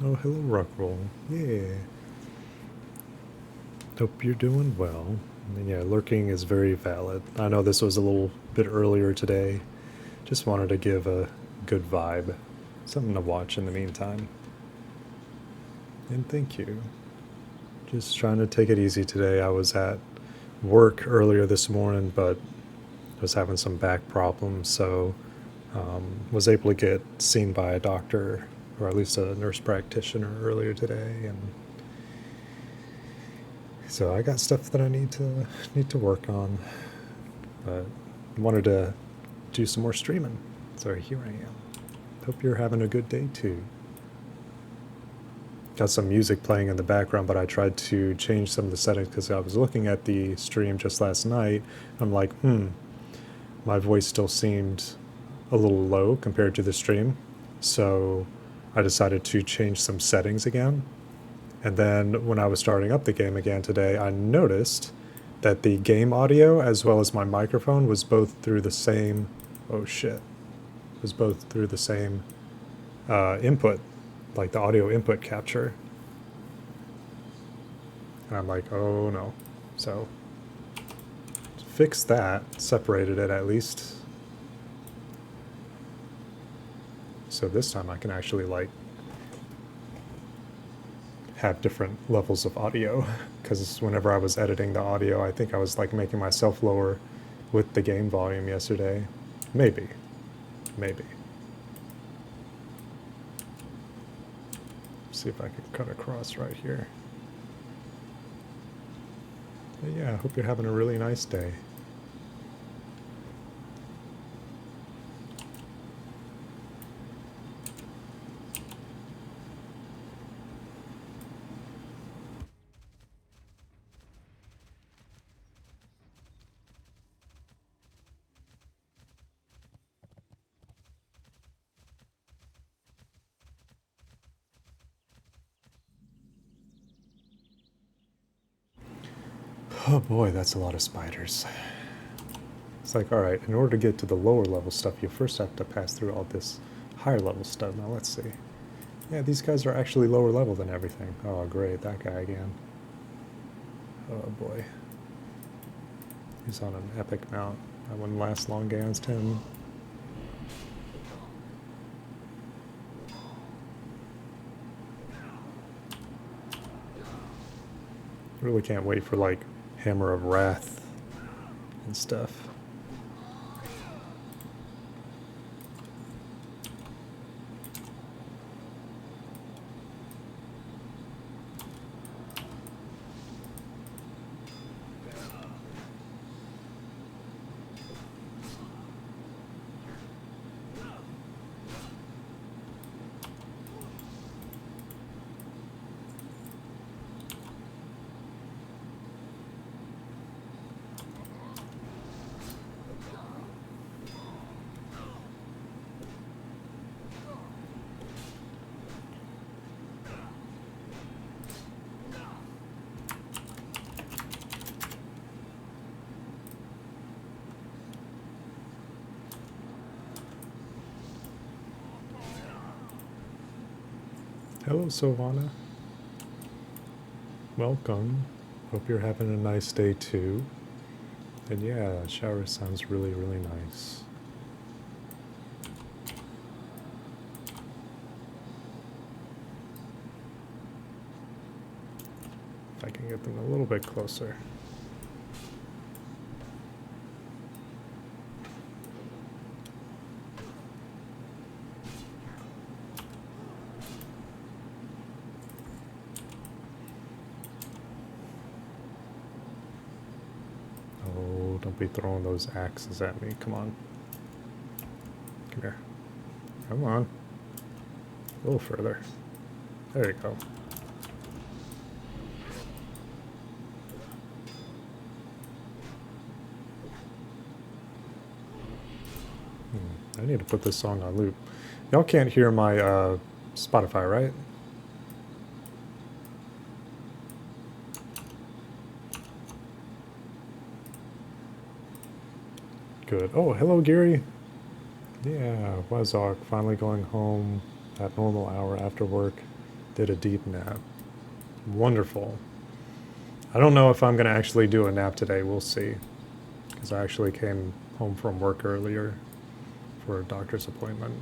Oh, hello, Rockroll. Yeah. Hope you're doing well. And yeah, lurking is very valid. I know this was a little bit earlier today. Just wanted to give a good vibe. Something to watch in the meantime. And thank you. Just trying to take it easy today. I was at work earlier this morning, but was having some back problems, so was able to get seen by a doctor, or at least a nurse practitioner earlier today, and so I got stuff that I need to work on, but wanted to do some more streaming. So here I am. Hope you're having a good day too. Got some music playing in the background, but I tried to change some of the settings because I was looking at the stream just last night. I'm like, my voice still seemed a little low compared to the stream. So I decided to change some settings again. And then when I was starting up the game again today, I noticed that the game audio as well as my microphone was both through the same, oh shit, was both through the same input, like the audio input capture. And I'm like, oh no. So fixed that, separated it at least. So this time I can actually like have different levels of audio, because whenever I was editing the audio, I think I was like making myself lower with the game volume yesterday. Maybe. See if I can cut across right here. But yeah, I hope you're having a really nice day. Oh boy, that's a lot of spiders. It's like, alright, in order to get to the lower level stuff, you first have to pass through all this higher level stuff. Now let's see. Yeah, these guys are actually lower level than everything. Oh great, that guy again. Oh boy. He's on an epic mount. That wouldn't last long against him. Really can't wait for like Hammer of Wrath and stuff. Hello, Sylvana. Welcome. Hope you're having a nice day too. And yeah, shower sounds really, really nice. If I can get them a little bit closer. Don't be throwing those axes at me. Come on. Come here. Come on. A little further. There you go. I need to put this song on loop. Y'all can't hear my Spotify, right? Good. Oh, hello, Gary. Yeah, Wazark finally going home at normal hour after work. Did a deep nap. Wonderful. I don't know if I'm going to actually do a nap today. We'll see. Because I actually came home from work earlier for a doctor's appointment.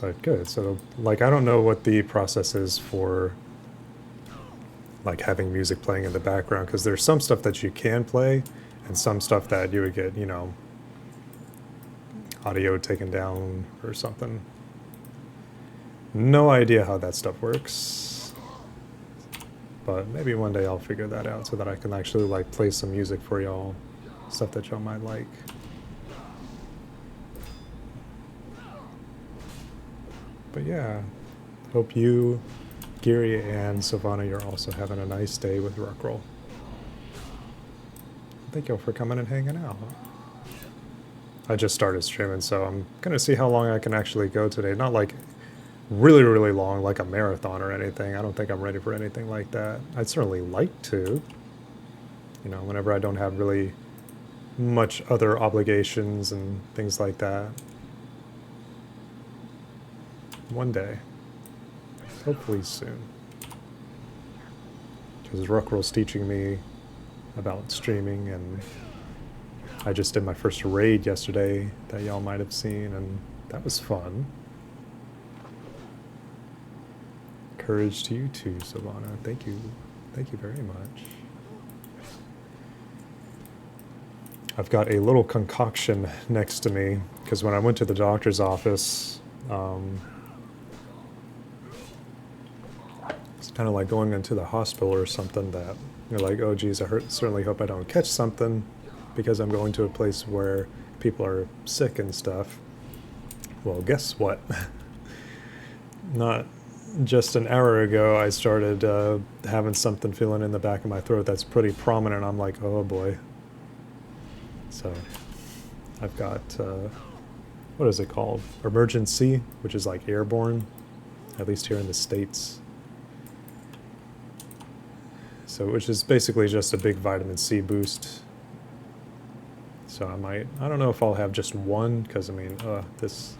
But good. So, like, I don't know what the process is for, like, having music playing in the background. Because there's some stuff that you can play and some stuff that you would get, you know, audio taken down or something. No idea how that stuff works, but maybe one day I'll figure that out so that I can actually like play some music for y'all, stuff that y'all might like. But yeah, hope you, Geary, and Sylvana, you're also having a nice day with Rockroll. Thank y'all for coming and hanging out. I just started streaming, so I'm gonna see how long I can actually go today. Not like really, really long, like a marathon or anything. I don't think I'm ready for anything like that. I'd certainly like to, you know, whenever I don't have really much other obligations and things like that. One day. Hopefully soon. Because Rockroll's teaching me about streaming, and I just did my first raid yesterday that y'all might have seen, and that was fun. Courage to you too, Sylvana. Thank you. Thank you very much. I've got a little concoction next to me, because when I went to the doctor's office, it's kind of like going into the hospital or something that you're like, oh geez, certainly hope I don't catch something, because I'm going to a place where people are sick and stuff. Well, guess what? Not just an hour ago, I started having something feeling in the back of my throat that's pretty prominent. I'm like, oh boy. So I've got, what is it called? Emergency, which is like airborne, at least here in the States. So, which is basically just a big vitamin C boost. So I don't know if I'll have just one, because I mean, this,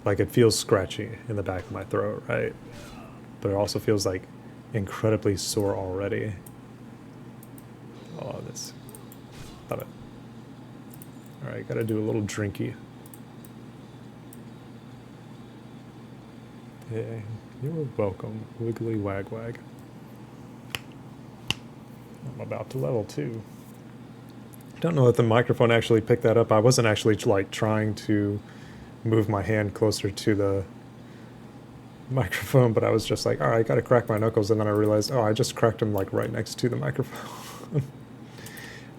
like, it feels scratchy in the back of my throat, right? But it also feels like incredibly sore already. Oh, this, love it. All right, gotta do a little drinky. Hey, you're welcome, Wiggly Wagwag. I'm about to level 2. I don't know if the microphone actually picked that up. I wasn't actually like trying to move my hand closer to the microphone, but I was just like, all right, I gotta crack my knuckles, and then I realized, oh, I just cracked them like right next to the microphone.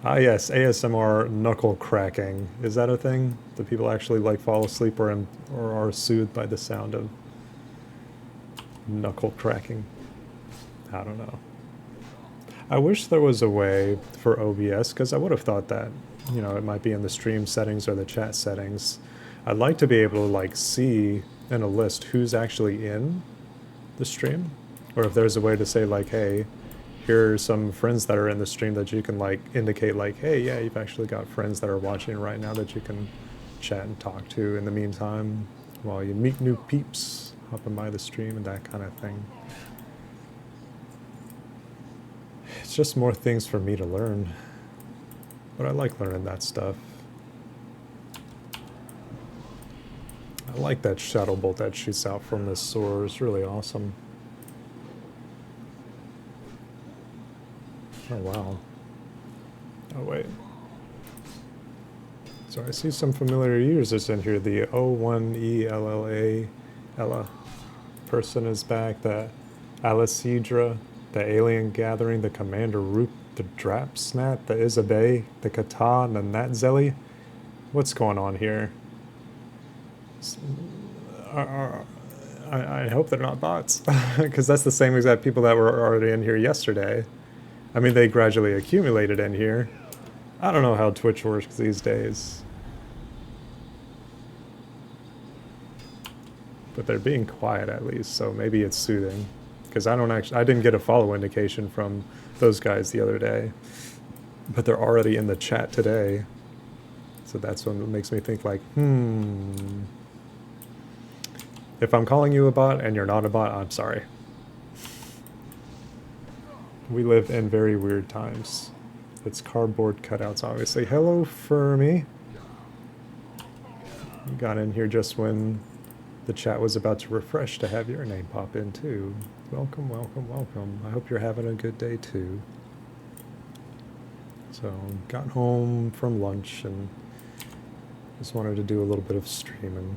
Ah yes, ASMR knuckle cracking. Is that a thing? Do people actually like fall asleep or are soothed by the sound of knuckle cracking? I don't know. I wish there was a way for OBS, because I would have thought that, you know, it might be in the stream settings or the chat settings. I'd like to be able to like see in a list who's actually in the stream, or if there's a way to say like, hey, here are some friends that are in the stream that you can like indicate like, hey, yeah, you've actually got friends that are watching right now that you can chat and talk to in the meantime while you meet new peeps hopping by the stream and that kind of thing. It's just more things for me to learn, but I like learning that stuff. I like that shadow bolt that shoots out from this sword. It's really awesome. Oh wow. Oh wait. So I see some familiar users in here. The O1ELLA Ella person is back. The Alicidra, the Alien Gathering, the Commander Root, the Drapsnat, the Isabey, the Kata, and the Natzelli. What's going on here? I hope they're not bots, because that's the same exact people that were already in here yesterday. I mean, they gradually accumulated in here. I don't know how Twitch works these days. But they're being quiet at least, so maybe it's soothing. Because I didn't get a follow indication from those guys the other day. But they're already in the chat today. So that's what makes me think like, If I'm calling you a bot and you're not a bot, I'm sorry. We live in very weird times. It's cardboard cutouts, obviously. Hello, Fermi. You got in here just when the chat was about to refresh to have your name pop in, too. Welcome, welcome, welcome. I hope you're having a good day, too. So, got home from lunch and just wanted to do a little bit of streaming.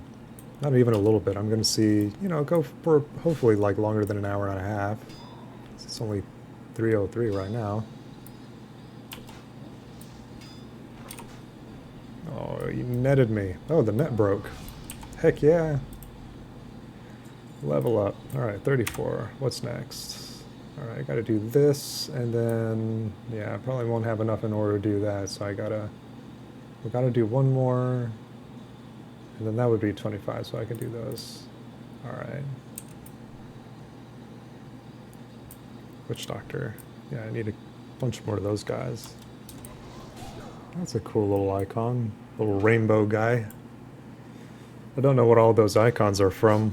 Not even a little bit. I'm going to see, you know, go for hopefully like longer than an hour and a half. It's only 3:03 right now. Oh, you netted me. Oh, the net broke. Heck yeah. Level up. Alright, 34. What's next? Alright, I gotta do this, and then, yeah, I probably won't have enough in order to do that, so we gotta do one more, and then that would be 25, so I can do those. Alright. Witch Doctor. Yeah, I need a bunch more of those guys. That's a cool little icon. Little rainbow guy. I don't know what all those icons are from.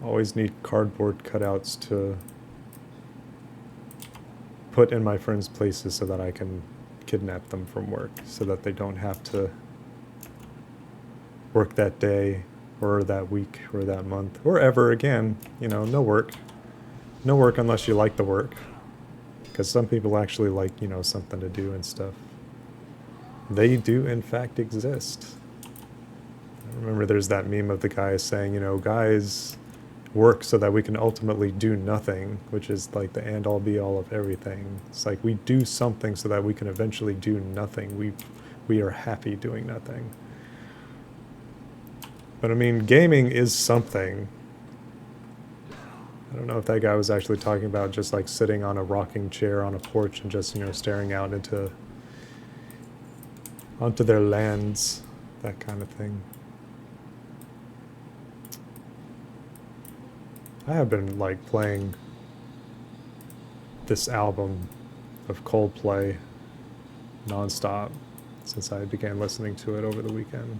Always need cardboard cutouts to put in my friends' places so that I can kidnap them from work, so that they don't have to work that day or that week or that month or ever again. You know, no work. No work unless you like the work. Because some people actually like, you know, something to do and stuff. They do, in fact, exist. I remember there's that meme of the guy saying, you know, guys work so that we can ultimately do nothing, which is like the end-all be-all of everything. It's like we do something so that we can eventually do nothing. We are happy doing nothing. But I mean, gaming is something. I don't know if that guy was actually talking about just like sitting on a rocking chair on a porch and just, you know, staring out onto their lands, that kind of thing. I have been like playing this album of Coldplay nonstop since I began listening to it over the weekend.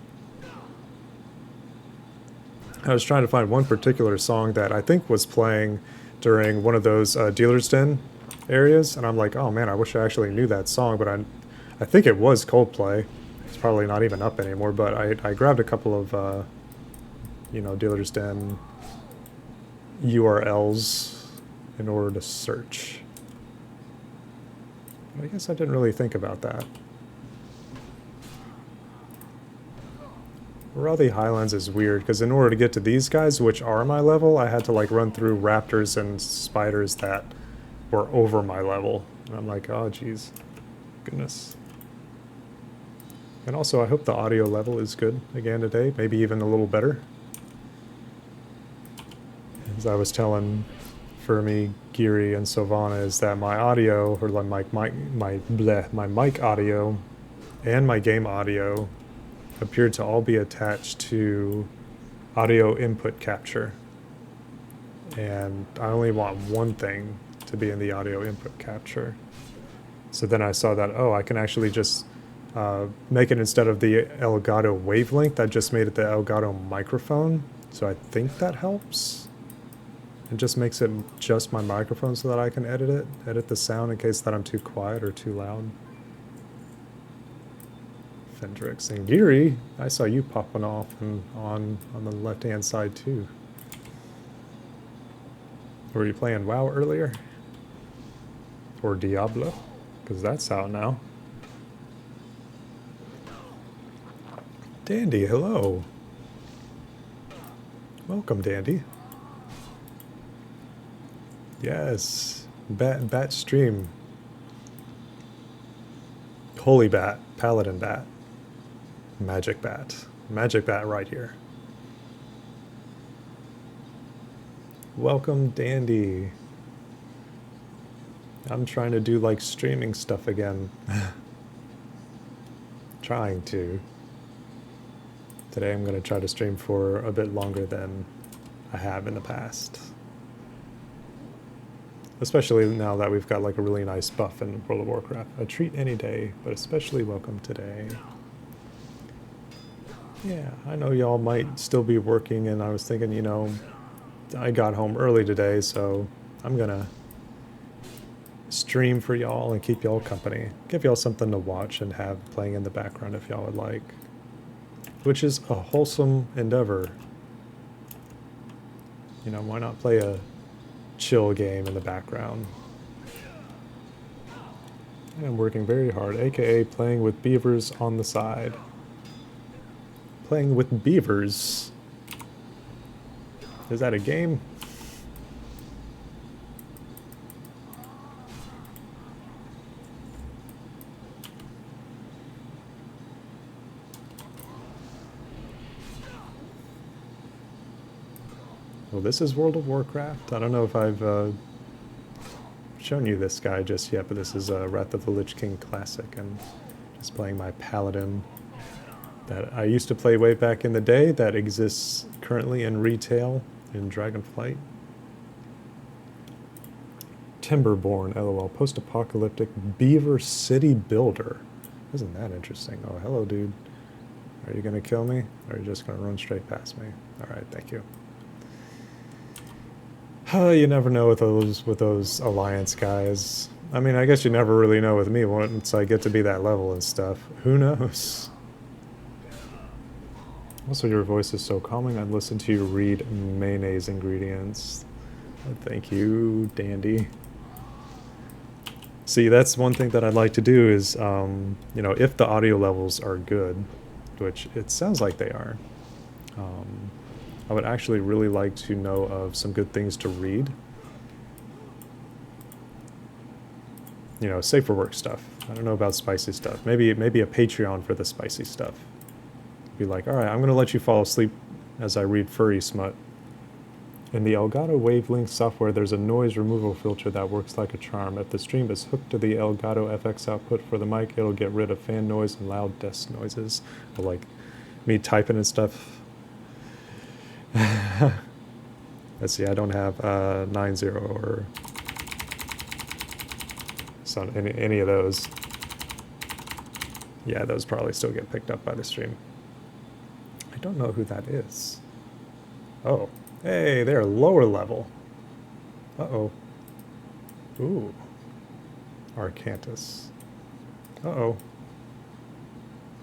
I was trying to find one particular song that I think was playing during one of those Dealer's Den areas, and I'm like, oh man, I wish I actually knew that song, but I think it was Coldplay. It's probably not even up anymore, but I grabbed a couple of, you know, Dealer's Den URLs in order to search. I guess I didn't really think about that. Rothy Highlands is weird, because in order to get to these guys, which are my level, I had to like run through raptors and spiders that were over my level. And I'm like, oh geez, goodness. And also, I hope the audio level is good again today, maybe even a little better. As I was telling Fermi, Geary, and Sylvana, is that my audio, or like my mic audio and my game audio appeared to all be attached to audio input capture. And I only want one thing to be in the audio input capture. So then I saw that, oh, I can actually just make it instead of the Elgato wavelength, I just made it the Elgato microphone. So I think that helps. It just makes it just my microphone so that I can edit the sound in case that I'm too quiet or too loud. Fendrix and Geary, I saw you popping off and on the left-hand side too. Were you playing WoW earlier? Or Diablo? Because that's out now. Dandy, hello. Welcome, Dandy. Yes, bat stream. Holy bat, paladin bat. Magic bat. Magic bat right here. Welcome, Dandy. I'm trying to do like streaming stuff again. Trying to. Today I'm going to try to stream for a bit longer than I have in the past. Especially now that we've got like a really nice buff in World of Warcraft. A treat any day, but especially welcome today. Yeah, I know y'all might still be working, and I was thinking, you know, I got home early today, so I'm gonna stream for y'all and keep y'all company. Give y'all something to watch and have playing in the background if y'all would like. Which is a wholesome endeavor. You know, why not play a chill game in the background? I'm working very hard, aka playing with beavers on the side. Playing with beavers? Is that a game? Well, this is World of Warcraft. I don't know if I've shown you this guy just yet, but this is Wrath of the Lich King Classic, and just playing my paladin that I used to play way back in the day that exists currently in retail in Dragonflight. Timberborn, LOL, post-apocalyptic beaver city builder. Isn't that interesting? Oh, hello, dude. Are you gonna kill me, or are you just gonna run straight past me? All right, thank you. You never know with those Alliance guys. I mean, I guess you never really know with me once I get to be that level and stuff. Who knows? Also, your voice is so calming. I'd listen to you read mayonnaise ingredients. Thank you, Dandy. See, that's one thing that I'd like to do is, you know, if the audio levels are good, which it sounds like they are, I would actually really like to know of some good things to read. You know, safe for work stuff. I don't know about spicy stuff. Maybe a Patreon for the spicy stuff. Be like, all right, I'm going to let you fall asleep as I read furry smut. In the Elgato Wavelength software, there's a noise removal filter that works like a charm. If the stream is hooked to the Elgato FX output for the mic, it'll get rid of fan noise and loud desk noises. Or like me typing and stuff. Let's see, I don't have 9.0 or any of those. Yeah, those probably still get picked up by the stream. I don't know who that is. Oh, hey, they're lower level. Uh-oh. Ooh. Arcantus. Uh-oh.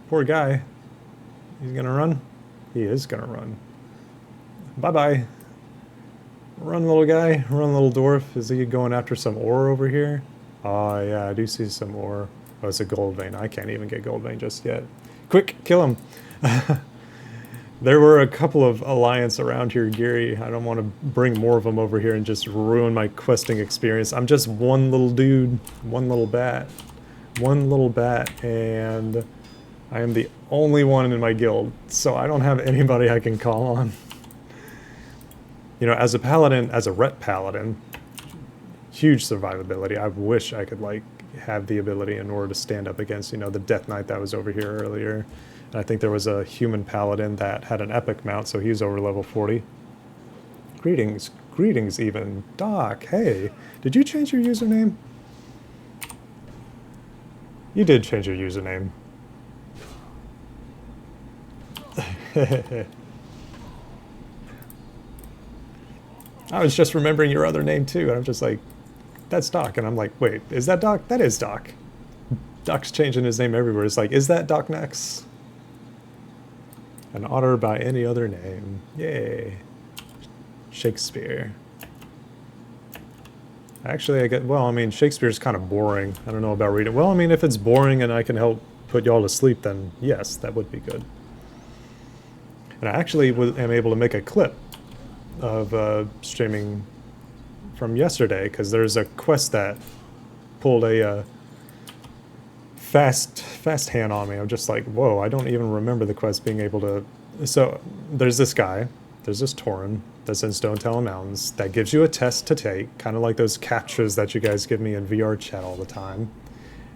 Poor guy. He's gonna run? He is gonna run. Bye-bye. Run, little guy. Run, little dwarf. Is he going after some ore over here? Oh, yeah, I do see some ore. Oh, it's a gold vein. I can't even get gold vein just yet. Quick, kill him. There were a couple of Alliance around here, Geary. I don't want to bring more of them over here and just ruin my questing experience. I'm just one little dude, one little bat. One little bat, and I am the only one in my guild, so I don't have anybody I can call on. You know, as a paladin, as a ret paladin, huge survivability. I wish I could, like, have the ability in order to stand up against, you know, the Death Knight that was over here earlier. And I think there was a human paladin that had an epic mount, so he's over level 40. Greetings. Greetings, even. Doc, hey. Did you change your username? You did change your username. I was just remembering your other name too, and I'm just like, that's Doc. And I'm like, wait, is that Doc? That is Doc. Doc's changing his name everywhere. It's like, is that Doc Nex? An otter by any other name. Yay. Shakespeare. Actually, I mean, Shakespeare's kind of boring. I don't know about reading. Well, I mean, if it's boring and I can help put y'all to sleep, then yes, that would be good. And I actually am able to make a clip of streaming from yesterday, because there's a quest that pulled a fast hand on me. I'm just like, whoa, I don't even remember the quest being able to... So there's this guy, there's this Tauren that's in Stone Talon Mountains that gives you a test to take, kind of like those captures that you guys give me in VR chat all the time.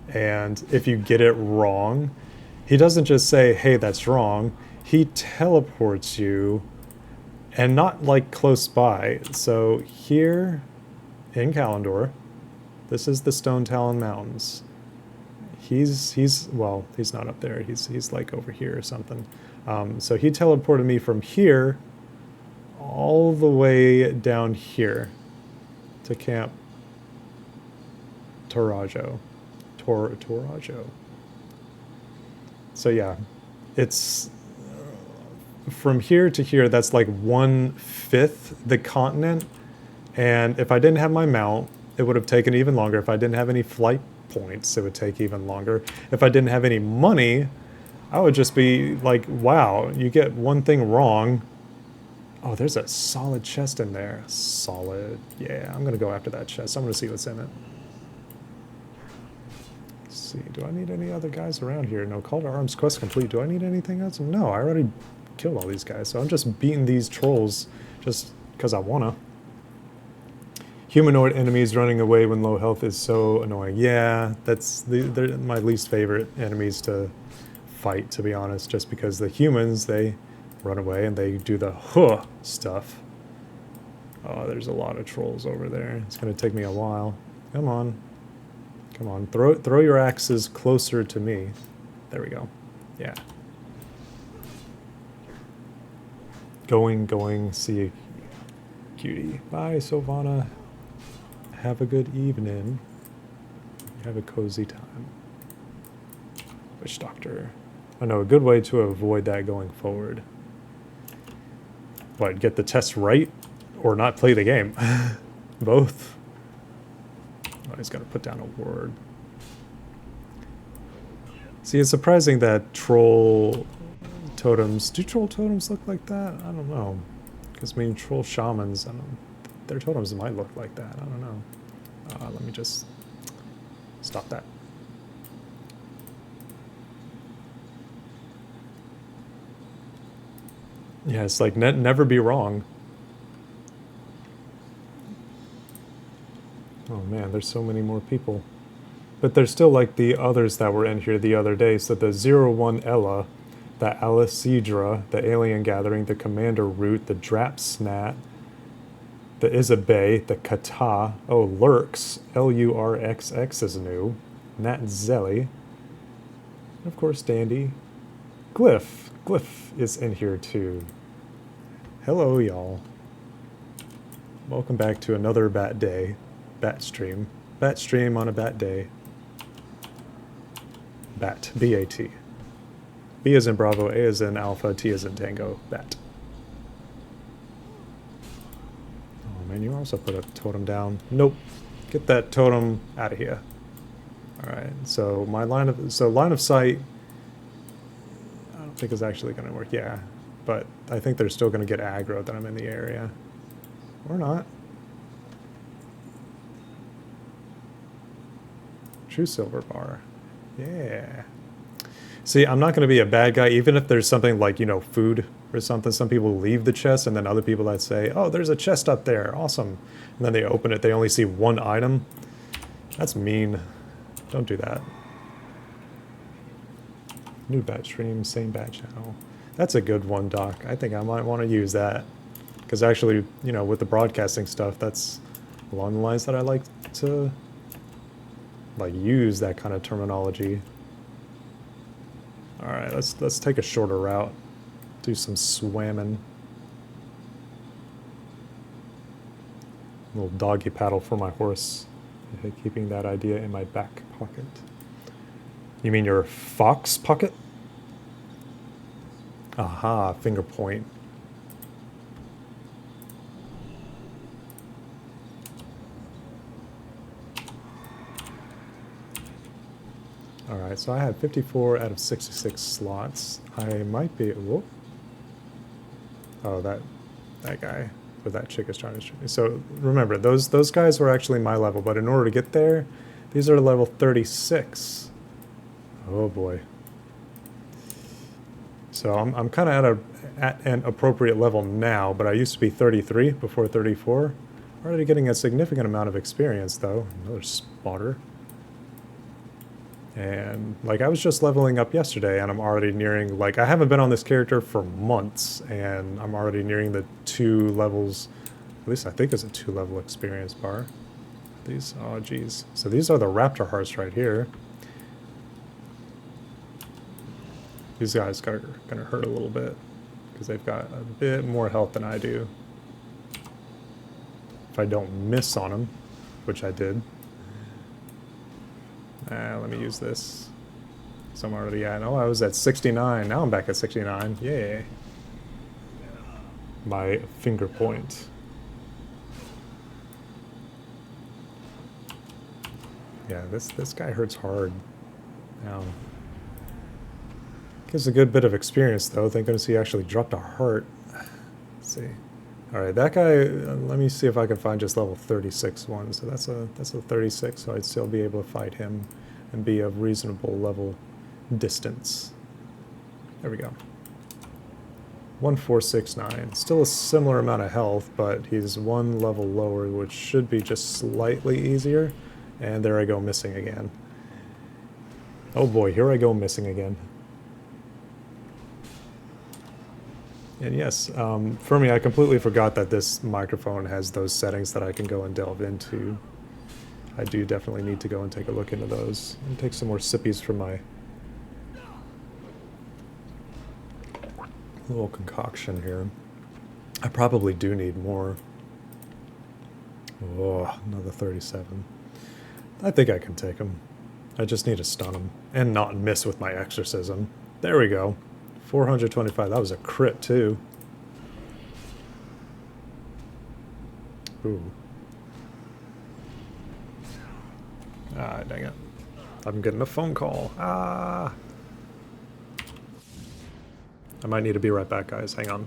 And if you get it wrong, he doesn't just say, hey, that's wrong. He teleports you, and not like close by. So here in Kalimdor. This is the Stone Talon Mountains. Well, he's not up there. He's like over here or something. So he teleported me from here all the way down here to Camp Torajo. Torajo. So yeah, it's from here to here, that's like 1/5 the continent. And if I didn't have my mount, it would have taken even longer. If I didn't have any flight points, it would take even longer. If I didn't have any money, I would just be like, wow, you get one thing wrong. Oh, there's a solid chest in there. Solid. Yeah, I'm going to go after that chest. I'm going to see what's in it. Let's see. Do I need any other guys around here? No, call to arms quest complete. Do I need anything else? No, I already killed all these guys. So I'm just beating these trolls just because I want to. Humanoid enemies running away when low health is so annoying. Yeah, they're my least favorite enemies to fight, to be honest, just because the humans, they run away and they do the huh stuff. Oh, there's a lot of trolls over there. It's going to take me a while. Come on. Come on. Throw your axes closer to me. There we go. Yeah. Going, see a cutie. Bye, Sylvana. Have a good evening. Have a cozy time. Witch Doctor. I know a good way to avoid that going forward. What, get the test right or not play the game? Both. Oh, he's got to put down a ward. See, it's surprising that troll totems... Do troll totems look like that? I don't know. Because, I mean, troll shamans, I don't, their totems might look like that. I don't know. Let me just stop that. Yeah, it's like never be wrong. Oh man, there's so many more people. But there's still like the others that were in here the other day. So the 01 Ella, the Alicidra, the Alien Gathering, the Commander Root, the Drapsnat, the Isabay, the Kata, oh, Lurks, Lurxx is new, Nat Zelly, and of course Dandy. Glyph is in here too. Hello, y'all. Welcome back to another bat day. Bat stream. Bat stream on a bat day. Bat. B-A-T. B as in Bravo, A as in Alpha, T as in Tango. Bat. Oh man, you also put a totem down. Nope. Get that totem out of here. Alright, so my line of sight, I don't think is actually going to work. Yeah, but I think they're still going to get aggro that I'm in the area. Or not. True silver bar. Yeah. See, I'm not going to be a bad guy, even if there's something like, you know, food or something. Some people leave the chest, and then other people that say, oh, there's a chest up there. Awesome. And then they open it. They only see one item. That's mean. Don't do that. New bat stream, same bat channel. That's a good one, Doc. I think I might want to use that. Because actually, you know, with the broadcasting stuff, that's along the lines that I like to, like, use that kind of terminology. Alright, let's take a shorter route. Do some swamming. A little doggy paddle for my horse. Keeping that idea in my back pocket. You mean your fox pocket? Aha, finger point. Alright, so I have 54 out of 66 slots. I might be... Whoa. Oh, that guy. Or that chick is trying to shoot me. So remember, those guys were actually my level, but in order to get there, these are level 36. Oh boy. So I'm kind of at an appropriate level now, but I used to be 33 before 34. Already getting a significant amount of experience though. Another spotter. And like I was just leveling up yesterday and I'm already nearing, like I haven't been on this character for months and I'm already nearing the 2 levels, at least I think it's a 2-level experience bar. these? Oh, geez. So these are the Raptor Hearts right here. These guys are gonna hurt a little bit because they've got a bit more health than I do. If I don't miss on them, which I did. Let me use this. So I'm already at, oh, I was at 69. Now I'm back at 69. Yay. My finger point. Yeah, this guy hurts hard. Gives a good bit of experience, though. Thank goodness he actually dropped a heart. Let's see. All right, that guy. Let me see if I can find just level 36 one. So that's a 36. So I'd still be able to fight him and be of reasonable level distance. There we go. 1469. Still a similar amount of health, but he's one level lower, which should be just slightly easier. And there I go, missing again. Oh boy, here I go missing again. And yes, for me, I completely forgot that this microphone has those settings that I can go and delve into. I do definitely need to go and take a look into those. And take some more sippies from my little concoction here. I probably do need more. Oh, another 37. I think I can take him. I just need to stun him and not miss with my exorcism. There we go. 425. That was a crit too. Ooh. Ah, dang it. I'm getting a phone call. Ah. I might need to be right back, guys. Hang on.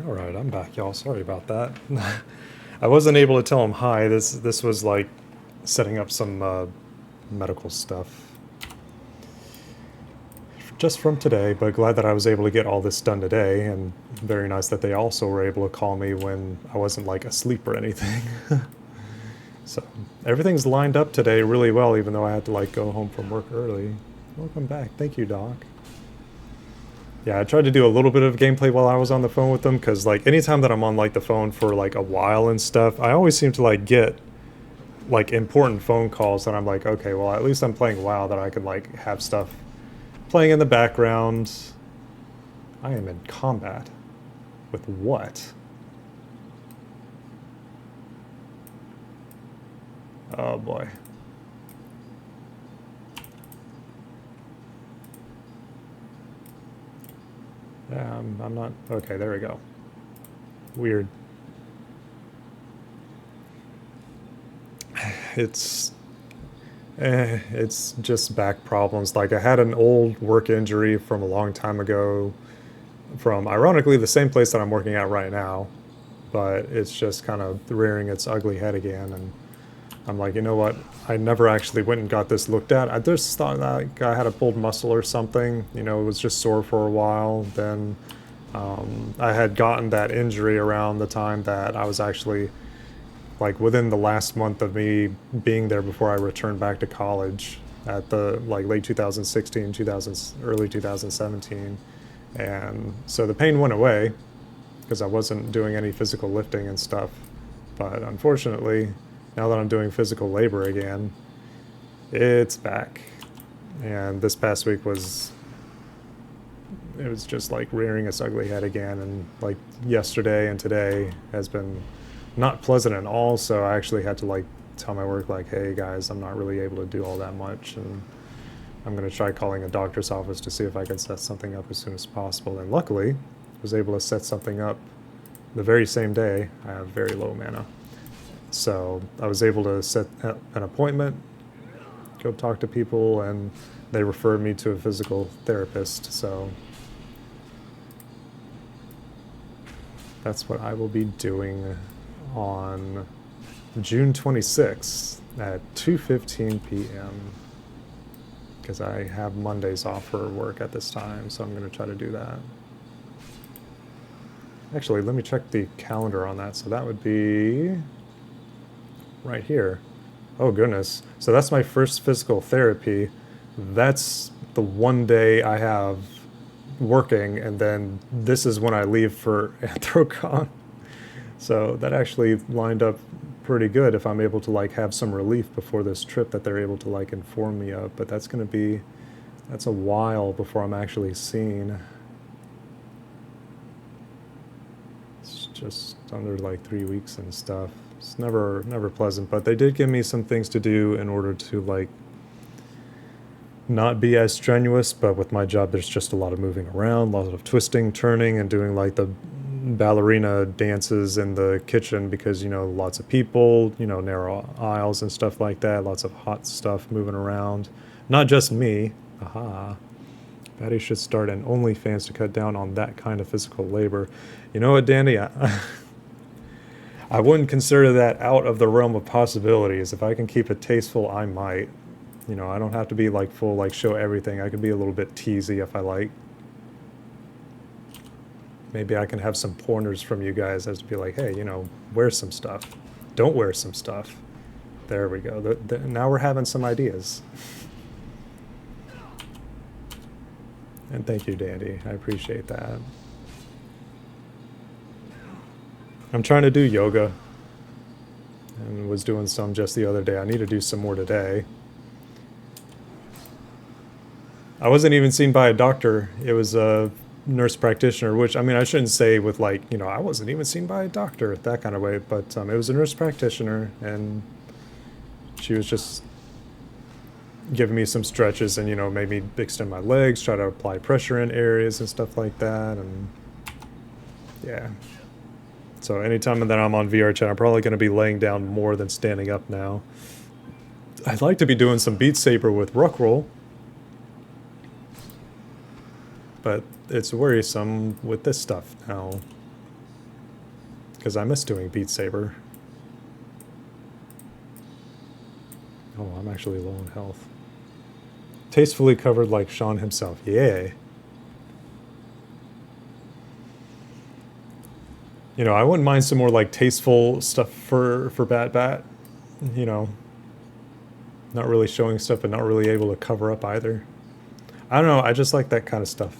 All right, I'm back, y'all. Sorry about that. I wasn't able to tell him hi. This was like setting up some medical stuff just from today, but glad that I was able to get all this done today, and very nice that they also were able to call me when I wasn't like asleep or anything. So everything's lined up today really well, even though I had to like go home from work early. Welcome back. Thank you, Doc. Yeah, I tried to do a little bit of gameplay while I was on the phone with them, because like anytime that I'm on like the phone for like a while and stuff, I always seem to like get like important phone calls, and I'm like, okay, well at least I'm playing WoW, that I can like have stuff playing in the background. I am in combat. With what? Oh boy. I'm not... Okay, there we go. Weird. It's just back problems. Like, I had an old work injury from a long time ago, from, ironically, the same place that I'm working at right now, but it's just kind of rearing its ugly head again, and I'm like, you know what? I never actually went and got this looked at. I just thought like I had a pulled muscle or something. You know, it was just sore for a while. Then I had gotten that injury around the time that I was actually, like, within the last month of me being there before I returned back to college at the like late 2016, early 2017. And so the pain went away because I wasn't doing any physical lifting and stuff. But unfortunately, now that I'm doing physical labor again, it's back. And this past week was just like rearing its ugly head again, and like yesterday and today has been not pleasant at all. So I actually had to like tell my work, like, hey guys, I'm not really able to do all that much, and I'm going to try calling a doctor's office to see if I can set something up as soon as possible. And luckily I was able to set something up the very same day. I have very low mana, so I was able to set an appointment, go talk to people, and they referred me to a physical therapist. So that's what I will be doing on June 26th at 2:15 p.m. because I have Mondays off for work at this time, so I'm going to try to do that. Actually, let me check the calendar on that. So that would be right here. Oh goodness. So that's my first physical therapy. That's the one day I have working, and then this is when I leave for Anthrocon. So that actually lined up pretty good if I'm able to like have some relief before this trip that they're able to like inform me of. But that's going to be, that's a while before I'm actually seen. It's just under like 3 weeks and stuff. It's never pleasant, but they did give me some things to do in order to like not be as strenuous. But with my job, there's just a lot of moving around, a lot of twisting, turning, and doing like the ballerina dances in the kitchen, because, you know, lots of people, you know, narrow aisles and stuff like that, lots of hot stuff moving around. Not just me. Aha. Patty should start an OnlyFans to cut down on that kind of physical labor. You know what, Danny? I wouldn't consider that out of the realm of possibilities. If I can keep it tasteful, I might. You know, I don't have to be like full, like show everything. I could be a little bit teasy if I like. Maybe I can have some pointers from you guys as to be like, hey, you know, wear some stuff. Don't wear some stuff. There we go. Now we're having some ideas. And thank you, Dandy. I appreciate that. I'm trying to do yoga, and was doing some just the other day. I need to do some more today. I wasn't even seen by a doctor. It was a nurse practitioner, which, I mean, I shouldn't say with like, you know, I wasn't even seen by a doctor, that kind of way, but it was a nurse practitioner, and she was just giving me some stretches and, you know, made me extend my legs, try to apply pressure in areas and stuff like that. And yeah. So anytime that I'm on VR chat, I'm probably going to be laying down more than standing up now. I'd like to be doing some Beat Saber with Rockroll, but it's worrisome with this stuff now. because I miss doing Beat Saber. Oh, I'm actually low in health. Tastefully covered like Sean himself. Yay. You know, I wouldn't mind some more like tasteful stuff for Bat Bat. You know, not really showing stuff but not really able to cover up either. I don't know, I just like that kind of stuff.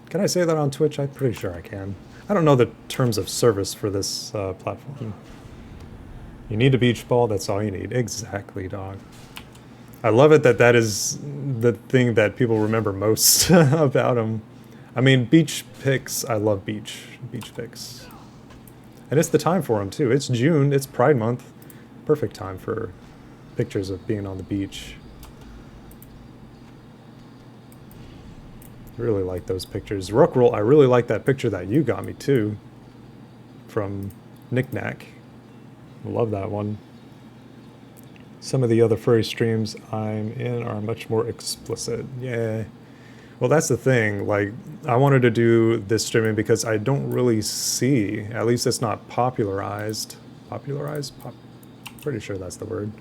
Can I say that on Twitch? I'm pretty sure I can. I don't know the terms of service for this platform. You need a beach ball, that's all you need. Exactly, dog. I love it that that is the thing that people remember most about him. I mean, beach pics, I love beach pics. And it's the time for them too. It's June, it's Pride Month. Perfect time for pictures of being on the beach. I really like those pictures. Rookroll, I really like that picture that you got me too. From Knick-Knack. Love that one. Some of the other furry streams I'm in are much more explicit. Yeah. Well, that's the thing. Like, I wanted to do this streaming because I don't really see, at least it's not popularized. Pretty sure that's the word.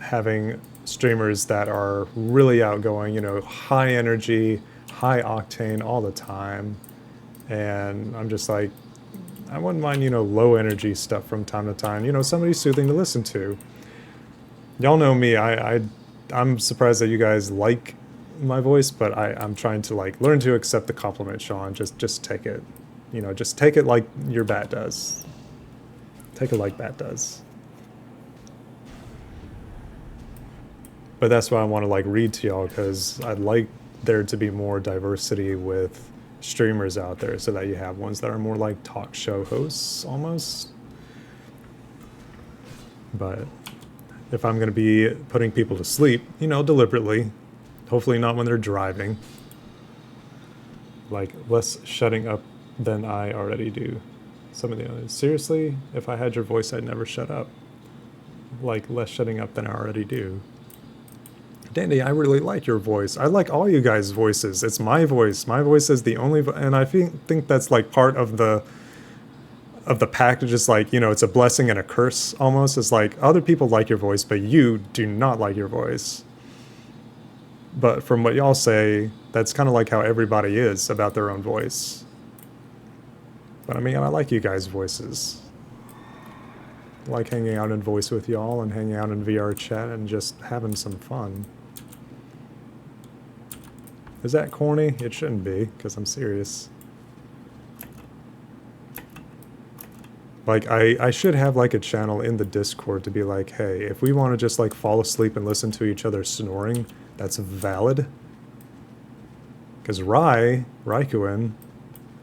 Having streamers that are really outgoing, you know, high energy, high octane all the time. And I'm just like, I wouldn't mind, you know, low energy stuff from time to time. You know, somebody soothing to listen to. Y'all know me. I'm surprised that you guys like my voice, but I'm trying to like learn to accept the compliment, Sean. Just take it. You know, just take it like your bat does. Take it like Bat does. But that's why I want to like read to y'all, because I'd like there to be more diversity with streamers out there, so that you have ones that are more like talk show hosts almost. But if I'm going to be putting people to sleep, you know, deliberately, hopefully not when they're driving, like less shutting up than I already do. Some of the others, seriously, if I had your voice, I'd never shut up. Like less shutting up than I already do. Dandy, I really like your voice. I like all you guys' voices. It's my voice. My voice is the only, and I think that's like part of the package. Is like, you know, it's a blessing and a curse almost. It's like other people like your voice, but you do not like your voice. But from what y'all say, that's kind of like how everybody is about their own voice. But I mean, I like you guys' voices. I like hanging out in voice with y'all and hanging out in VR chat and just having some fun. Is that corny? It shouldn't be, because I'm serious. Like, I should have like a channel in the Discord to be like, hey, if we want to just like fall asleep and listen to each other snoring, that's valid. Because Raikuen,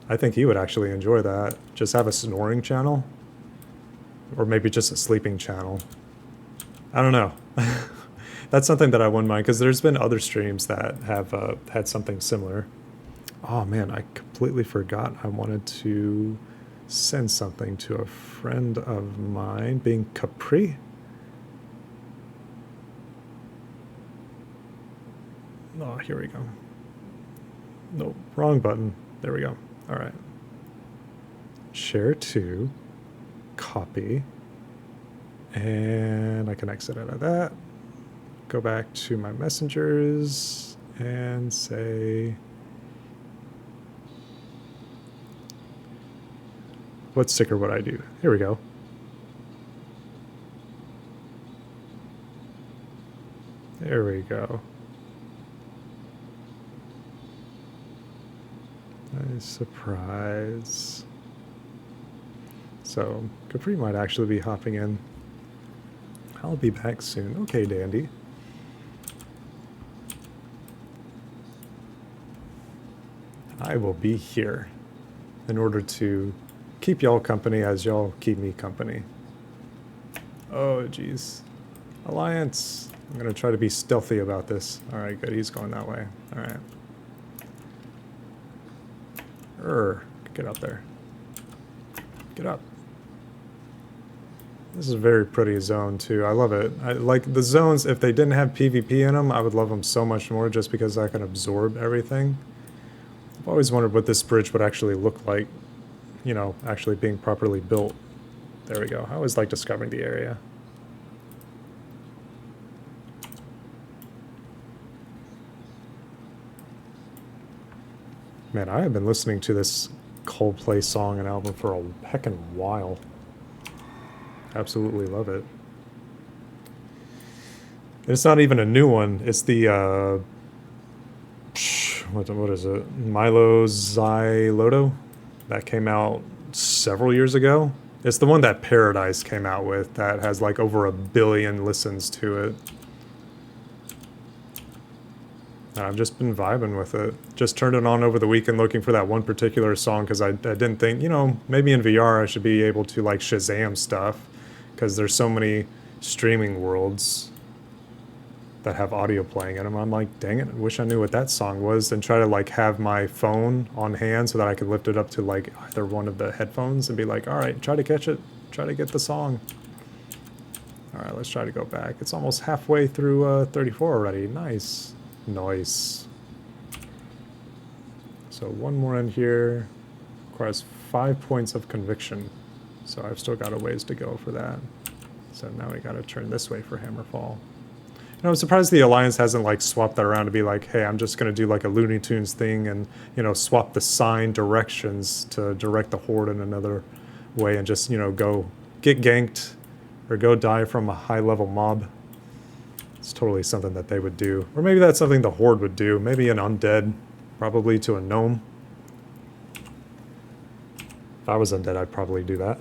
I think he would actually enjoy that. Just have a snoring channel. Or maybe just a sleeping channel. I don't know. That's something that I wouldn't mind, because there's been other streams that have had something similar. Oh man, I completely forgot I wanted to send something to a friend of mine, being Capri. Oh, here we go. No, wrong button. There we go. All right. Share to, copy, and I can exit out of that. Go back to my messengers and say, what sticker would I do? Here we go. There we go. Nice surprise. So, Capri might actually be hopping in. I'll be back soon. Okay, Dandy. I will be here in order to keep y'all company as y'all keep me company. Oh, geez. Alliance. I'm going to try to be stealthy about this. Alright, good. He's going that way. Alright. Get up there. Get up. This is a very pretty zone, too. I love it. I like the zones. If they didn't have PvP in them, I would love them so much more, just because I can absorb everything. I've always wondered what this bridge would actually look like. you know, actually being properly built. There we go. I always like discovering the area. Man, I have been listening to this Coldplay song and album for a heckin' while. Absolutely love it. It's not even a new one. It's the what is it? Milo Xyloto that came out several years ago. It's the one that Paradise came out with that has like over 1 billion listens to it. And I've just been vibing with it. Just turned it on over the weekend looking for that one particular song because I didn't think, you know, maybe in VR I should be able to like Shazam stuff because there's so many streaming worlds that have audio playing in them. I'm like, dang it, I wish I knew what that song was, and try to like have my phone on hand so that I could lift it up to like either one of the headphones and be like, all right, try to catch it, try to get the song. All right, let's try to go back. It's almost halfway through 34 already. Nice. Nice. So one more in here. Requires 5 points of conviction. So I've still got a ways to go for that. So now we got to turn this way for Hammerfall. You know, I'm surprised the Alliance hasn't like swapped that around to be like, hey, I'm just going to do like a Looney Tunes thing and, you know, swap the sign directions to direct the Horde in another way and just, you know, go get ganked or go die from a high-level mob. It's totally something that they would do. Or maybe that's something the Horde would do. Maybe an undead, probably to a gnome. If I was undead, I'd probably do that.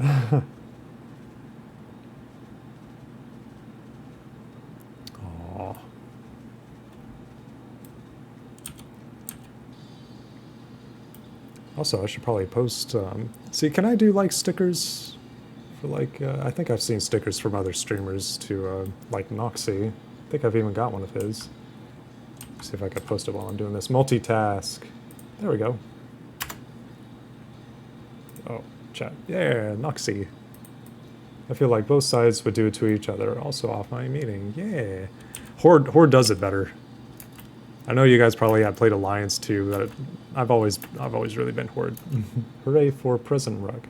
Also, I should probably post, see, can I do, like, stickers for, like, I think I've seen stickers from other streamers to, like, Noxy. I think I've even got one of his. See if I can post it while I'm doing this. Multitask. There we go. Oh, chat. Yeah, Noxy. I feel like both sides would do it to each other. Also off my meeting. Yeah. Horde does it better. I know you guys probably have played Alliance too, but I've always really been Horde. Hooray for Prison Rug.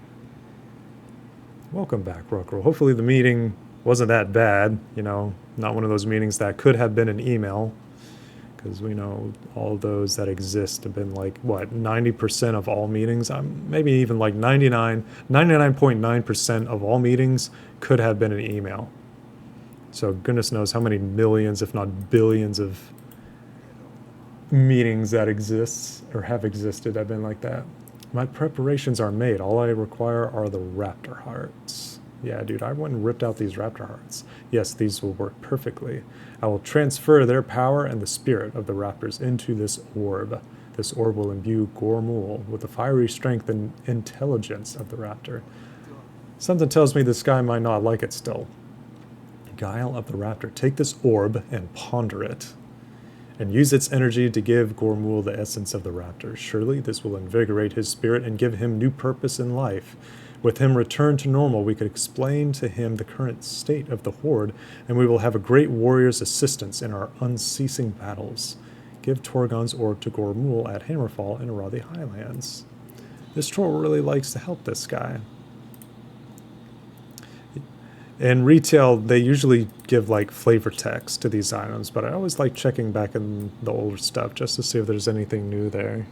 Welcome back, Rockroll. Hopefully the meeting wasn't that bad, you know, not one of those meetings that could have been an email, because we know all those that exist have been like, what, 90% of all meetings? Maybe even like 99.9% of all meetings could have been an email. So goodness knows how many millions, if not billions of meetings that exist or have existed have been like that. My preparations are made. All I require are the raptor hearts. Yeah, dude, I went and ripped out these raptor hearts. Yes, these will work perfectly. I will transfer their power and the spirit of the raptors into this orb. This orb will imbue Gormul with the fiery strength and intelligence of the raptor. Something tells me this guy might not like it still. Guile of the raptor. Take this orb and ponder it, and use its energy to give Gormul the essence of the raptor. Surely this will invigorate his spirit and give him new purpose in life. With him returned to normal, we could explain to him the current state of the Horde, and we will have a great warrior's assistance in our unceasing battles. Give Torgon's orb to Gormul at Hammerfall in Arathi Highlands. This troll really likes to help this guy. In retail, they usually give like flavor text to these items, but I always like checking back in the older stuff just to see if there's anything new there.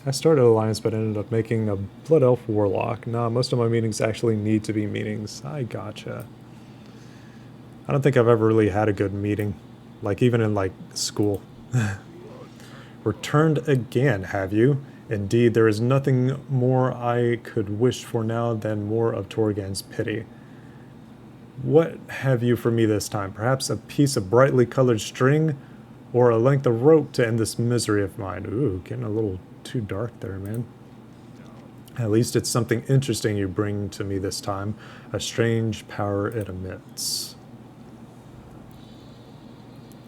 I started Alliance, but ended up making a Blood Elf Warlock. Nah, most of my meetings actually need to be meetings. I gotcha. I don't think I've ever really had a good meeting, like even in like school. Returned again, have you? Indeed, there is nothing more I could wish for now than more of Torgan's pity. What have you for me this time? Perhaps a piece of brightly colored string, or a length of rope to end this misery of mine? Ooh, getting a little too dark there, man. At least it's something interesting you bring to me this time. A strange power it emits.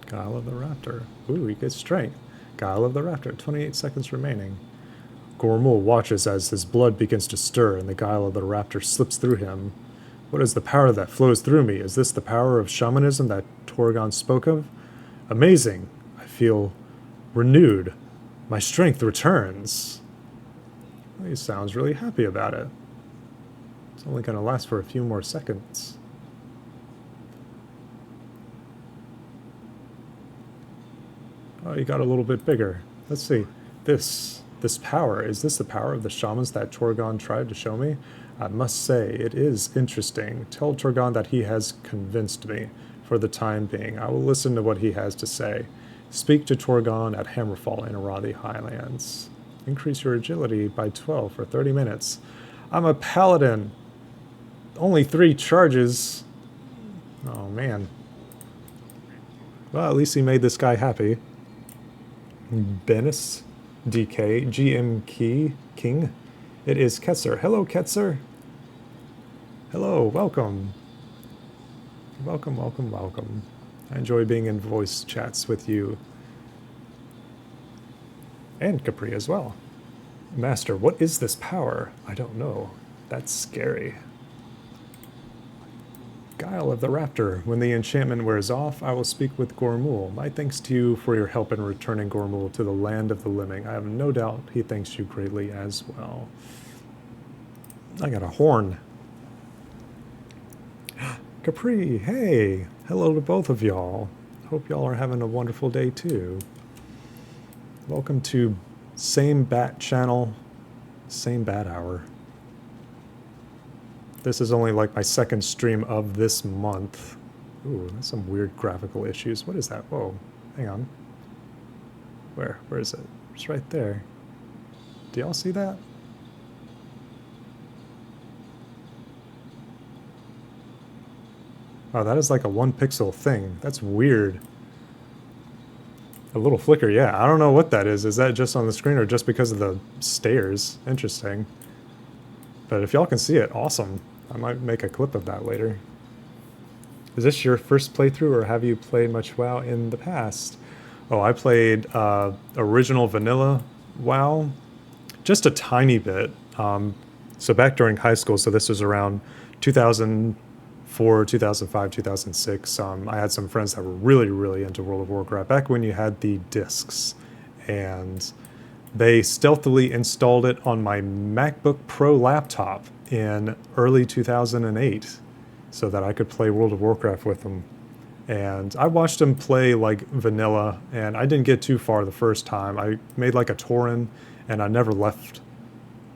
Guile of the Raptor. Ooh, he gets strength. Guile of the Raptor, 28 seconds remaining. Gormul watches as his blood begins to stir and the Guile of the Raptor slips through him. What is the power that flows through me? Is this the power of shamanism that Torgon spoke of? Amazing. I feel renewed. My strength returns. He sounds really happy about it. only going to last for a few more seconds. Oh, you got a little bit bigger. Let's see. This power, is this the power of the shamans that Torgon tried to show me? I must say, it is interesting. Tell Torgon that he has convinced me. For the time being, I will listen to what he has to say. Speak to Torgon at Hammerfall in Arathi Highlands. Increase your agility by 12 for 30 minutes. I'm a paladin. Only 3 charges. Oh, man. Well, at least he made this guy happy. Benis, DK, GM King. It is Ketzer. Hello, Ketzer. Hello, welcome. Welcome, welcome, welcome. I enjoy being in voice chats with you. And Capri as well. Master, what is this power? I don't know. That's scary. Guile of the Raptor. When the enchantment wears off, I will speak with Gormul. My thanks to you for your help in returning Gormul to the land of the living. I have no doubt he thanks you greatly as well. I got a horn. Capri, hey! Hello to both of y'all. Hope y'all are having a wonderful day too. Welcome to Same Bat Channel, Same Bat Hour. This is only like my second stream of this month. Ooh, that's some weird graphical issues. What is that? Whoa, hang on. Where is it? It's right there. Do y'all see that? Oh, that is like a 1 pixel thing. That's weird. A little flicker, yeah. I don't know what that is. Is that just on the screen or just because of the stairs? Interesting. But if y'all can see it, awesome. I might make a clip of that later. Is this your first playthrough or have you played much WoW in the past? Oh, I played original vanilla WoW. Just a tiny bit. So back during high school, so this was around 2004, 2005, 2006. I had some friends that were really, really into World of Warcraft back when you had the discs. And they stealthily installed it on my MacBook Pro laptop in early 2008 so that I could play World of Warcraft with them. And I watched them play like vanilla, and I didn't get too far the first time. I made like a Tauren, and I never left.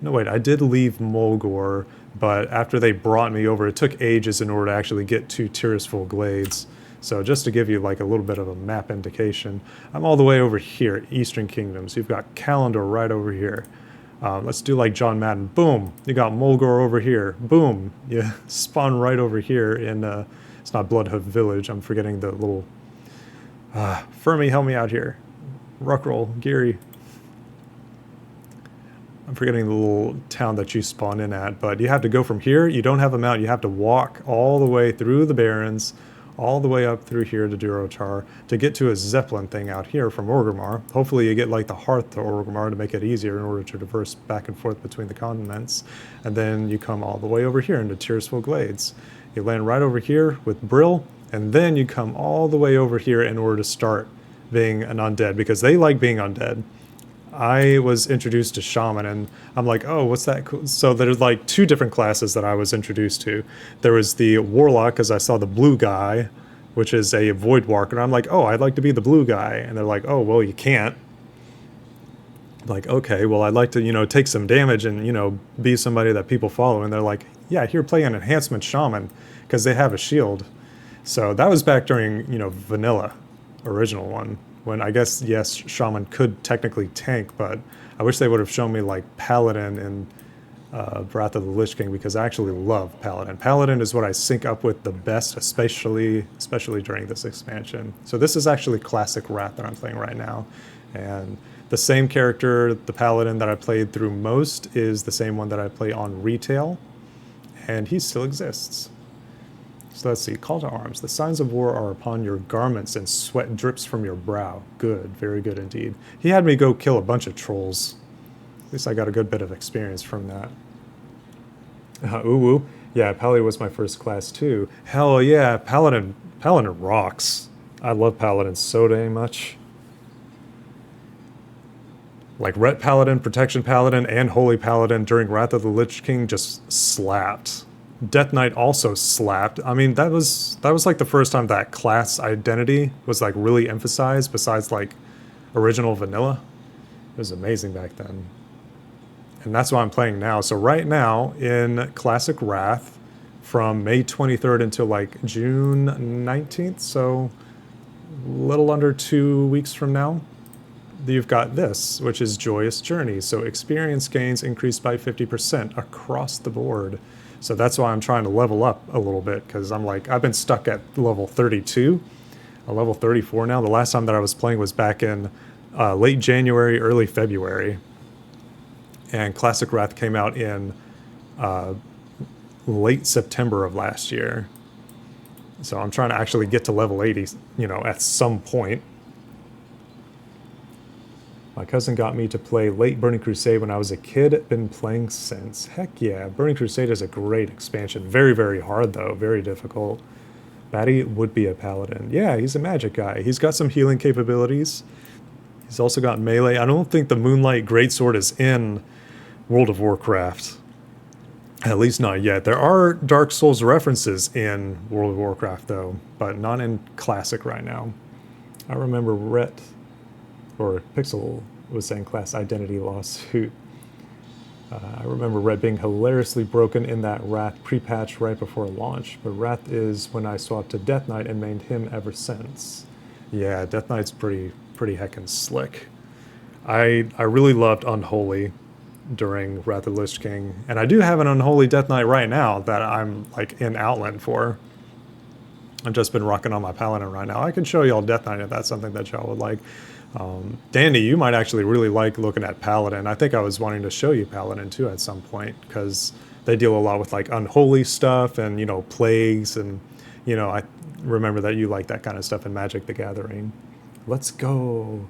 No, wait, I did leave Mulgore, but after they brought me over, it took ages in order to actually get to Tirisful Glades. So just to give you like a little bit of a map indication, I'm all the way over here, Eastern Kingdom. So you've got Kalimdor right over here. Let's do like John Madden. Boom, you got Mulgore over here. Boom, you spawn right over here in, it's not Bloodhoof Village. I'm forgetting the little, Fermi, help me out here. Ruckroll, Geary. I'm forgetting the little town that you spawn in at, but you have to go from here. You don't have a mount. You have to walk all the way through the Barrens, all the way up through here to Durotar to get to a Zeppelin thing out here from Orgrimmar. Hopefully you get like the Hearth to Orgrimmar to make it easier in order to traverse back and forth between the continents. And then you come all the way over here into Tirisful Glades. You land right over here with Brill, and then you come all the way over here in order to start being an undead, because they like being undead. I was introduced to Shaman, and I'm like, oh, what's that cool? So there's like 2 different classes that I was introduced to. There was the Warlock, because I saw the blue guy, which is a Void Walker, and I'm like, oh, I'd like to be the blue guy. And they're like, oh, well, you can't. I'm like, okay, well, I'd like to, you know, take some damage and, you know, be somebody that people follow. And they're like, yeah, here, play an Enhancement Shaman, because they have a shield. So that was back during, you know, vanilla, original one. When I guess, yes, Shaman could technically tank, but I wish they would have shown me like Paladin and Wrath of the Lich King, because I actually love Paladin. Paladin is what I sync up with the best, especially during this expansion. So this is actually classic Wrath that I'm playing right now. And the same character, the Paladin that I played through most, is the same one that I play on retail, and he still exists. So let's see, call to arms. The signs of war are upon your garments and sweat drips from your brow. Good, very good indeed. He had me go kill a bunch of trolls. At least I got a good bit of experience from that. Uwu. Yeah, Pally was my first class too. Hell yeah, Paladin rocks. I love Paladin so dang much. Like Ret Paladin, Protection Paladin, and Holy Paladin during Wrath of the Lich King just slapped. Death Knight also slapped. I mean, that was like the first time that class identity was like really emphasized besides like original vanilla. It was amazing back then. And that's what I'm playing now. So right now in Classic Wrath from May 23rd until like June 19th, so a little under 2 weeks from now, you've got this, which is Joyous Journey. So experience gains increased by 50% across the board. So that's why I'm trying to level up a little bit, because I'm like, I've been stuck at level 32, a level 34 now. The last time that I was playing was back in late January, early February. And Classic Wrath came out in late September of last year. So I'm trying to actually get to level 80, at some point. My cousin got me to play late Burning Crusade when I was a kid. Been playing since. Heck yeah, Burning Crusade is a great expansion. Very, very hard though. Very difficult. Batty would be a paladin. Yeah, he's a magic guy. He's got some healing capabilities. He's also got melee. I don't think the Moonlight Greatsword is in World of Warcraft. At least not yet. There are Dark Souls references in World of Warcraft though, but not in Classic right now. I remember Rhett, or Pixel, was saying class identity lawsuit. I remember Red being hilariously broken in that Wrath pre-patch right before launch, but Wrath is when I swapped to Death Knight and mained him ever since. Yeah, Death Knight's pretty heckin' slick. I really loved Unholy during Wrath of the Lich King, and I do have an Unholy Death Knight right now that I'm like in Outland for. I've just been rocking on my Paladin right now. I can show y'all Death Knight if that's something that y'all would like. Dandy, you might actually really like looking at Paladin. I think I was wanting to show you Paladin too at some point, because they deal a lot with like unholy stuff and, plagues, and, I remember that you like that kind of stuff in Magic the Gathering. Let's go.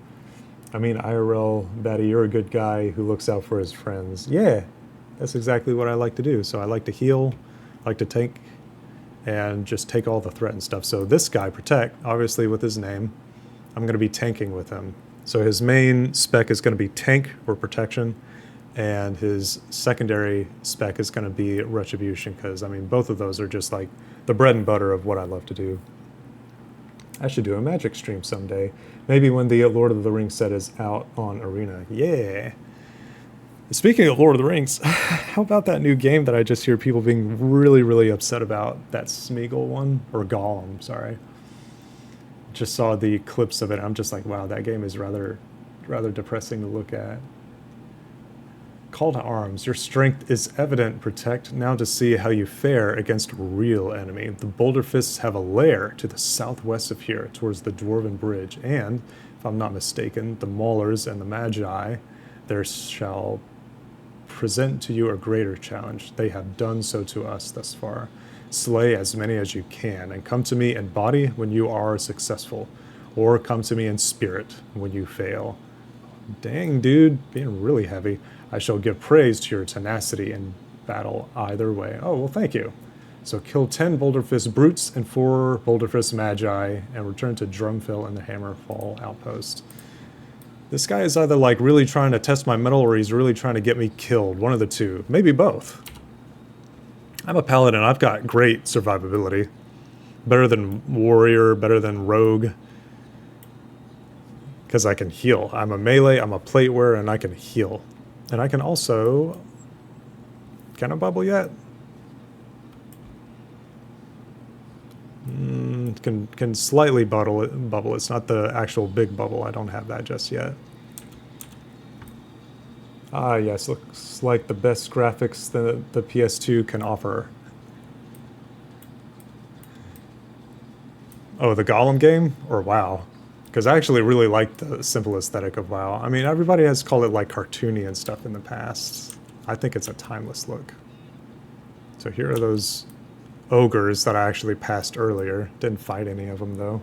I mean, IRL, Batty, you're a good guy who looks out for his friends. Yeah, that's exactly what I like to do. So I like to heal, like to tank, and just take all the threat and stuff. So this guy, Protect, obviously with his name, I'm going to be tanking with him. So his main spec is going to be tank or protection, and his secondary spec is going to be retribution, because, I mean, both of those are just like the bread and butter of what I love to do. I should do a Magic stream someday. Maybe when the Lord of the Rings set is out on Arena. Yeah. Speaking of Lord of the Rings, how about that new game that I just hear people being really, really upset about? That Smeagol one? Or Gollum, sorry. Just saw the clips of it. I'm just like, wow, that game is rather depressing to look at. Call to arms. Your strength is evident, Protect. Now to see how you fare against real enemy. The Boulder Fists have a lair to the southwest of here, towards the Dwarven Bridge, and, if I'm not mistaken, the Maulers and the Magi, there shall present to you a greater challenge. They have done so to us thus far. Slay as many as you can, and come to me in body when you are successful, or come to me in spirit when you fail. Dang, dude, being really heavy. I shall give praise to your tenacity in battle either way. Oh, well, thank you. So kill 10 Boulder Fist Brutes and 4 Boulder Fist Magi, and return to Drumfill and the Hammerfall Outpost. This guy is either like really trying to test my mettle, or he's really trying to get me killed. One of the two. Maybe both. I'm a paladin. I've got great survivability. Better than warrior, better than rogue. Because I can heal. I'm a melee, I'm a plate wearer, and I can heal. And I can also... Can I bubble yet? Can slightly bubble. It's not the actual big bubble. I don't have that just yet. Ah, yes, looks like the best graphics that the PS2 can offer. Oh, the Gollum game? Or WoW? Because I actually really like the simple aesthetic of WoW. I mean, everybody has called it like cartoony and stuff in the past. I think it's a timeless look. So here are those ogres that I actually passed earlier. Didn't fight any of them, though.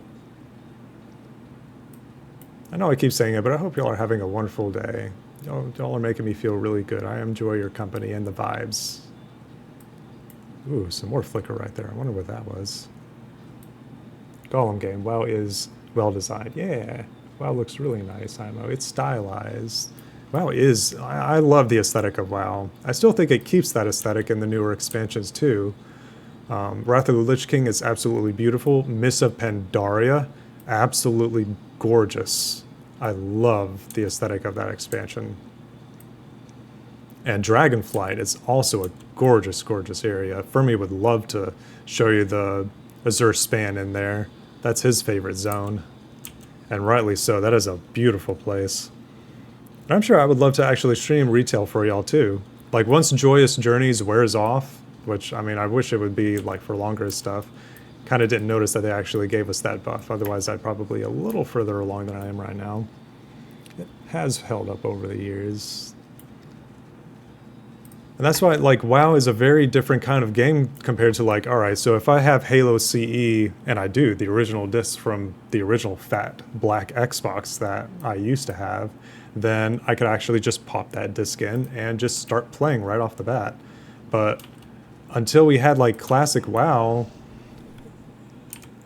I know I keep saying it, but I hope y'all are having a wonderful day. Y'all are making me feel really good. I enjoy your company and the vibes. Ooh, some more flicker right there. I wonder what that was. Gollum game. WoW is well designed. Yeah. WoW looks really nice, IMO. It's stylized. WoW is... I love the aesthetic of WoW. I still think it keeps that aesthetic in the newer expansions, too. Wrath of the Lich King is absolutely beautiful. Mists of Pandaria, absolutely gorgeous. I love the aesthetic of that expansion. And Dragonflight is also a gorgeous, gorgeous area. Fermi would love to show you the Azure Span in there. That's his favorite zone. And rightly so. That is a beautiful place. And I'm sure I would love to actually stream retail for y'all too. Like once Joyous Journeys wears off, which I mean I wish it would be like for longer stuff. Kind of didn't notice that they actually gave us that buff. Otherwise I'd probably a little further along than I am right now. It has held up over the years. And that's why, like, WoW is a very different kind of game compared to, like, alright, so if I have Halo CE, and I do, the original disc from the original fat black Xbox that I used to have, then I could actually just pop that disc in and just start playing right off the bat. But until we had, like, classic WoW,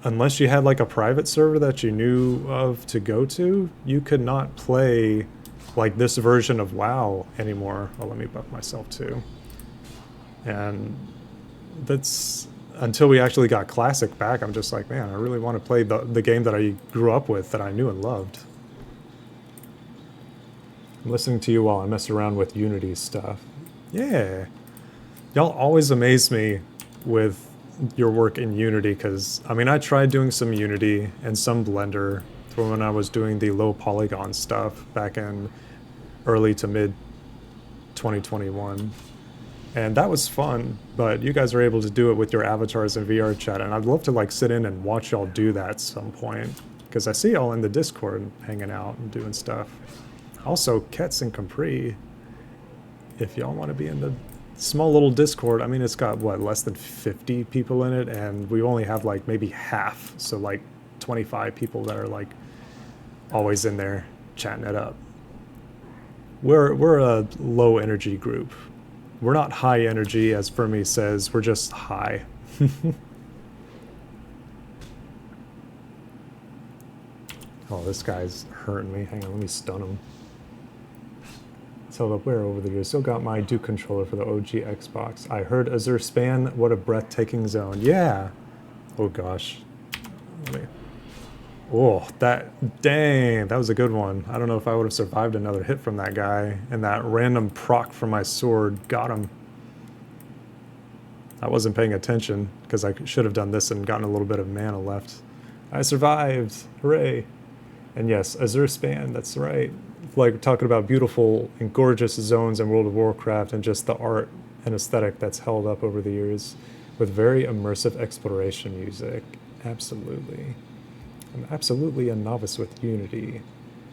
unless you had, like, a private server that you knew of to go to, you could not play like this version of WoW anymore. Oh, let me buff myself too. And that's until we actually got Classic back. I'm just like, man, I really want to play the game that I grew up with, that I knew and loved. I'm listening to you while I mess around with Unity stuff. Yeah, y'all always amaze me with your work in Unity, because I mean I tried doing some Unity and some Blender from when I was doing the low polygon stuff back in early to mid 2021, and that was fun. But you guys are able to do it with your avatars in VR chat, and I'd love to like sit in and watch y'all do that at some point, because I see y'all in the Discord hanging out and doing stuff. Also, Kets and Capri, if y'all want to be in the small little Discord, I mean it's got what, less than 50 people in it, and we only have like maybe half, so like 25 people that are like always in there chatting it up. We're a low energy group. We're not high energy, as Fermi says, we're just high. Oh, this guy's hurting me. Hang on, let me stun him. It's held up where over the years. Still got my Duke controller for the OG Xbox. I heard Azure Span, what a breathtaking zone. Yeah. Oh gosh. Let me... Oh, dang, that was a good one. I don't know if I would have survived another hit from that guy, and that random proc from my sword got him. I wasn't paying attention, because I should have done this and gotten a little bit of mana left. I survived, hooray. And yes, Azure Span, that's right. Like talking about beautiful and gorgeous zones in World of Warcraft, and just the art and aesthetic that's held up over the years with very immersive exploration music. Absolutely. I'm absolutely a novice with Unity,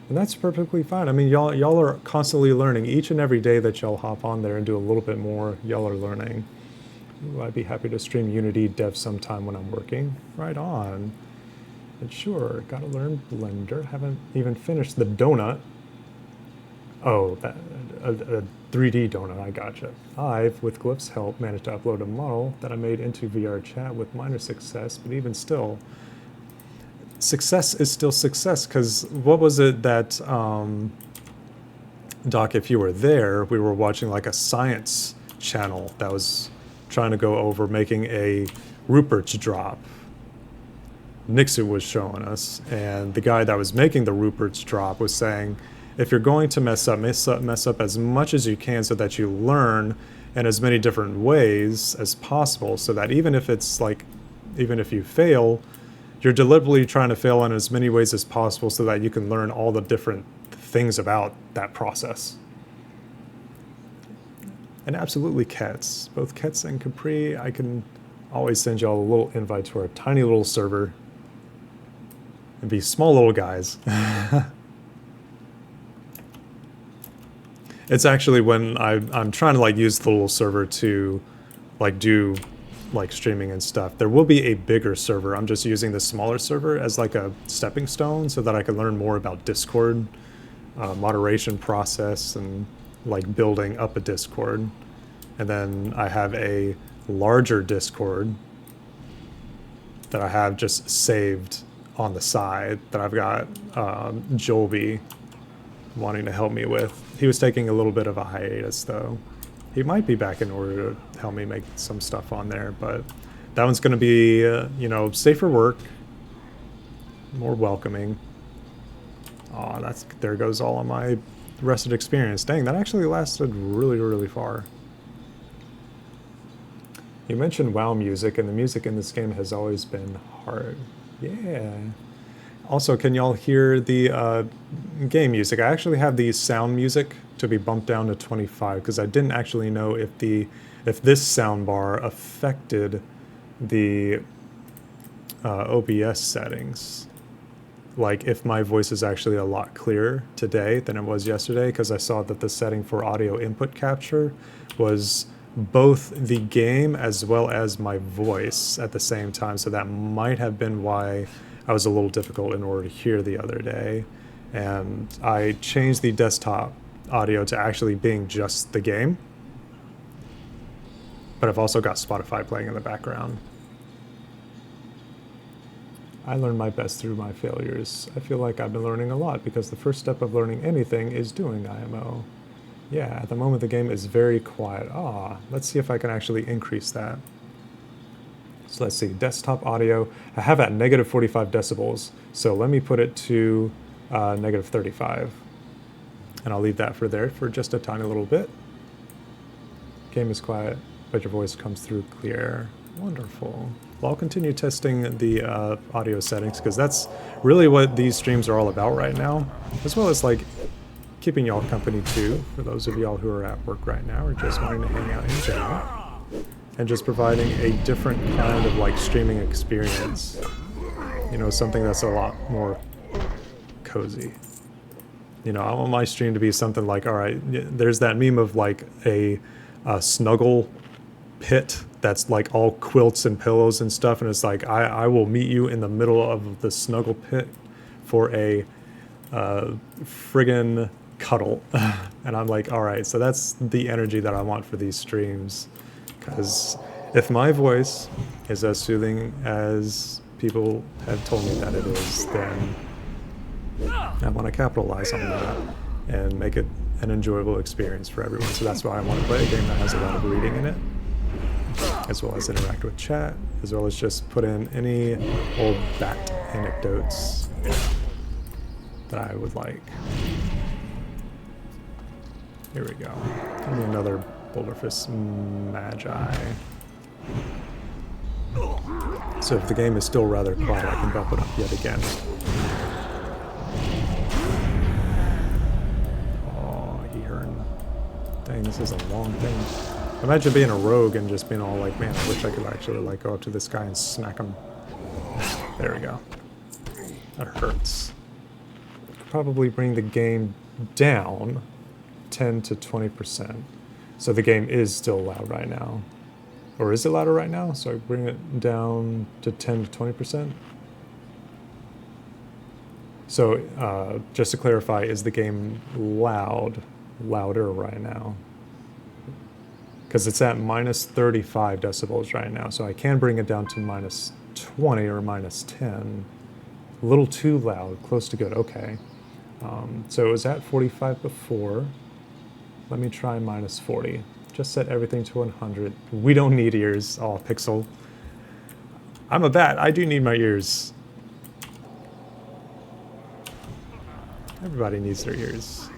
and that's perfectly fine. I mean, y'all are constantly learning. Each and every day that y'all hop on there and do a little bit more, y'all are learning. Ooh, I'd be happy to stream Unity dev sometime when I'm working. Right on. And sure, gotta learn Blender. Haven't even finished the donut. Oh, that a 3D donut, I gotcha. I've, with Glyph's help, managed to upload a model that I made into VR chat with minor success, but even still, success is still success, because what was it that, Doc, if you were there, we were watching like a science channel that was trying to go over making a Rupert's drop. Nixu was showing us, and the guy that was making the Rupert's drop was saying, if you're going to mess up as much as you can, so that you learn in as many different ways as possible, so that even if it's like, even if you fail, you're deliberately trying to fail in as many ways as possible, so that you can learn all the different things about that process. And absolutely Kets, both Kets and Capri, I can always send y'all a little invite to our tiny little server and be small little guys. It's actually when I'm trying to like use the little server to like do like streaming and stuff. There will be a bigger server. I'm just using the smaller server as like a stepping stone, so that I can learn more about Discord, moderation process, and like building up a Discord. And then I have a larger Discord that I have just saved on the side that I've got Jolby wanting to help me with. He was taking a little bit of a hiatus though. He might be back in order to help me make some stuff on there, but that one's going to be, you know, safer work, more welcoming. Oh, there goes all of my rested experience. Dang, that actually lasted really, really far. You mentioned WoW music, and the music in this game has always been hard. Yeah. Also, can y'all hear the game music? I actually have the sound music to be bumped down to 25 because I didn't actually know if this sound bar affected the OBS settings. Like if my voice is actually a lot clearer today than it was yesterday, because I saw that the setting for audio input capture was both the game as well as my voice at the same time. So that might have been why I was a little difficult in order to hear the other day. And I changed the desktop audio to actually being just the game. But I've also got Spotify playing in the background. I learn my best through my failures. I feel like I've been learning a lot because the first step of learning anything is doing IMO. Yeah, at the moment the game is very quiet. Let's see if I can actually increase that. So let's see, desktop audio. I have at negative 45 decibels. So let me put it to negative 35. And I'll leave that for there for just a tiny little bit. Game is quiet, but your voice comes through clear. Wonderful. Well, I'll continue testing the audio settings because that's really what these streams are all about right now, as well as like keeping y'all company too, for those of y'all who are at work right now or just wanting to hang out in general, and just providing a different kind of like streaming experience. You know, something that's a lot more cozy. You know, I want my stream to be something like, all right, there's that meme of like a snuggle pit that's like all quilts and pillows and stuff, and it's like I will meet you in the middle of the snuggle pit for a friggin' cuddle. And I'm like, all right, so that's the energy that I want for these streams, because if my voice is as soothing as people have told me that it is, then I want to capitalize on that and make it an enjoyable experience for everyone. So that's why I want to play a game that has a lot of reading in it, as well as interact with chat, as well as just put in any old bat anecdotes that I would like. Here we go. Give me another Boulderfist Magi. So if the game is still rather quiet, I can bump it up yet again. Oh, Hearn. Dang, this is a long thing. Imagine being a rogue and just being all like, man, I wish I could actually like go up to this guy and smack him. There we go. That hurts. Could probably bring the game down 10 to 20%. So the game is still loud right now. Or is it louder right now? So I bring it down to 10 to 20%. So just to clarify, is the game louder right now? Because it's at minus 35 decibels right now, so I can bring it down to minus 20 or minus 10. A little too loud, close to good, okay. So it was at 45 before. Let me try minus 40. Just set everything to 100. We don't need ears. Oh, Pixel. I'm a bat, I do need my ears. Everybody needs their ears.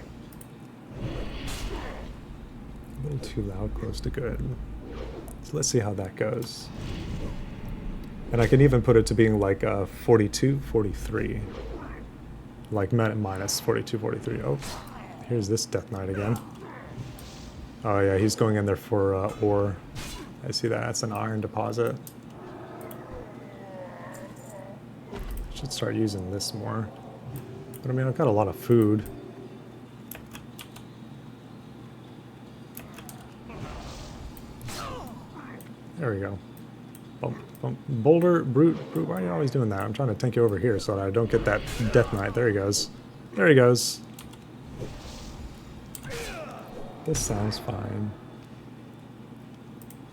A little too loud, close to good. So let's see how that goes. And I can even put it to being like 42, 43. Like minus 42, 43. Oh, here's this Death Knight again. Oh yeah, he's going in there for ore. I see that, that's an iron deposit. Should start using this more. But I mean, I've got a lot of food. There we go. Bump, bump. Boulder, Brute, why are you always doing that? I'm trying to tank you over here so that I don't get that Death Knight. There he goes. There he goes. This sounds fine.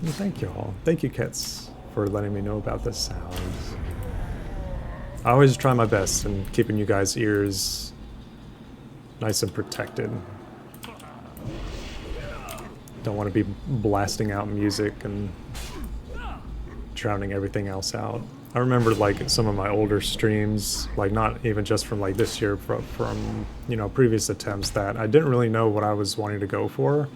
And thank you all. Thank you, Kits, for letting me know about this sound. I always try my best in keeping you guys' ears nice and protected. Don't want to be blasting out music and drowning everything else out. I remember like some of my older streams, like not even just from like this year, but from previous attempts, that I didn't really know what I was wanting to go for.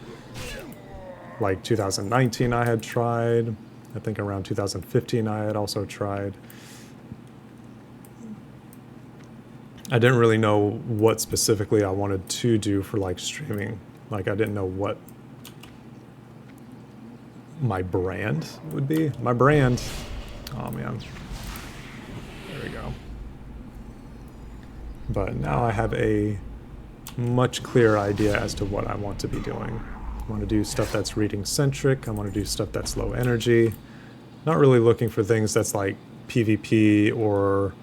Like 2019 I had tried, I think around 2015 I had also tried. I didn't really know what specifically I wanted to do for like streaming. Like I didn't know what my brand would be. My brand, oh man, there we go. But now I have a much clearer idea as to what I want to be doing. I want to do stuff that's reading centric. I want to do stuff that's low energy. Not really looking for things that's like PvP or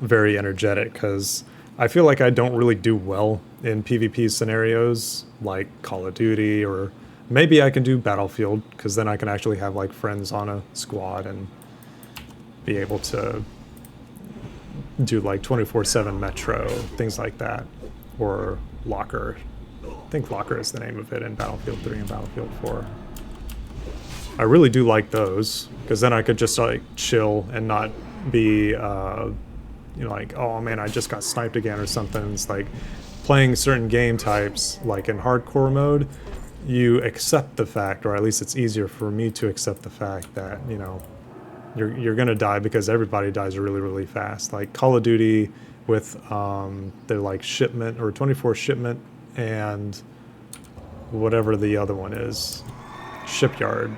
very energetic, because I feel like I don't really do well in PvP scenarios like Call of Duty, or maybe I can do Battlefield, because then I can actually have like friends on a squad and be able to do like 24/7 Metro, things like that, or Locker. I think Locker is the name of it in Battlefield 3 and Battlefield 4. I really do like those, because then I could just like chill and not be like, oh man, I just got sniped again or something. It's like playing certain game types, like in hardcore mode, you accept the fact, or at least it's easier for me to accept the fact that, you're gonna die, because everybody dies really, really fast. Like Call of Duty with their like shipment or 24 shipment and whatever the other one is, Shipyard,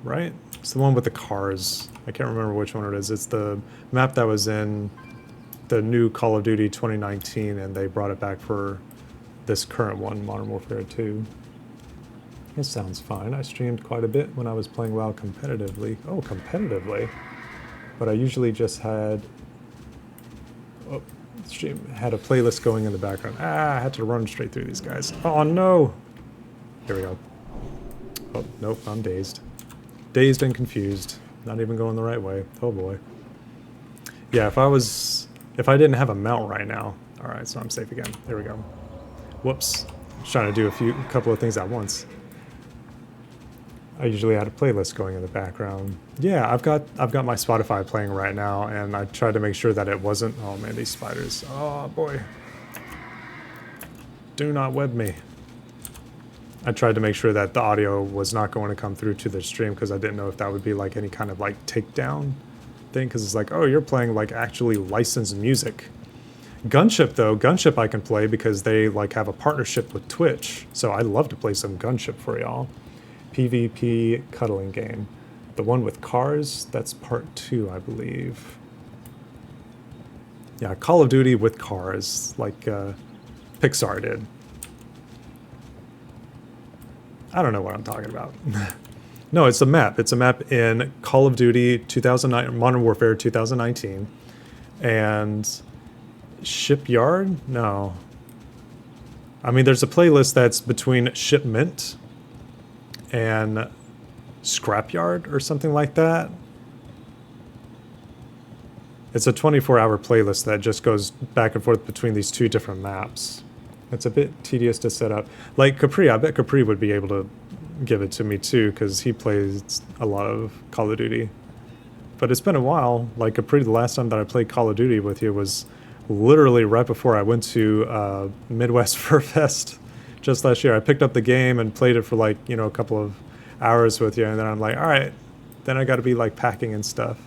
right? It's the one with the cars. I can't remember which one it is. It's the map that was in the new Call of Duty 2019, and they brought it back for this current one, Modern Warfare 2. It sounds fine. I streamed quite a bit when I was playing WoW competitively. Oh, competitively? But I usually just had... Oh, had a playlist going in the background. Ah, I had to run straight through these guys. Oh no! Here we go. Oh, nope, I'm dazed. Dazed and confused. Not even going the right way. Oh boy. Yeah, if I didn't have a mount right now. Alright, so I'm safe again. There we go. Whoops. I was trying to do a couple of things at once. I usually had a playlist going in the background. Yeah, I've got my Spotify playing right now, and I tried to make sure that it wasn't... Oh man, these spiders. Oh boy. Do not web me. I tried to make sure that the audio was not going to come through to the stream, because I didn't know if that would be like any kind of like takedown thing, because it's like, oh, you're playing like actually licensed music. Gunship though, Gunship I can play because they like have a partnership with Twitch, so I'd love to play some Gunship for y'all. PvP cuddling game. The one with cars, that's part 2, I believe. Yeah, Call of Duty with cars, like Pixar did. I don't know what I'm talking about. No, it's a map. It's a map in Call of Duty 2009, Modern Warfare 2019. And Shipyard? No. I mean, there's a playlist that's between Shipment and Scrapyard or something like that. It's a 24-hour playlist that just goes back and forth between these two different maps. It's a bit tedious to set up. Like Capri, I bet Capri would be able to give it to me too, because he plays a lot of Call of Duty. But it's been a while. Like Capri, the last time that I played Call of Duty with you was literally right before I went to Midwest Fur Fest just last year. I picked up the game and played it for like, a couple of hours with you, and then I'm like, all right, then I got to be like packing and stuff.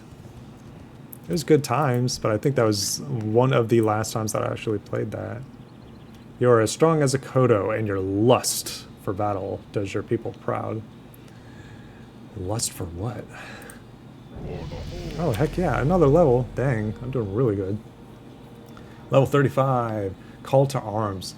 It was good times, but I think that was one of the last times that I actually played that. You are as strong as a Kodo, and your lust for battle does your people proud. Lust for what? Oh, heck yeah, another level. Dang, I'm doing really good. Level 35, Call to Arms.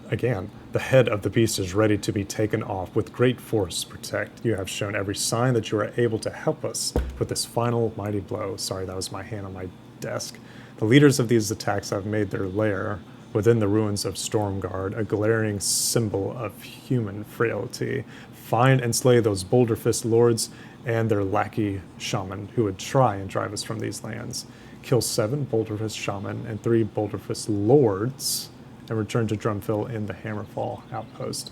Again, the head of the beast is ready to be taken off. With great force protect. You have shown every sign that you are able to help us with this final mighty blow. Sorry, that was my hand on my desk. The leaders of these attacks have made their lair within the ruins of Stormguard, a glaring symbol of human frailty. Find and slay those Boulderfist lords and their lackey shaman who would try and drive us from these lands. Kill 7 Boulderfist shaman and 3 Boulderfist lords, and return to Drumfill in the Hammerfall outpost.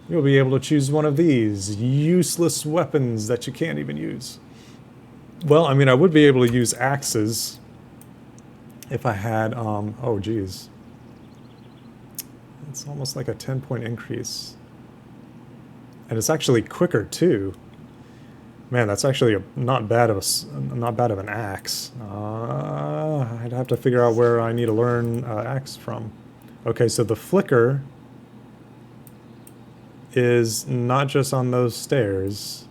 You'll be able to choose one of these useless weapons that you can't even use. Well, I mean, I would be able to use axes if I had, oh geez. It's almost like a 10-point increase. And it's actually quicker too. Man, that's actually not bad of an axe. I'd have to figure out where I need to learn axe from. Okay, so the flicker is not just on those stairs.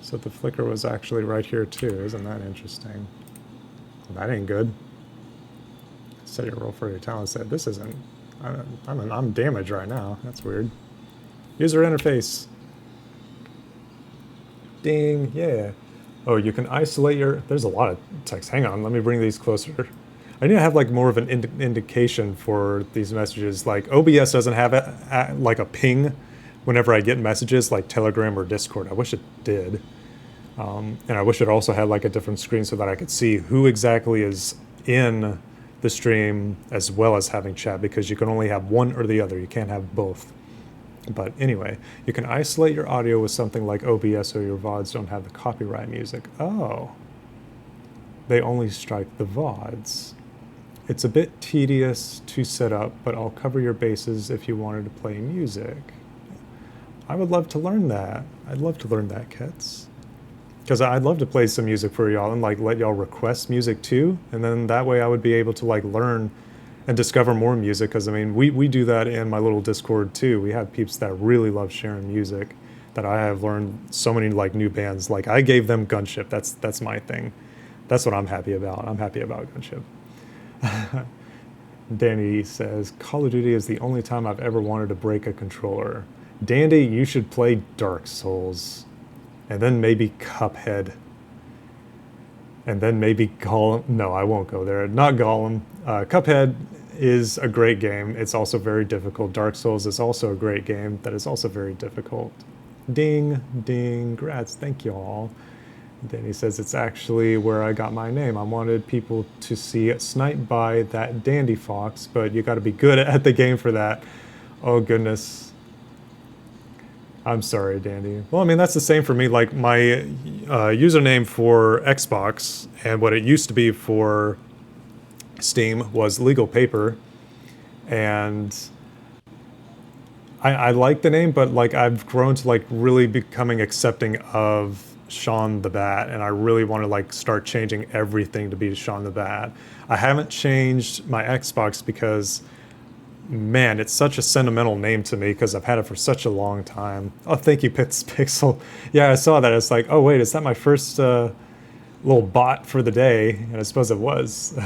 So the flicker was actually right here too. Isn't that interesting? Well, that ain't good. Set your roll for your talent set. This isn't. I'm damaged right now. That's weird. User interface. Ding, yeah. Oh, you can isolate your... There's a lot of text. Hang on, let me bring these closer. I need to have like more of an indication for these messages. Like OBS doesn't have like a ping whenever I get messages like Telegram or Discord. I wish it did. And I wish it also had like a different screen so that I could see who exactly is in the stream as well as having chat, because you can only have one or the other. You can't have both. But anyway, you can isolate your audio with something like OBS so your VODs don't have the copyright music. Oh. They only strike the VODs. It's a bit tedious to set up, but I'll cover your bases if you wanted to play music. I would love to learn that. I'd love to learn that, Kets. Because I'd love to play some music for y'all and like let y'all request music too. And then that way I would be able to like learn and discover more music, because I mean we do that in my little Discord too. We have peeps that really love sharing music, that I have learned so many like new bands. Like I gave them Gunship. That's my thing. That's what I'm happy about. I'm happy about Gunship. Danny says Call of Duty is the only time I've ever wanted to break a controller. Dandy, you should play Dark Souls, and then maybe Cuphead, and then maybe Gollum. No, I won't go there. Not Gollum. Cuphead is a great game. It's also very difficult. Dark Souls is also a great game that is also very difficult. Ding, ding, grats, thank you all. Then he says it's actually where I got my name. I wanted people to see it sniped by that Dandy Fox, but you got to be good at the game for that. Oh goodness. I'm sorry, Dandy. Well, I mean, that's the same for me. Like my username for Xbox and what it used to be for Steam was Legal Paper, and I like the name, but like I've grown to like really becoming accepting of Sean the Bat, and I really want to like start changing everything to be Sean the Bat. I haven't changed my Xbox because, man, it's such a sentimental name to me because I've had it for such a long time. Oh, thank you, Pixel. Yeah, I saw that. It's like, oh wait, is that my first little bot for the day? And I suppose it was.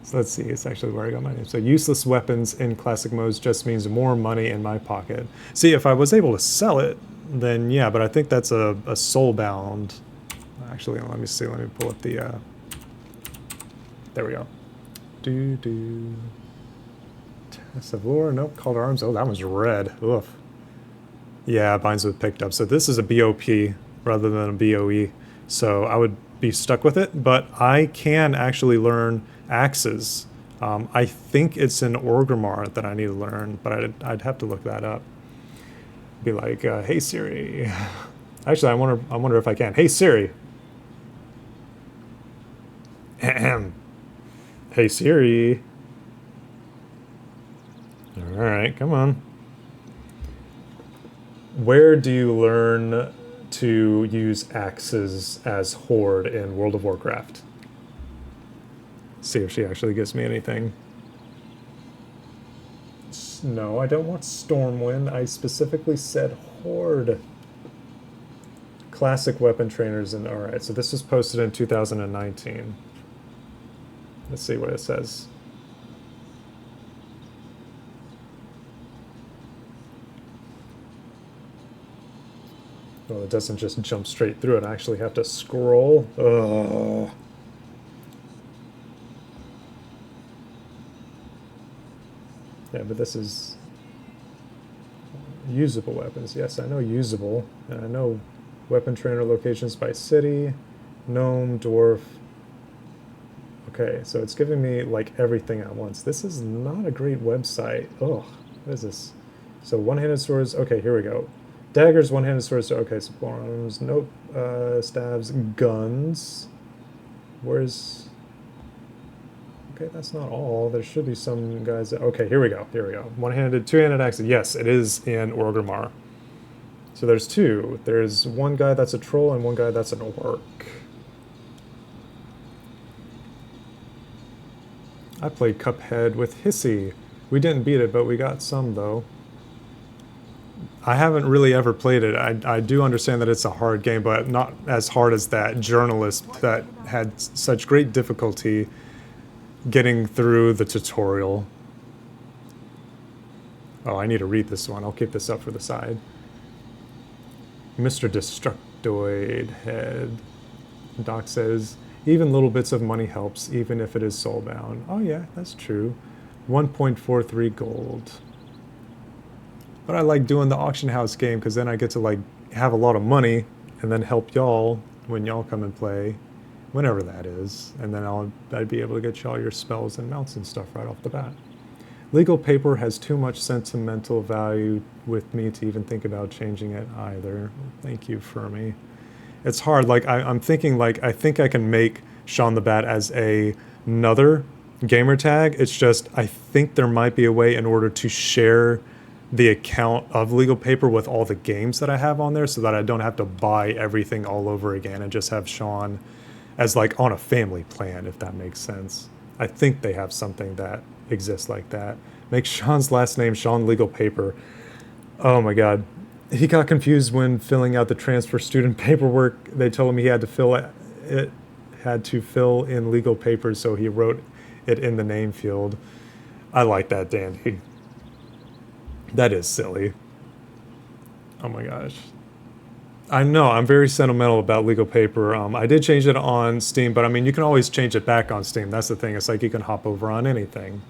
So let's see, it's actually where I got my name. So useless weapons in classic modes just means more money in my pocket. See, if I was able to sell it, then yeah, but I think that's a soulbound. Actually, let me see, let me pull up the, there we go. Test of Lore, nope, Call to Arms, oh, that one's red, oof. Yeah, binds with picked up. So this is a BOP rather than a BOE. So I would be stuck with it, but I can actually learn axes. I think it's in Orgrimmar that I need to learn, but I'd have to look that up. Be like, hey Siri. Actually, I wonder if I can. Hey Siri. Ahem. Hey Siri. All right, come on. Where do you learn to use axes as Horde in World of Warcraft? See if she actually gives me anything. No, I don't want Stormwind. I specifically said Horde. Classic weapon trainers and alright, so this was posted in 2019. Let's see what it says. Well, it doesn't just jump straight through it. I actually have to scroll. Ugh. Yeah, but this is usable weapons. Yes, I know usable. And I know weapon trainer locations by city, gnome, dwarf. Okay, so it's giving me like everything at once. This is not a great website. Ugh, what is this? So one-handed swords. Okay, here we go. Daggers, one-handed swords. Okay, support arms. Nope. Stabs, guns. Where's... Okay, that's not all. There should be some guys that... Okay, here we go. Here we go. One-handed, two-handed axes. Yes, it is in Orgrimmar. So there's two. There's one guy that's a troll and one guy that's an orc. I played Cuphead with Hissy. We didn't beat it, but we got some, though. I haven't really ever played it. I do understand that it's a hard game, but not as hard as that journalist that had such great difficulty getting through the tutorial. Oh, I need to read this one. I'll keep this up for the side. Mr. Destructoid Head. Doc says, even little bits of money helps, even if it is soulbound. Oh yeah, that's true. 1.43 gold. But I like doing the auction house game because then I get to like have a lot of money and then help y'all when y'all come and play, whenever that is. And then I'd be able to get y'all your spells and mounts and stuff right off the bat. Legal paper has too much sentimental value with me to even think about changing it either. Thank you, Fermi. It's hard. Like I'm thinking like I think I can make Sean the Bat as another gamer tag. It's just I think there might be a way in order to share the account of Legal Paper with all the games that I have on there so that I don't have to buy everything all over again and just have Sean as like on a family plan, if that makes sense. I think they have something that exists like that. Make Sean's last name Sean Legal Paper. Oh my god. He got confused when filling out the transfer student paperwork. They told him he had to fill in legal papers, so he wrote it in the name field. I like that, Dandy. That is silly. Oh my gosh. I know, I'm very sentimental about Legal Paper. I did change it on Steam, but I mean, you can always change it back on Steam. That's the thing. It's like you can hop over on anything.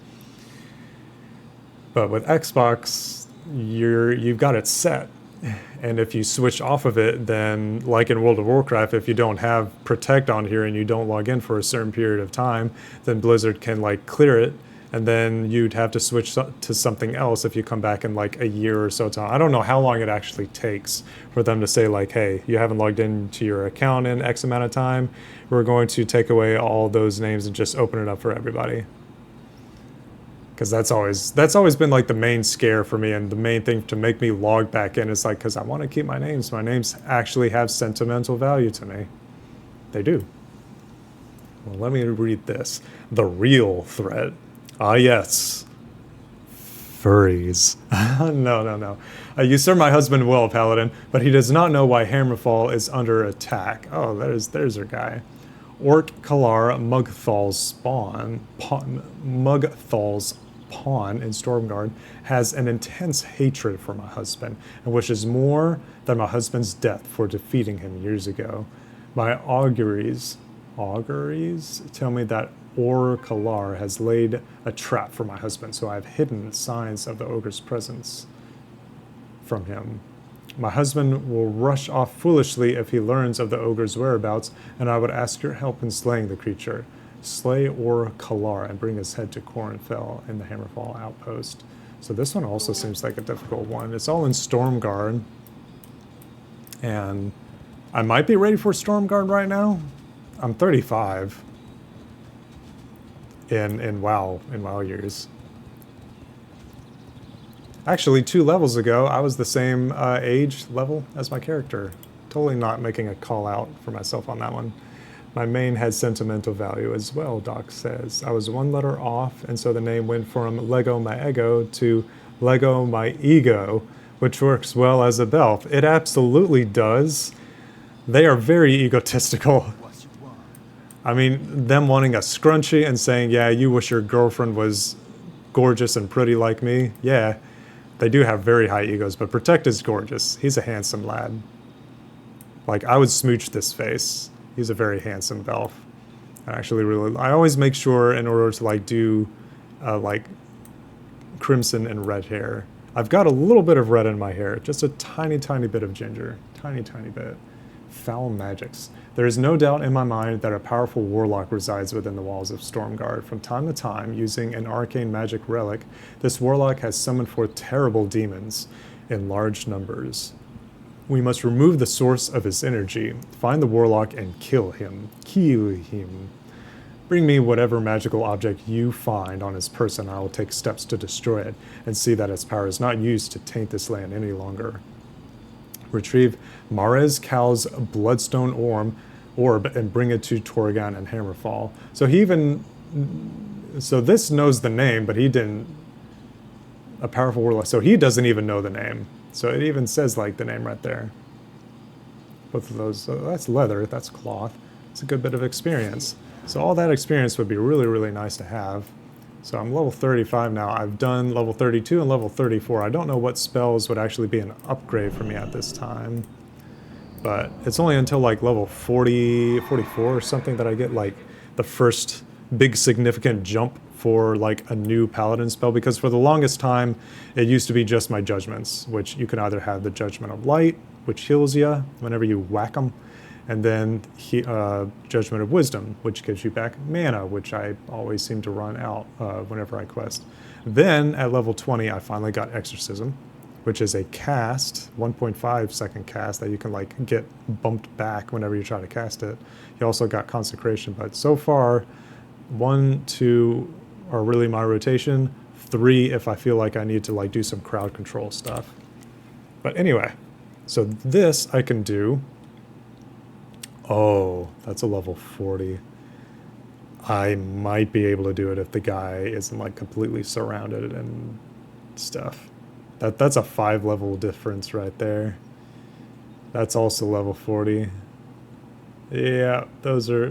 But with Xbox, you've got it set. And if you switch off of it, then like in World of Warcraft, if you don't have Protect on here and you don't log in for a certain period of time, then Blizzard can like clear it. And then you'd have to switch to something else if you come back in like a year or so time. I don't know how long it actually takes for them to say like, hey, you haven't logged into your account in X amount of time. We're going to take away all those names and just open it up for everybody. Because that's always been like the main scare for me, and the main thing to make me log back in is like, because I want to keep my names. My names actually have sentimental value to me. They do. Well, let me read this. The real threat. Ah, yes. Furries. No. You serve my husband well, Paladin, but he does not know why Hammerfall is under attack. Oh, there's our guy. Orc Kalar Mugthal's pawn in Stormguard has an intense hatred for my husband and wishes more than my husband's death for defeating him years ago. My auguries tell me that Kalar has laid a trap for my husband, so I have hidden signs of the ogre's presence from him. My husband will rush off foolishly if he learns of the ogre's whereabouts, and I would ask your help in slaying the creature. Slay Kalar and bring his head to Corinfell in the Hammerfall outpost. So this one also seems like a difficult one. It's all in Stormguard, and I might be ready for Stormguard right now. I'm 35 in WoW years. Actually, 2 levels ago, I was the same age level as my character. Totally not making a call out for myself on that one. My main has sentimental value as well, Doc says. I was 1 letter off, and so the name went from Lego My Ego to Lego My Ego, which works well as a belf. It absolutely does. They are very egotistical. I mean, them wanting a scrunchie and saying, yeah, you wish your girlfriend was gorgeous and pretty like me. Yeah, they do have very high egos, but Protect is gorgeous. He's a handsome lad. Like, I would smooch this face. He's a very handsome belf. I always make sure in order to like do like crimson and red hair. I've got a little bit of red in my hair, just a tiny bit of ginger, tiny bit. Foul magics. There is no doubt in my mind that a powerful warlock resides within the walls of Stormguard. From time to time, using an arcane magic relic, this warlock has summoned forth terrible demons in large numbers. We must remove the source of his energy, find the warlock, and kill him. Kill him. Bring me whatever magical object you find on his person. I will take steps to destroy it and see that its power is not used to taint this land any longer. Retrieve Marez Cal's bloodstone orb and bring it to Torrigan and Hammerfall. So he even... So this knows the name, but he didn't... A powerful warlock. So he doesn't even know the name. So it even says, like, the name right there. Both of those... that's leather. That's cloth. It's a good bit of experience. So all that experience would be really, really nice to have. So I'm level 35 now. I've done level 32 and level 34. I don't know what spells would actually be an upgrade for me at this time. But it's only until like level 40, 44 or something that I get like the first big significant jump for like a new paladin spell. Because for the longest time, it used to be just my judgments, which you can either have the Judgment of Light, which heals you whenever you whack them. And then Judgment of Wisdom, which gives you back mana, which I always seem to run out whenever I quest. Then at level 20, I finally got Exorcism, which is a cast, 1.5 second cast that you can like get bumped back whenever you try to cast it. You also got Consecration, but so far, 1, 2 are really my rotation. 3 if I feel like I need to like do some crowd control stuff. But anyway, so this I can do. Oh, that's a level 40. I might be able to do it if the guy isn't like completely surrounded and stuff. That's a 5 level difference right there. That's also level 40. Yeah,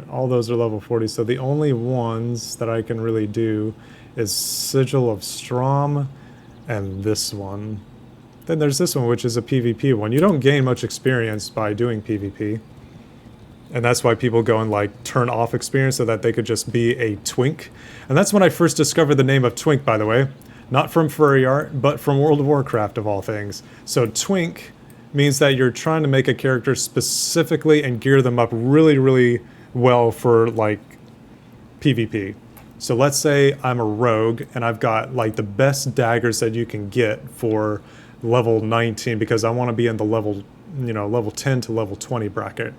all those are level 40. So the only ones that I can really do is Sigil of Strom and this one. Then there's this one, which is a PvP one. You don't gain much experience by doing PvP. And that's why people go and like turn off experience so that they could just be a twink. And that's when I first discovered the name of twink, by the way. Not from furry art, but from World of Warcraft of all things. So twink means that you're trying to make a character specifically and gear them up really, really well for like PvP. So let's say I'm a rogue and I've got like the best daggers that you can get for level 19 because I want to be in the level 10 to level 20 bracket.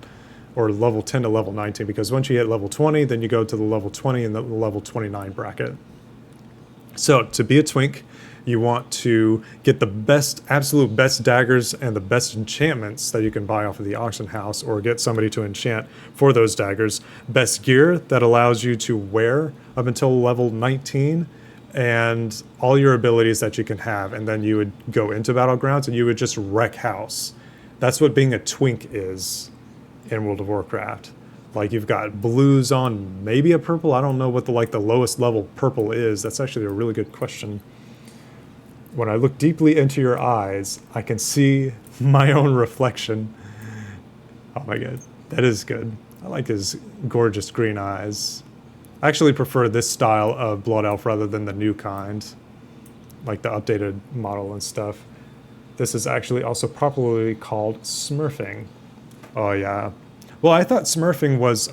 Or level 10 to level 19, because once you hit level 20, then you go to the level 20 and the level 29 bracket. So to be a twink, you want to get the best, absolute best daggers and the best enchantments that you can buy off of the auction house, or get somebody to enchant for those daggers. Best gear that allows you to wear up until level 19, and all your abilities that you can have. And then you would go into Battlegrounds and you would just wreck house. That's what being a twink is in World of Warcraft. Like you've got blues on, maybe a purple. I don't know what the lowest level purple is. That's actually a really good question. When I look deeply into your eyes, I can see my own reflection. Oh my god, that is good. I like his gorgeous green eyes. I actually prefer this style of Blood Elf rather than the new kind, like the updated model and stuff. This is actually also properly called smurfing. Oh yeah. Well, I thought smurfing was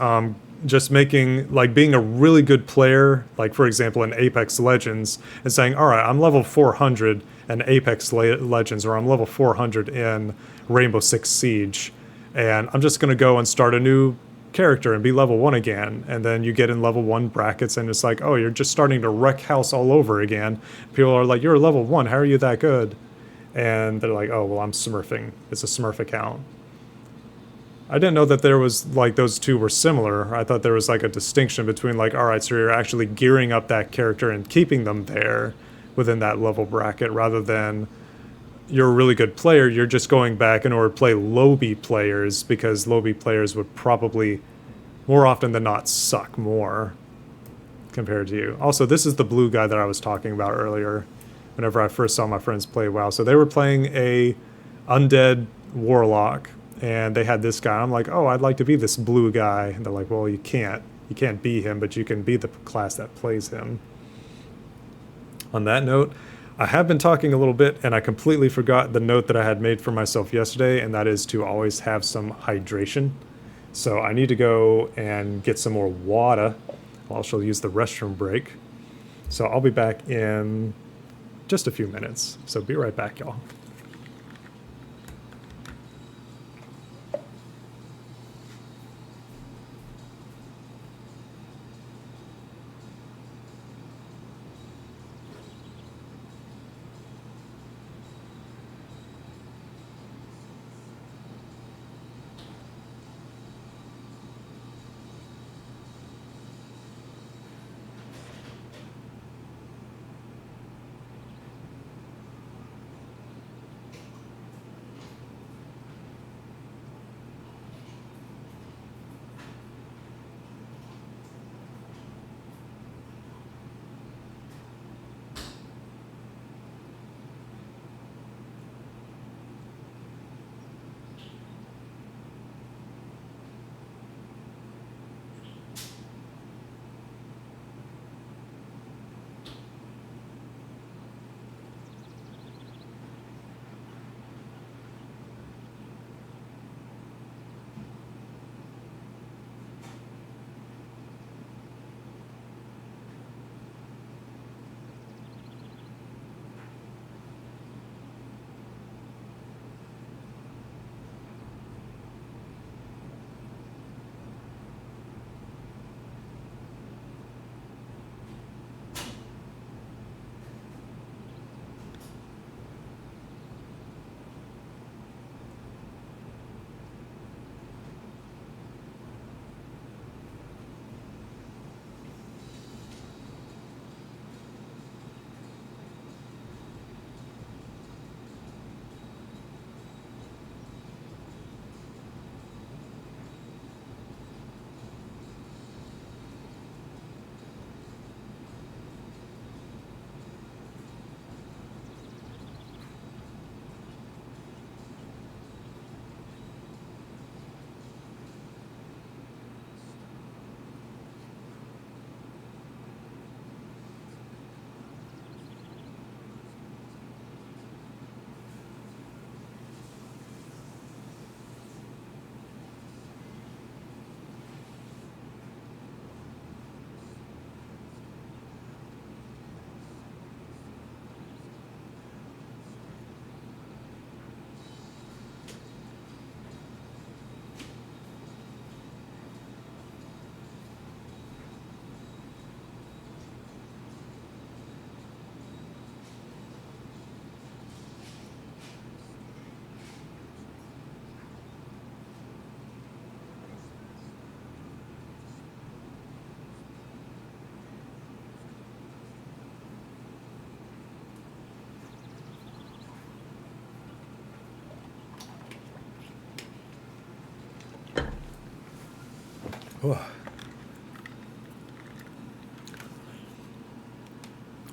just making, like, being a really good player, like for example in Apex Legends, and saying, all right, I'm level 400 in Apex Legends, or I'm level 400 in Rainbow Six Siege, and I'm just going to go and start a new character and be level 1 again. And then you get in level 1 brackets and it's like, oh, you're just starting to wreck house all over again. People are like, you're level 1, how are you that good? And they're like, oh, well, I'm smurfing. It's a smurf account. I didn't know that there was, like, those two were similar. I thought there was, like, a distinction between, like, alright, so you're actually gearing up that character and keeping them there within that level bracket, rather than you're a really good player, you're just going back in order to play lowbie players, because lowbie players would probably, more often than not, suck more compared to you. Also, this is the blue guy that I was talking about earlier, whenever I first saw my friends play WoW. So they were playing a undead warlock, and they had this guy. I'm like, oh, I'd like to be this blue guy. And they're like, well, you can't be him, but you can be the class that plays him. On that note, I have been talking a little bit, and I completely forgot the note that I had made for myself yesterday, and that is to always have some hydration. So I need to go and get some more water. I'll also use the restroom break. So I'll be back in just a few minutes. So be right back, y'all.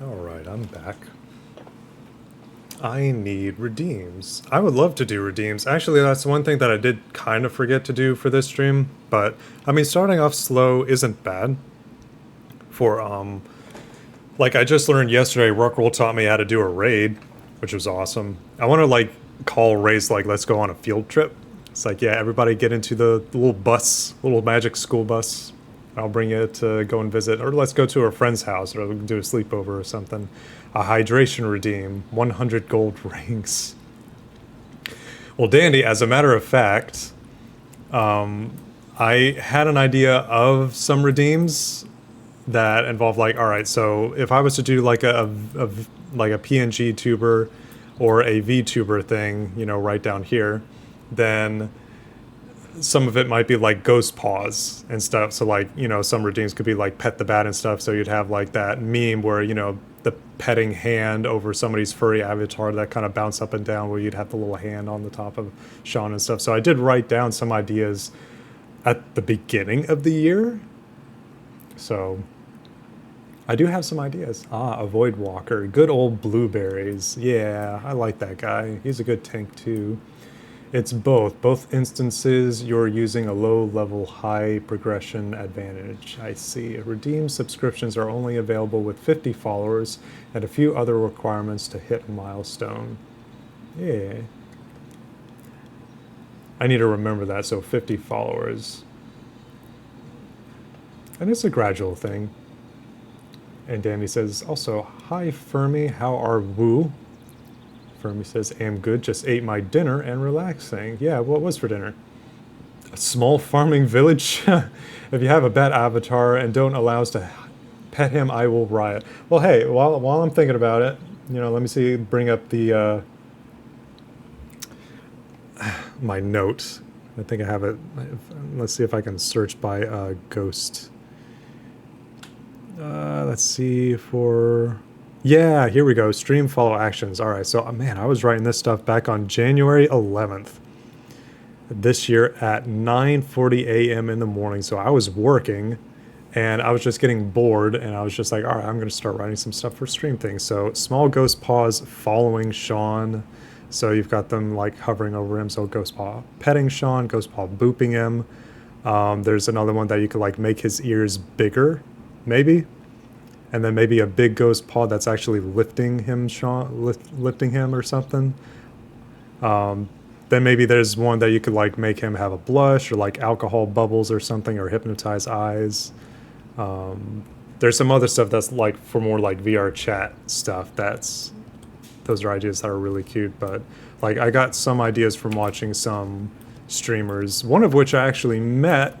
Alright, I'm back. I need redeems. I would love to do redeems. Actually, that's one thing that I did kind of forget to do for this stream. But, I mean, starting off slow isn't bad. For, like I just learned yesterday, Rockroll taught me how to do a raid, which was awesome. I want to, like, call raids like, let's go on a field trip. It's like, yeah, everybody get into the little bus, little magic school bus. I'll bring you to go and visit, or let's go to a friend's house, or do a sleepover or something. A hydration redeem, 100 gold rings. Well, Dandy, as a matter of fact, I had an idea of some redeems that involve like, all right, so if I was to do like a PNG tuber or a VTuber thing, you know, right down here, then some of it might be like ghost paws and stuff. So like, you know, some redeems could be like pet the bat and stuff. So you'd have like that meme where, you know, the petting hand over somebody's furry avatar that kind of bounce up and down where you'd have the little hand on the top of Sean and stuff. So I did write down some ideas at the beginning of the year. So I do have some ideas. A Void Walker. Good old Blueberries. Yeah, I like that guy. He's a good tank too. It's both. Both instances, you're using a low-level, high progression advantage. I see. Redeem subscriptions are only available with 50 followers and a few other requirements to hit a milestone. Yeah. I need to remember that, so 50 followers. And it's a gradual thing. And Danny says, also, hi Fermi, how are woo? Fermi says, am good, just ate my dinner and relaxing. Yeah, what was for dinner? A small farming village? If you have a bad avatar and don't allow us to pet him, I will riot. Well, hey, while I'm thinking about it, you know, let me see, bring up the, my note. I think I have it. Let's see if I can search by ghost. Let's see for... Yeah, here we go. Stream follow actions. All right, so man, I was writing this stuff back on January 11th this year at 9:40 a.m. in the morning. So I was working and I was just getting bored and I was just like, all right, I'm going to start writing some stuff for stream things. So small ghost paws following Sean. So you've got them like hovering over him. So ghost paw petting Sean, ghost paw booping him. There's another one that you could like make his ears bigger, maybe. And then maybe a big ghost paw that's actually lifting him, lifting him or something. Then maybe there's one that you could like make him have a blush or like alcohol bubbles or something, or hypnotize eyes. There's some other stuff that's like for more like VR chat stuff. Those are ideas that are really cute. But like I got some ideas from watching some streamers, one of which I actually met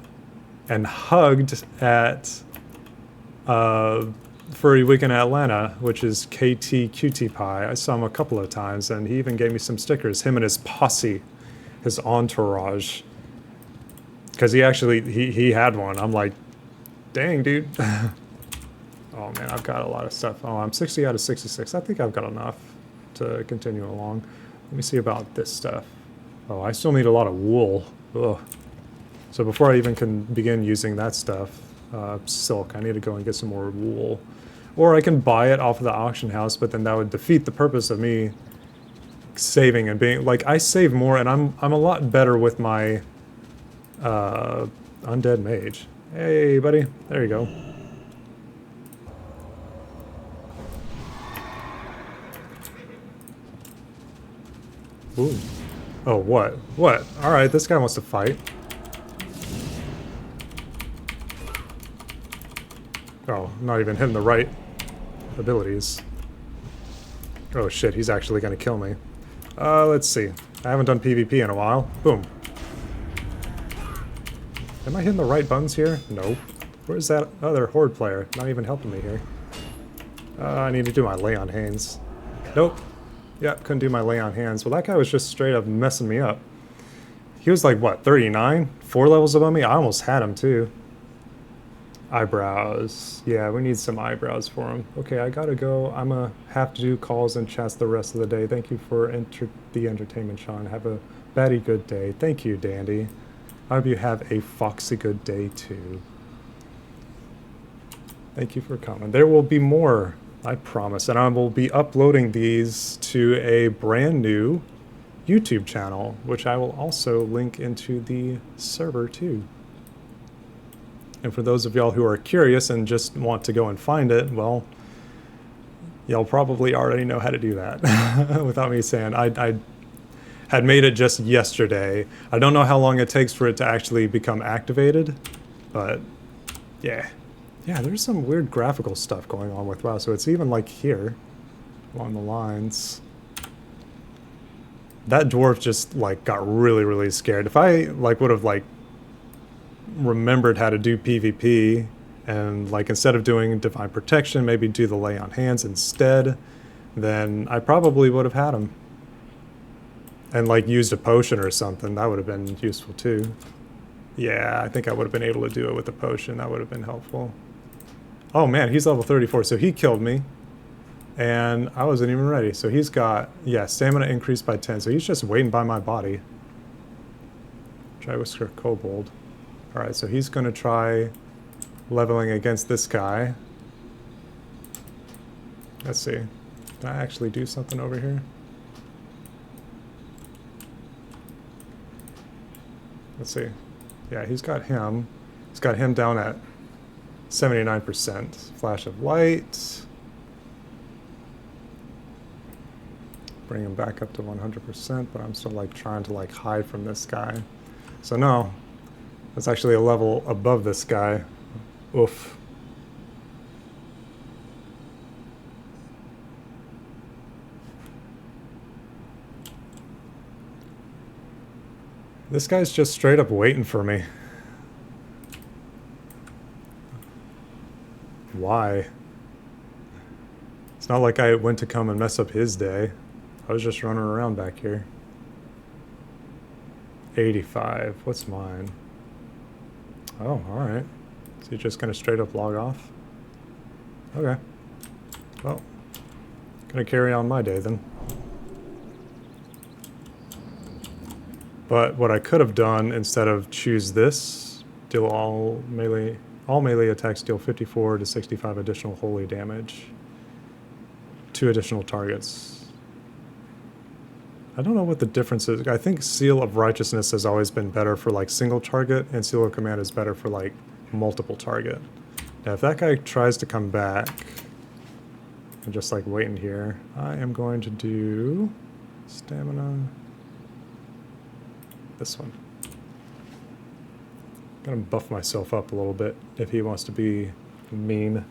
and hugged at Furry Week in Atlanta, which is KT Cutie Pie. I saw him a couple of times, and he even gave me some stickers. Him and his posse, his entourage, because he actually he had one. I'm like, dang, dude. Oh man, I've got a lot of stuff. Oh, I'm 60 out of 66. I think I've got enough to continue along. Let me see about this stuff. Oh, I still need a lot of wool. Ugh. So before I even can begin using that stuff, silk, I need to go and get some more wool. Or I can buy it off of the auction house, but then that would defeat the purpose of me saving and being like, I save more and I'm a lot better with my undead mage. Hey buddy, there you go. Ooh. Oh, what? What? Alright, this guy wants to fight. Oh, not even hitting the right abilities. Oh shit, he's actually gonna kill me. Let's see. I haven't done PvP in a while. Boom. Am I hitting the right buttons here? No. Where's that other Horde player? Not even helping me here. I need to do my lay on hands. Nope. Yeah, couldn't do my lay on hands. Well, that guy was just straight up messing me up. He was like, what, 39? 4 levels above me? I almost had him too. Eyebrows. Yeah, we need some eyebrows for him. Okay, I gotta go. I'm gonna have to do calls and chats the rest of the day. Thank you for the entertainment, Sean. Have a batty good day. Thank you, Dandy. I hope you have a foxy good day too. Thank you for coming. There will be more, I promise, and I will be uploading these to a brand new YouTube channel, which I will also link into the server too. And for those of y'all who are curious and just want to go and find it, well, y'all probably already know how to do that without me saying. I had made it just yesterday. I don't know how long it takes for it to actually become activated, but yeah. Yeah, there's some weird graphical stuff going on with WoW, so it's even like here, along the lines. That dwarf just like got really, really scared. If I like would have like remembered how to do PvP and like instead of doing Divine Protection, maybe do the Lay on Hands instead, then I probably would have had him. And like used a potion or something, that would have been useful too. Yeah, I think I would have been able to do it with a potion. That would have been helpful. Oh man, he's level 34, so he killed me. And I wasn't even ready. So he's got, yeah, stamina increased by 10. So he's just waiting by my body. Triwhisker Kobold. Alright, so he's going to try leveling against this guy. Let's see. Can I actually do something over here? Let's see. Yeah, he's got him. He's got him down at 79%. Flash of light. Bring him back up to 100%, but I'm still like trying to like hide from this guy. So no, that's actually a level above this guy. Oof. This guy's just straight up waiting for me. Why? It's not like I went to come and mess up his day. I was just running around back here. 85. What's mine? Oh, alright. So you're just gonna straight up log off? Okay. Well, gonna carry on my day then. But what I could have done instead of choose this, deal all melee attacks deal 54 to 65 additional holy damage. 2 additional targets. I don't know what the difference is. I think Seal of Righteousness has always been better for like single target, and Seal of Command is better for like multiple target. Now if that guy tries to come back, and just like waiting here, I am going to do stamina. This one. Gonna buff myself up a little bit if he wants to be mean.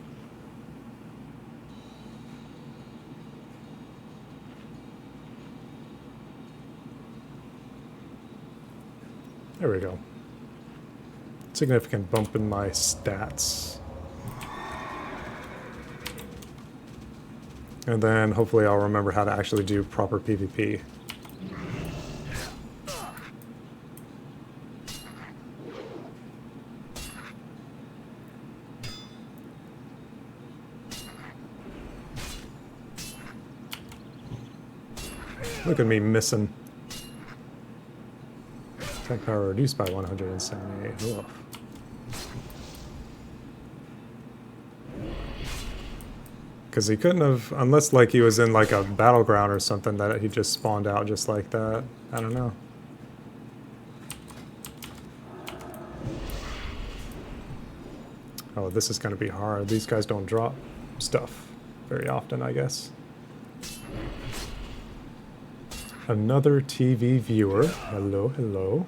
There we go. Significant bump in my stats. And then hopefully I'll remember how to actually do proper PvP. Look at me missing. Attack power reduced by 178. Ugh. Because he couldn't have, unless like he was in like a battleground or something that he just spawned out just like that. I don't know. Oh, this is going to be hard. These guys don't drop stuff very often, I guess. Another TV viewer. Hello, hello.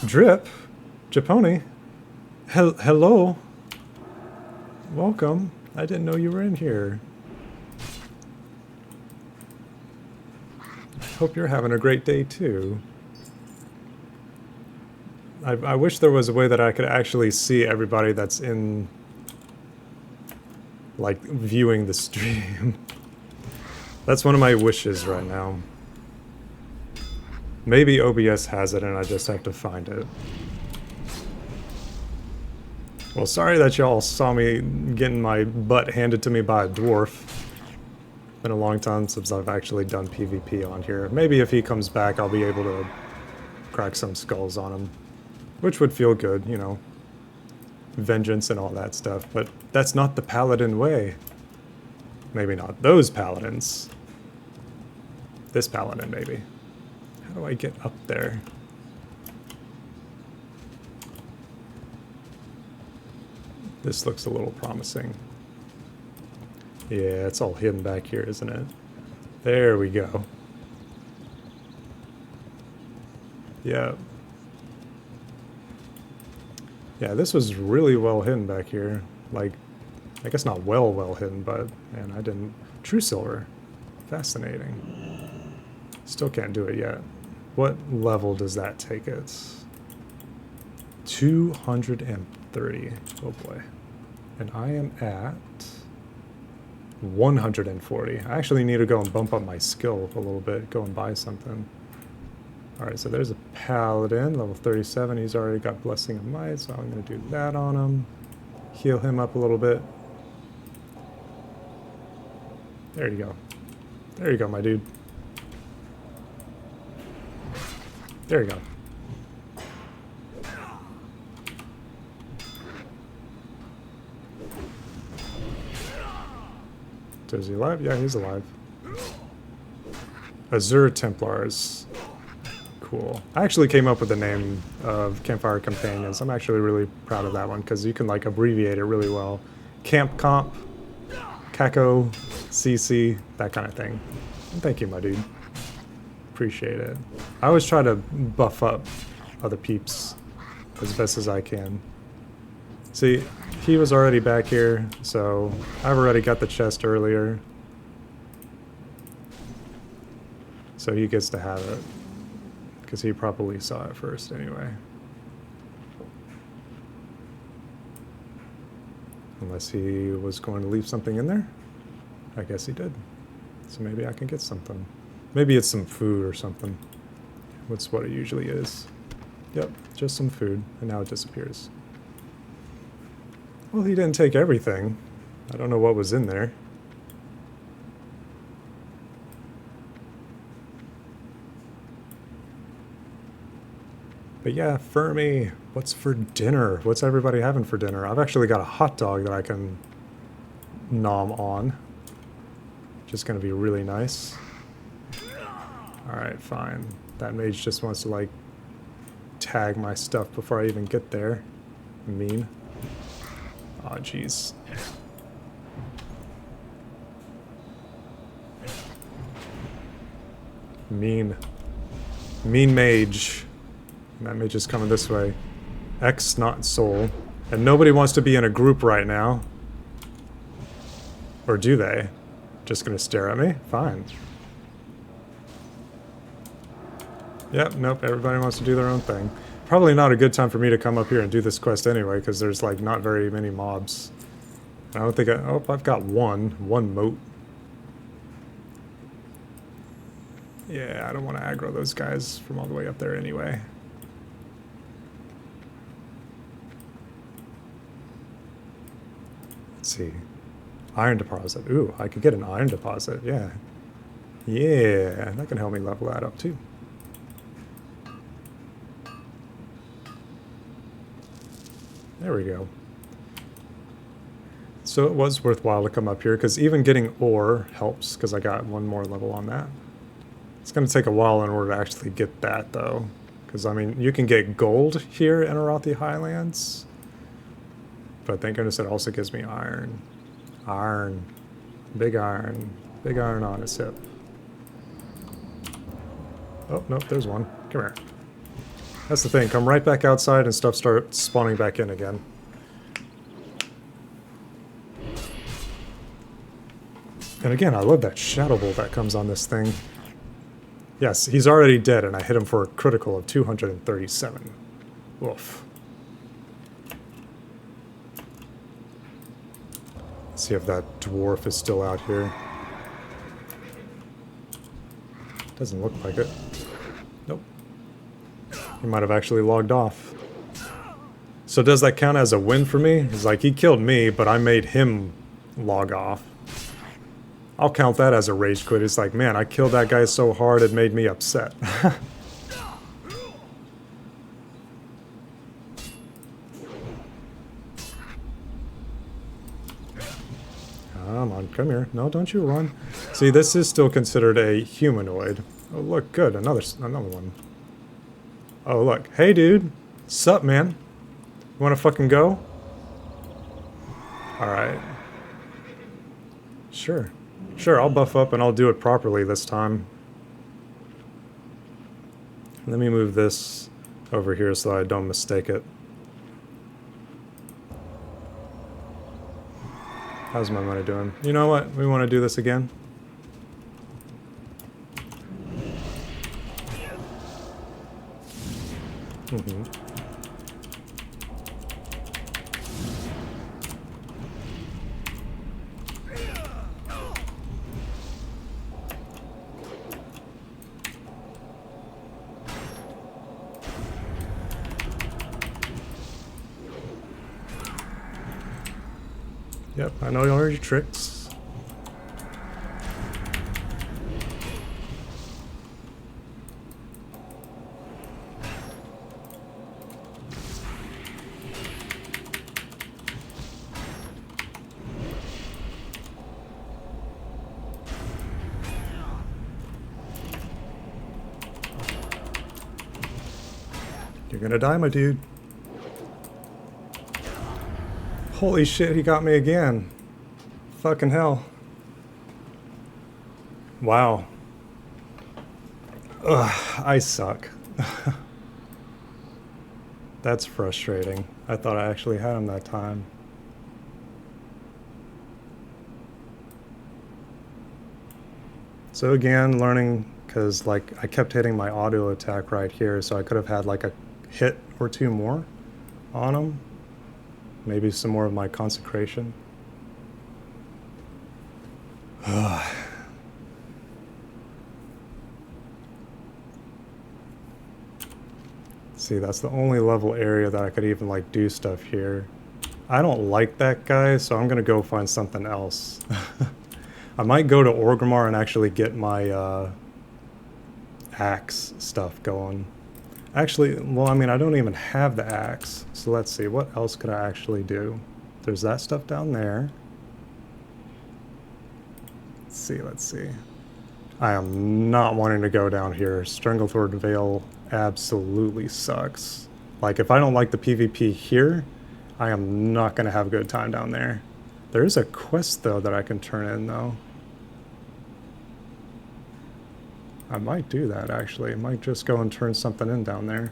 Drip? Japoni? Hello? Welcome. I didn't know you were in here. Hope you're having a great day too. I wish there was a way that I could actually see everybody that's in, like, viewing the stream. That's one of my wishes right now. Maybe OBS has it and I just have to find it. Well, sorry that y'all saw me getting my butt handed to me by a dwarf. Been a long time since I've actually done PvP on here. Maybe if he comes back, I'll be able to crack some skulls on him. Which would feel good, you know. Vengeance and all that stuff, but that's not the paladin way. Maybe not those paladins. This paladin, maybe. How do I get up there? This looks a little promising. Yeah, it's all hidden back here, isn't it? There we go. Yeah. Yeah, this was really well hidden back here. Like, I guess not well hidden, but, man, I didn't... True silver. Fascinating. Still can't do it yet. What level does that take it? 230. Oh boy. And I am at 140. I actually need to go and bump up my skill a little bit, go and buy something. Alright, so there's a paladin, level 37. He's already got Blessing of Might, so I'm going to do that on him. Heal him up a little bit. There you go. There you go, my dude. There you go. So is he alive? Yeah, he's alive. Azure Templars. Cool. I actually came up with the name of Campfire Companions. I'm actually really proud of that one because you can like abbreviate it really well. Camp Comp, Caco, CC, that kind of thing. And thank you, my dude. Appreciate it. I always try to buff up other peeps as best as I can. See, he was already back here, so I've already got the chest earlier. So he gets to have it. Because he probably saw it first anyway. Unless he was going to leave something in there. I guess he did. So maybe I can get something. Maybe it's some food or something. That's what it usually is. Yep, just some food. And now it disappears. Well, he didn't take everything. I don't know what was in there. But yeah, Fermi, what's for dinner? What's everybody having for dinner? I've actually got a hot dog that I can nom on. Just gonna be really nice. Alright, fine. That mage just wants to, like, tag my stuff before I even get there. Mean. Aw, oh, jeez. Mean. Mean mage. And that mage is coming this way. X, not soul. And nobody wants to be in a group right now. Or do they? Just gonna stare at me? Fine. Yep, nope, everybody wants to do their own thing. Probably not a good time for me to come up here and do this quest anyway, because there's, like, not very many mobs. I don't think oh, I've got one moat. Yeah, I don't want to aggro those guys from all the way up there anyway. Let's see. Iron deposit. Ooh, I could get an iron deposit, yeah. Yeah, that can help me level that up too. There we go. So it was worthwhile to come up here, because even getting ore helps, because I got one more level on that. It's going to take a while in order to actually get that, though. Because, I mean, you can get gold here in Arathi Highlands. But thank goodness it also gives me iron. Iron. Big iron. Big iron on his hip. Oh, nope, there's one. Come here. That's the thing. Come right back outside and stuff starts spawning back in again. And again, I love that shadow bolt that comes on this thing. Yes, he's already dead, and I hit him for a critical of 237. Oof. Let's see if that dwarf is still out here. Doesn't look like it. Nope. He might have actually logged off. So does that count as a win for me? It's like, he killed me, but I made him log off. I'll count that as a rage quit. It's like, man, I killed that guy so hard it made me upset. on, come here. No, don't you run. See, this is still considered a humanoid. Oh, look, good. Another one. Oh, look. Hey, dude. Sup, man? You want to fucking go? Alright. Sure. Sure, I'll buff up and I'll do it properly this time. Let me move this over here so I don't mistake it. How's my money doing? You know what? We want to do this again. Yep, I know all your tricks. You're gonna die, my dude. Holy shit, he got me again. Fucking hell. Wow. Ugh, I suck. That's frustrating. I thought I actually had him that time. So again, learning, because like I kept hitting my auto attack right here, so I could have had like a hit or two more on him. Maybe some more of my consecration. See, that's the only level area that I could even like do stuff here. I don't like that guy, so I'm gonna go find something else. I might go to Orgrimmar and actually get my axe stuff going. Actually, well, I mean, I don't even have the axe. So let's see, what else could I actually do? There's that stuff down there. Let's see. I am not wanting to go down here. Stranglethorn Vale absolutely sucks. Like, if I don't like the PvP here, I am not going to have a good time down there. There is a quest, though, that I can turn in, though. I might do that, actually. I might just go and turn something in down there.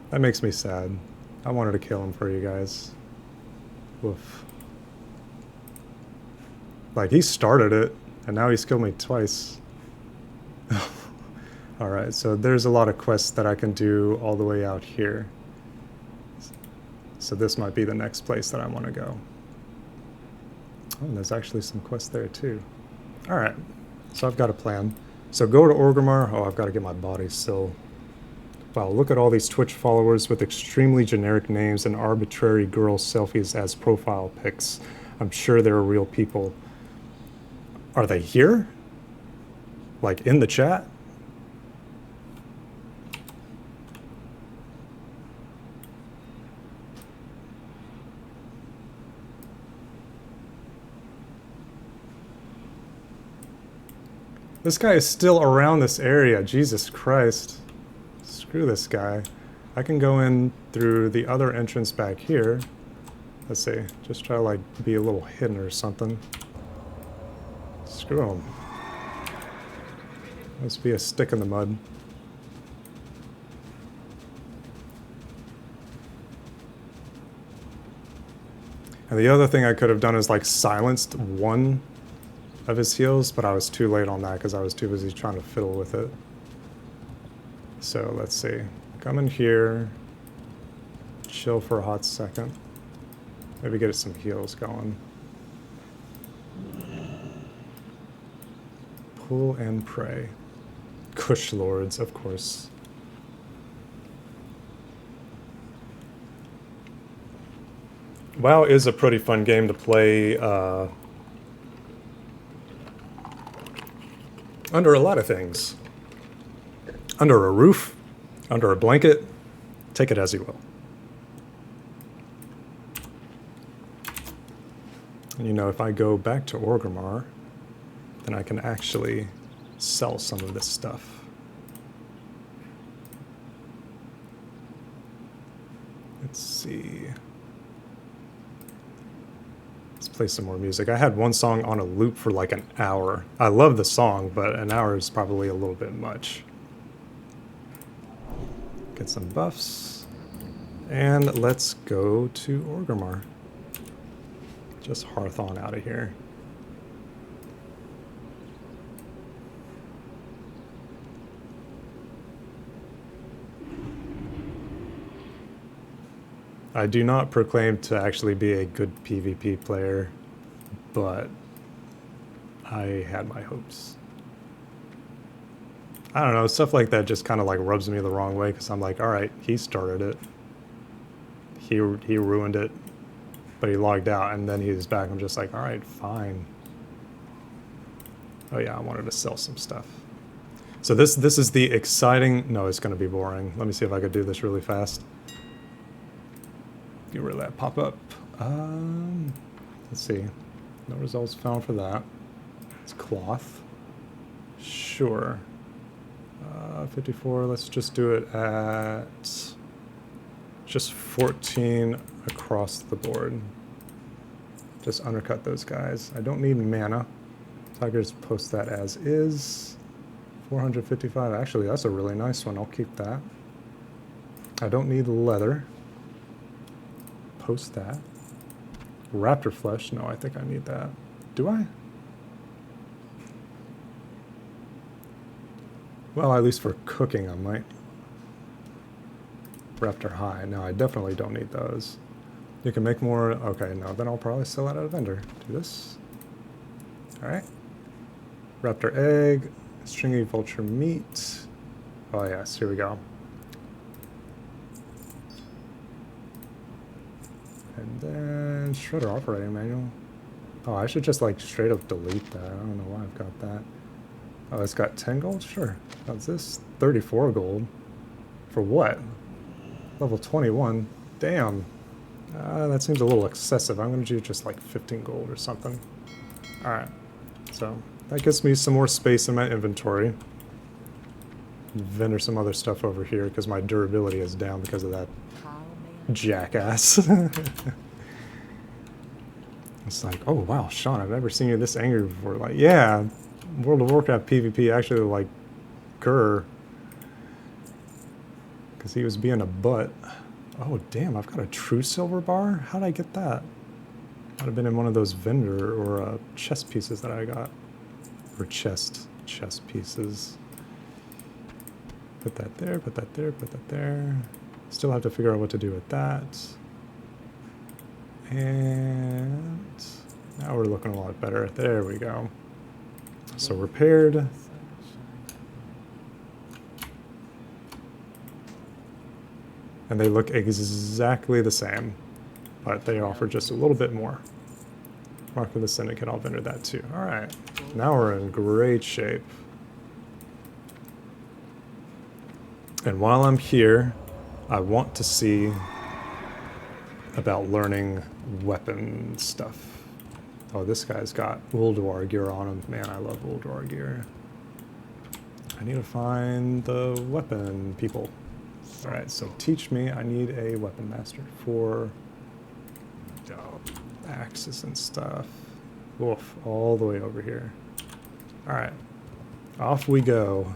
That makes me sad. I wanted to kill him for you guys. Woof. Like, he started it, and now he's killed me twice. Alright, so there's a lot of quests that I can do all the way out here. So this might be the next place that I want to go. Oh, and there's actually some quests there too. Alright, so I've got a plan. So go to Orgrimmar. Oh, I've got to get my body still. Wow, look at all these Twitch followers with extremely generic names and arbitrary girl selfies as profile pics. I'm sure they're real people. Are they here? Like in the chat? This guy is still around this area. Jesus Christ. Screw this guy. I can go in through the other entrance back here. Let's see. Just try to like be a little hidden or something. Screw him. Let's be a stick in the mud. And the other thing I could have done is like silenced one of his heals, but I was too late on that because I was too busy trying to fiddle with it. So let's see. Come in here. Chill for a hot second. Maybe get some heals going. Pull and pray. Kush Lords, of course. WoW is a pretty fun game to play under a lot of things. Under a roof, under a blanket, Take it as you will. And you know, if I go back to Orgrimmar, then I can actually sell some of this stuff. Let's see. Let's play some more music. I had one song on a loop for like an hour. I love the song, but an hour is probably a little bit much. Get some buffs. And let's go to Orgrimmar. Just hearth on out of here. I do not proclaim to actually be a good PvP player, but I had my hopes. I don't know, stuff like that just kind of like rubs me the wrong way because I'm like, all right, he started it. He ruined it, but he logged out and then he's back. I'm just like, all right, fine. Oh yeah, I wanted to sell some stuff. So this is the exciting, no, it's going to be boring. Let me see if I could do this really fast. Get rid of that pop-up. Let's see. No results found for that. It's cloth. Sure. 54, let's just do it at just 14 across the board. Just undercut those guys. I don't need mana. So I can just post that as is. 455, actually that's a really nice one. I'll keep that. I don't need leather. Post that. Raptor flesh, no, I think I need that. Do I? Well, at least for cooking I might. Raptor hide, no, I definitely don't need those. You can make more, okay, no, then I'll probably sell it at a vendor. Do this. Alright. Raptor egg, stringy vulture meat. Oh yes, here we go. And then Shredder operating manual. Oh, I should just like straight up delete that. I don't know why I've got that. Oh, it's got 10 gold? Sure. What's this? 34 gold. For what? Level 21. Damn. That seems a little excessive. I'm going to do just like 15 gold or something. Alright. So, that gives me some more space in my inventory. Vendor some other stuff over here because my durability is down because of that jackass. It's like, oh wow, Sean, I've never seen you this angry before. Like, yeah, World of Warcraft PvP actually like Grr. Because he was being a butt. Oh damn, I've got a true silver bar? How'd I get that? Might have been in one of those vendor or chest pieces that I got. Or chest pieces. Put that there, put that there, put that there. Still have to figure out what to do with that. And now we're looking a lot better. There we go. So repaired. And they look exactly the same, but they offer just a little bit more. Mark of the Syndicate, I'll vendor that too. All right, now we're in great shape. And while I'm here, I want to see about learning weapon stuff. Oh, this guy's got Ulduar gear on him. Man, I love Ulduar gear. I need to find the weapon people. Alright, so teach me. I need a weapon master for axes and stuff. Woof, all the way over here. Alright, off we go.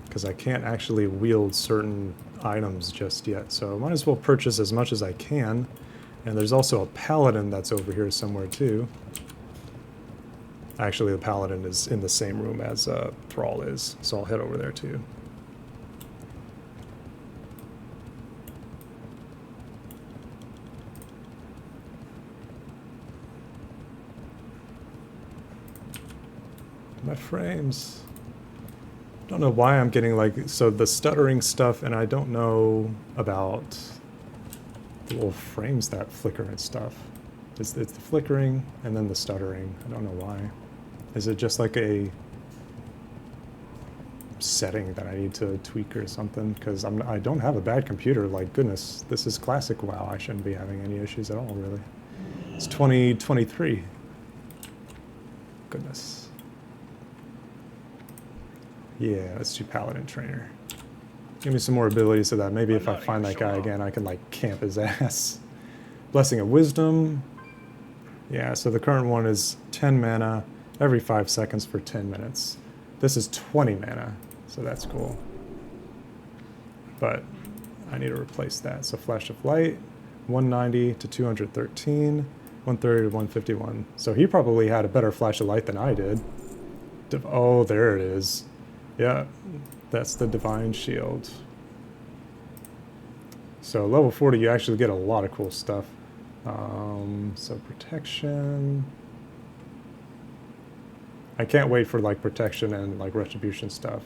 Because I can't actually wield certain items just yet, so I might as well purchase as much as I can. And there's also a paladin that's over here somewhere too. Actually, the paladin is in the same room as Thrall is, so I'll head over there too. My frames. Don't know why I'm getting like, so the stuttering stuff, and I don't know about the little frames that flicker and stuff. It's the flickering and then the stuttering. I don't know why. Is it just like a setting that I need to tweak or something, because I don't have a bad computer. Like, goodness, this is classic WoW. I shouldn't be having any issues at all, really. It's 2023. Goodness. Yeah, let's do Paladin Trainer. Give me some more abilities so that maybe if I find that guy again, I can, like, camp his ass. Blessing of Wisdom. Yeah, so the current one is 10 mana every 5 seconds for 10 minutes. This is 20 mana, so that's cool. But I need to replace that. So Flash of Light, 190 to 213, 130 to 151. So he probably had a better Flash of Light than I did. Oh, there it is. Yeah, that's the Divine Shield. So level 40, you actually get a lot of cool stuff. So protection. I can't wait for like protection and like retribution stuff.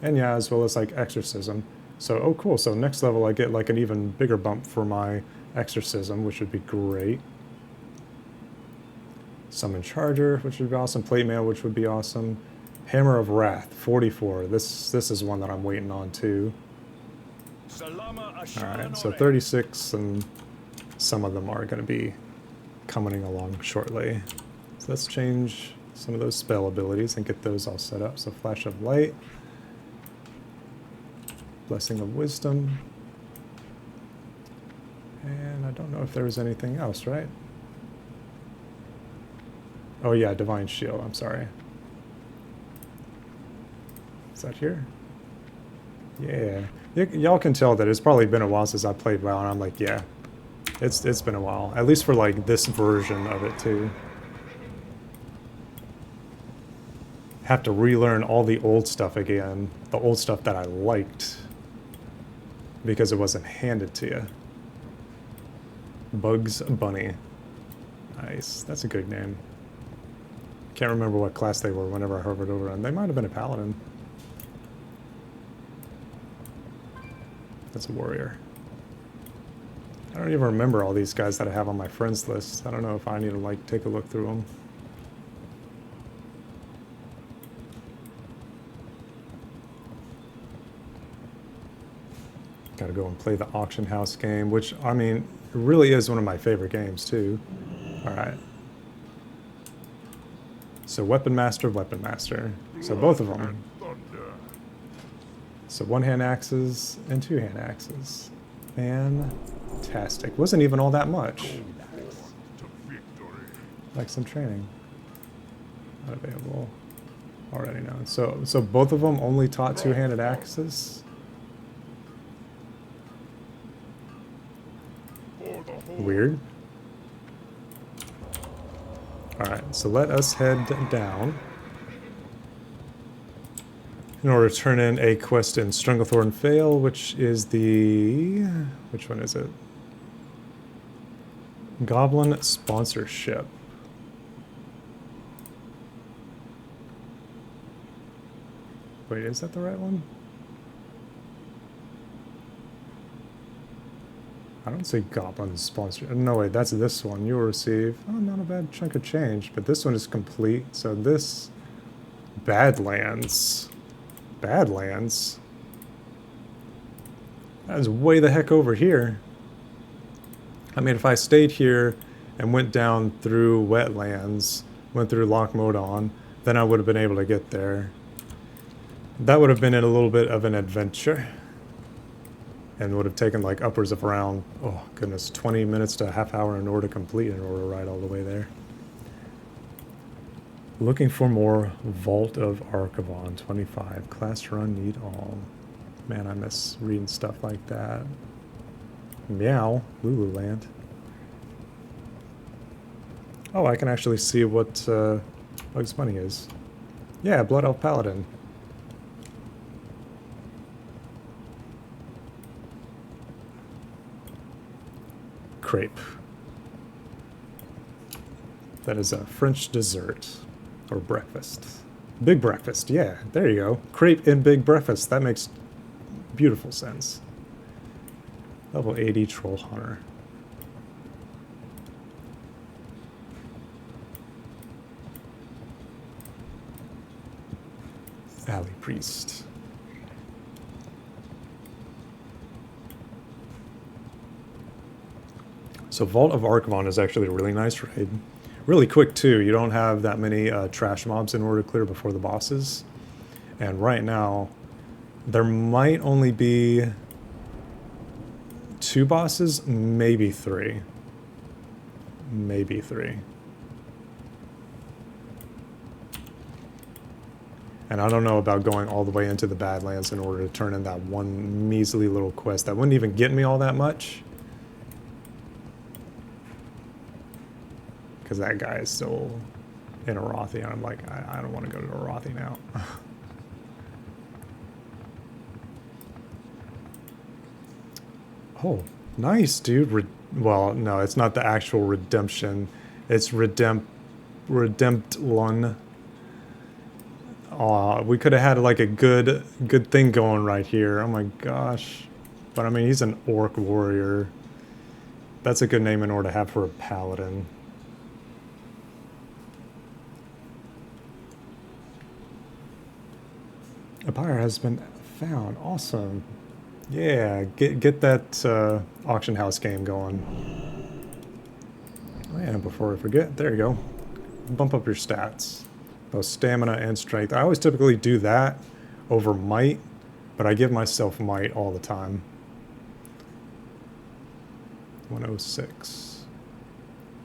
And yeah, as well as like exorcism. So, oh cool, so next level I get like an even bigger bump for my exorcism, which would be great. Summon Charger, which would be awesome. Plate Mail, which would be awesome. Hammer of Wrath, 44. This is one that I'm waiting on too. Alright, so 36, and some of them are going to be coming along shortly. So let's change some of those spell abilities and get those all set up. So Flash of Light, Blessing of Wisdom, and I don't know if there was anything else, right? Oh yeah, Divine Shield, I'm sorry. Is that here? Yeah. Y'all can tell that it's probably been a while since I played WoW, and I'm like, yeah, it's been a while. At least for like this version of it too. Have to relearn all the old stuff again. The old stuff that I liked. Because it wasn't handed to you. Bugs Bunny. Nice. That's a good name. Can't remember what class they were whenever I hovered over them. They might have been a paladin. That's a warrior. I don't even remember all these guys that I have on my friends list. I don't know if I need to like take a look through them. Gotta go and play the auction house game, which, I mean, it really is one of my favorite games too. Alright. So Weapon Master, Weapon Master. So both of them. So one-hand axes and two-hand axes. Fantastic. Wasn't even all that much. Like some training. Not available. Already known. So both of them only taught two-handed axes? Weird. Alright, so let us head down in order to turn in a quest in Strunglethorn Vale, which is the... which one is it? Goblin Sponsorship. Wait, is that the right one? I don't see Goblin Sponsor. No, wait, that's this one. You will receive, oh, not a bad chunk of change, but this one is complete. So this... Badlands. Badlands? That is way the heck over here. I mean, if I stayed here and went down through Wetlands, went through Loch Modon, then I would have been able to get there. That would have been a little bit of an adventure. And would have taken like upwards of around, oh goodness, 20 minutes to a half hour in order to complete, in order to ride all the way there. Looking for more Vault of Archivon 25. Class run need all. Man, I miss reading stuff like that. Meow, Lululand. Oh, I can actually see what Bugs Bunny is. Yeah, Blood Elf Paladin. Crepe. That is a French dessert. Or breakfast. Big breakfast, yeah, there you go. Crepe and big breakfast, that makes beautiful sense. Level 80 Troll Hunter. Alley Priest. So Vault of Archivon is actually a really nice raid. Really quick too. You don't have that many trash mobs in order to clear before the bosses. And right now, there might only be 2 bosses, maybe 3. Maybe 3. And I don't know about going all the way into the Badlands in order to turn in that one measly little quest that wouldn't even get me all that much. Because that guy is still in Arathi, and I'm like, I don't want to go to Arathi now. Oh, nice, dude. Well, no, it's not the actual redemption. It's Redemptlun. Aw, we could have had like a good thing going right here. Oh my gosh. But I mean, he's an orc warrior. That's a good name in order to have for a paladin. A buyer has been found. Awesome. Yeah, get that auction house game going. Oh, and before I forget, there you go. Bump up your stats. Both stamina and strength. I always typically do that over might, but I give myself might all the time. 106.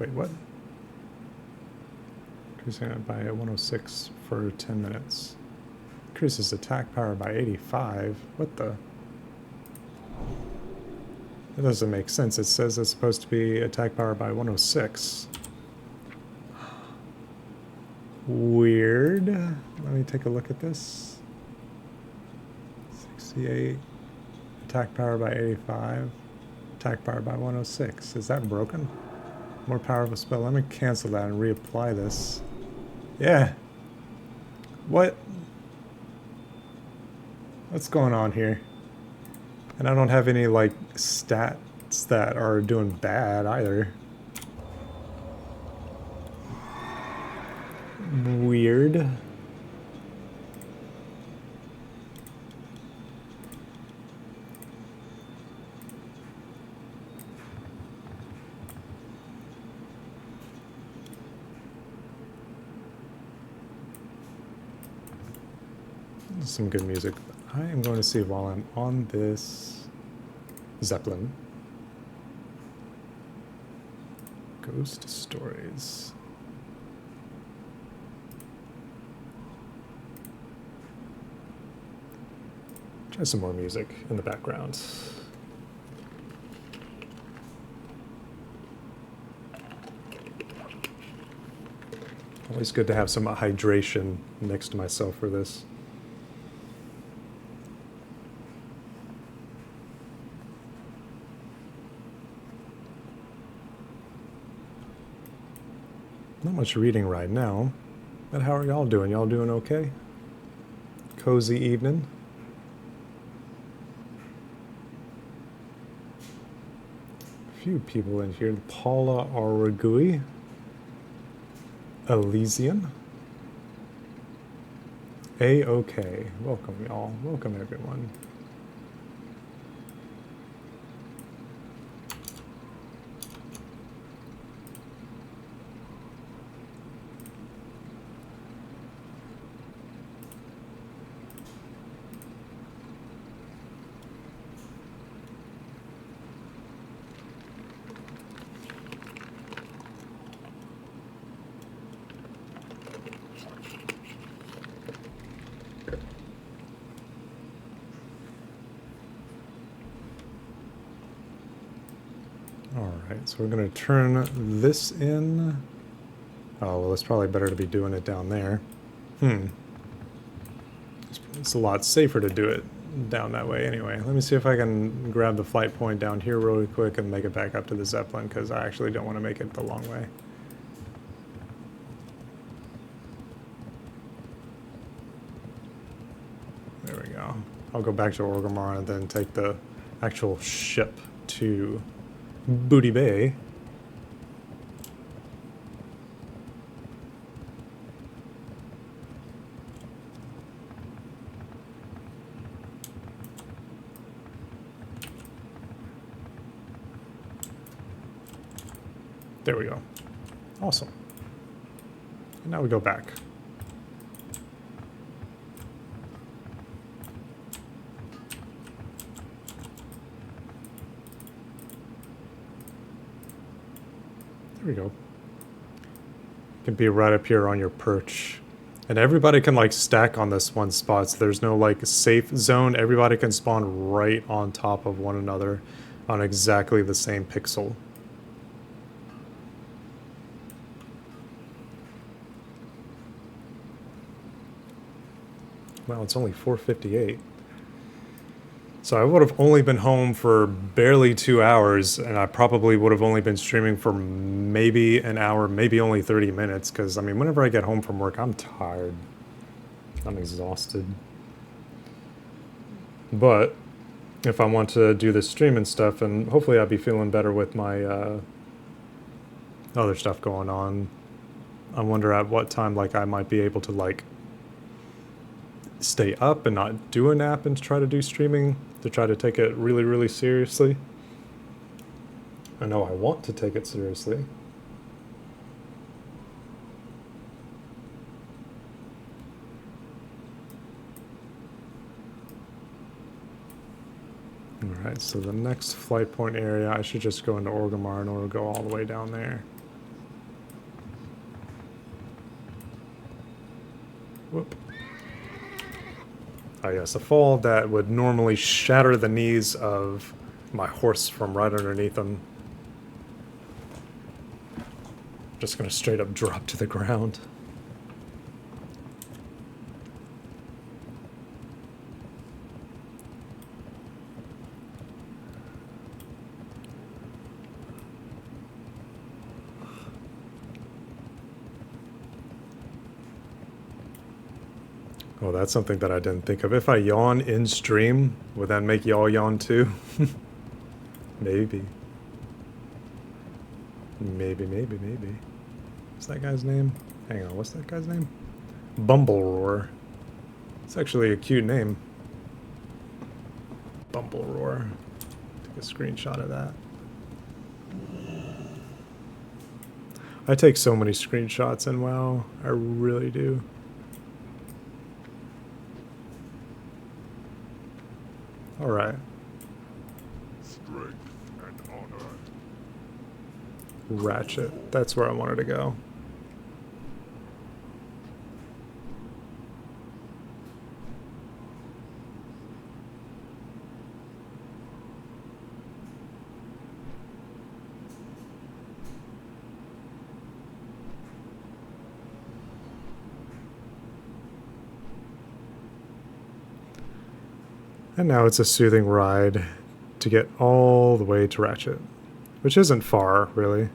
Wait, what? Increasing it by 106 for 10 minutes. Increases attack power by 85. What the? That doesn't make sense. It says it's supposed to be attack power by 106. Weird. Let me take a look at this. 68. Attack power by 85. Attack power by 106. Is that broken? More powerful spell. Let me cancel that and reapply this. Yeah. What? What's going on here? And I don't have any, like, stats that are doing bad either. Weird. Some good music. I am going to see while I'm on this Zeppelin. Ghost Stories. Try some more music in the background. Always good to have some hydration next to myself for this. Not much reading right now, but how are y'all doing? Y'all doing okay? Cozy evening? A few people in here. Paula Aragui. Elysian. A-OK. Welcome, y'all. Welcome, everyone. Alright, so we're going to turn this in. Oh, well, it's probably better to be doing it down there. It's a lot safer to do it down that way anyway. Let me see if I can grab the flight point down here really quick and make it back up to the Zeppelin, because I actually don't want to make it the long way. There we go. I'll go back to Orgrimmar and then take the actual ship to Booty Bay. There we go. Awesome. And now we go back. There we go. You can be right up here on your perch. And everybody can like stack on this one spot, so there's no like safe zone. Everybody can spawn right on top of one another on exactly the same pixel. Well, it's only 4:58. So I would have only been home for barely 2 hours, and I probably would have only been streaming for maybe an hour, maybe only 30 minutes, because, I mean, whenever I get home from work, I'm tired. I'm exhausted. But if I want to do this stream and stuff, and hopefully I'll be feeling better with my other stuff going on, I wonder at what time, like, I might be able to, like, stay up and not do a nap and try to do streaming, to try to take it really, really seriously. I know I want to take it seriously. Alright, so the next flight point area, I should just go into Orgrimmar and it'll go all the way down there. Whoop. Oh yes, a fall that would normally shatter the knees of my horse from right underneath him. Just gonna straight up drop to the ground. Oh, that's something that I didn't think of. If I yawn in stream, would that make y'all yawn too? Maybe. Maybe. What's that guy's name? Hang on, what's that guy's name? Bumbleroar. It's actually a cute name. Bumbleroar. Take a screenshot of that. I take so many screenshots in WoW. I really do. Alright. Strength and honor. Ratchet. That's where I wanted to go. And now it's a soothing ride to get all the way to Ratchet, which isn't far, really.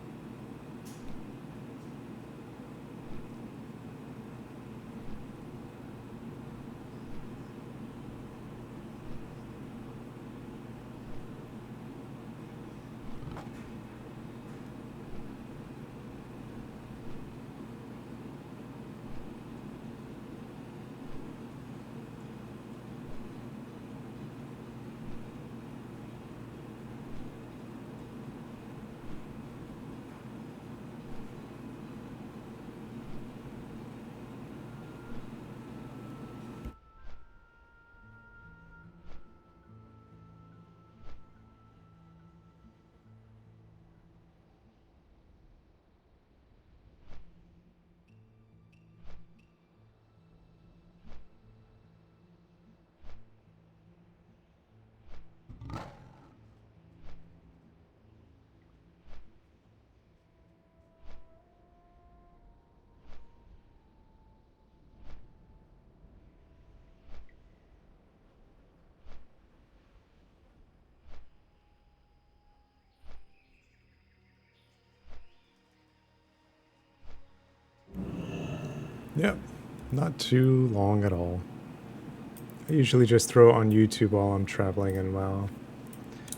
Yep, not too long at all. I usually just throw it on YouTube while I'm traveling and WoW.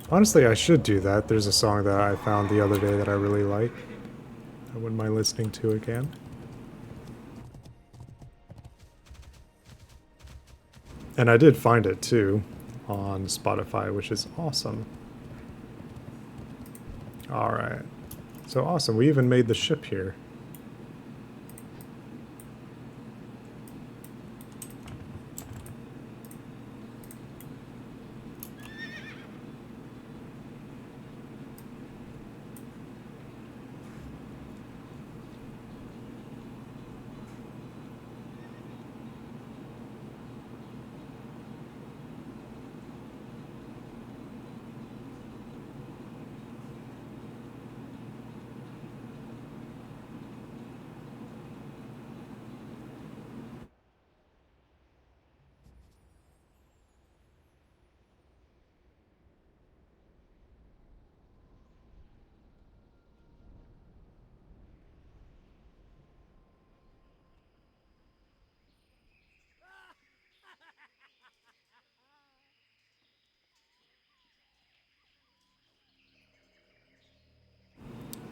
Honestly, I should do that. There's a song that I found the other day that I really like. I wouldn't mind listening to again. And I did find it too on Spotify, which is awesome. Alright, So awesome, we even made the ship here.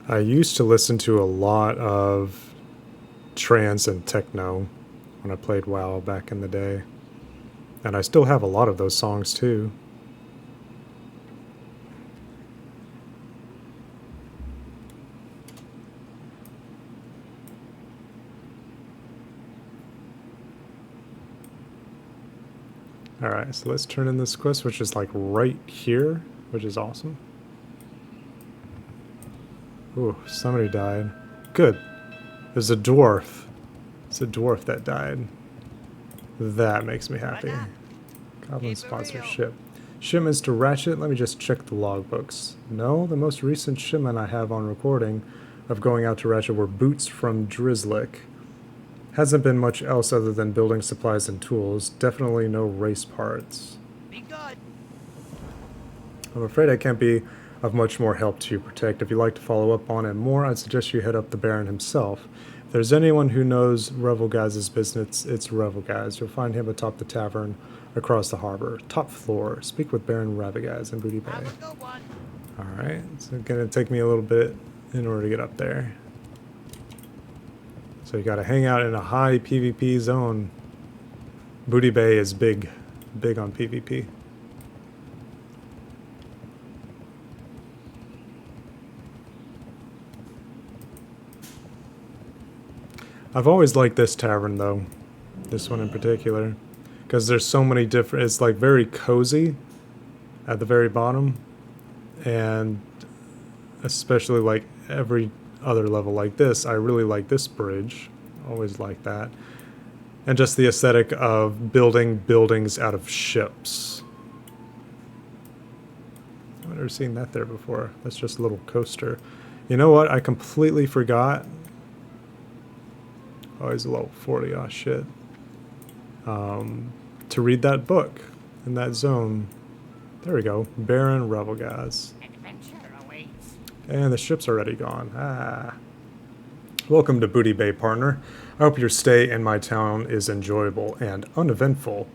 I used to listen to a lot of trance and techno when I played WoW back in the day. And I still have a lot of those songs too. Alright, so let's turn in this quest, which is like right here, which is awesome. Ooh, somebody died. Good. There's a dwarf. It's a dwarf that died. That makes me happy. Goblin sponsorship. Shipments to Ratchet. Let me just check the logbooks. No, the most recent shipment I have on recording of going out to Ratchet were boots from Drizzlick. Hasn't been much else other than building supplies and tools. Definitely no race parts. Be good. I'm afraid I can't be of much more help to you, Protect. If you'd like to follow up on it more, I'd suggest you head up the Baron himself. If there's anyone who knows Revel Guys' business, it's Revel Guys. You'll find him atop the tavern across the harbor. Top floor. Speak with Baron Ravagaz in Booty Bay. Have a good one. Alright, so it's gonna take me a little bit in order to get up there. So you gotta hang out in a high PvP zone. Booty Bay is big on PvP. I've always liked this tavern though, this one in particular, because there's so many different, it's like very cozy at the very bottom, and especially like every other level like this, I really like this bridge, always like that, and just the aesthetic of building buildings out of ships. I've never seen that there before. That's just a little coaster. You know what, I completely forgot. Oh, he's a level 40, oh shit. To read that book in that zone. There we go. Baron Ravagaz. Adventure awaits. And the ship's already gone. Ah. Welcome to Booty Bay, partner. I hope your stay in my town is enjoyable and uneventful.